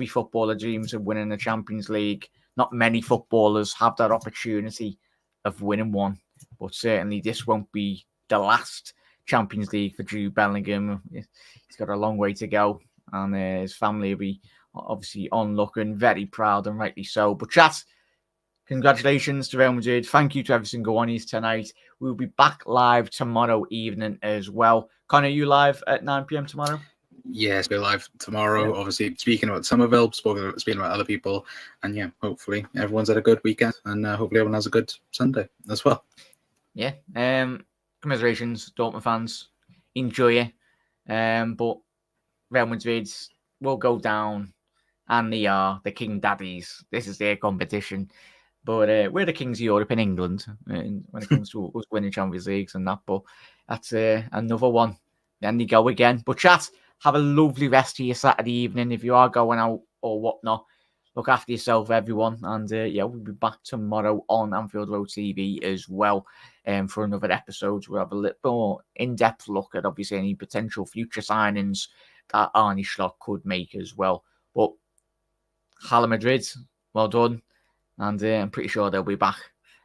footballer dreams of winning the Champions League. Not many footballers have that opportunity of winning one, but certainly this won't be the last Champions League for Jude Bellingham. He's got a long way to go, and his family will be obviously onlooking, very proud, and rightly so. But chat, congratulations to Real Madrid. Thank you to every single one of you tonight. We'll be back live tomorrow evening as well. Connor, you live at 9 p.m. tomorrow? Yes, we're live tomorrow. Yeah. Obviously, speaking about Somerville, speaking about other people, and hopefully everyone's had a good weekend, and hopefully everyone has a good Sunday as well. Yeah, commiserations, Dortmund fans, enjoy it. But Real Madrid will go down, and they are the King Daddies. This is their competition, but we're the Kings of Europe in England when it comes to us winning Champions Leagues and that. But that's another one. Then they go again. But chat. Have a lovely rest of your Saturday evening. If you are going out or whatnot, look after yourself, everyone. And we'll be back tomorrow on Anfield Road TV as well for another episode. We'll have a little more in-depth look at obviously any potential future signings that Arne Slot could make as well. But Hala Madrid, well done. And I'm pretty sure they'll be back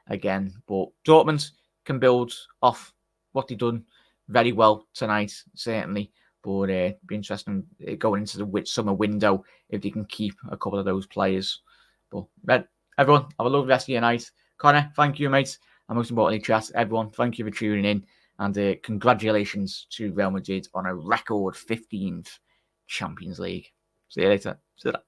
again. But Dortmund can build off what they've done very well tonight, certainly. But it'd be interesting going into the summer window if they can keep a couple of those players. But everyone, have a lovely rest of your night. Connor, thank you, mate. And most importantly, chat, everyone, thank you for tuning in. And congratulations to Real Madrid on a record 15th Champions League. See you later. See you later.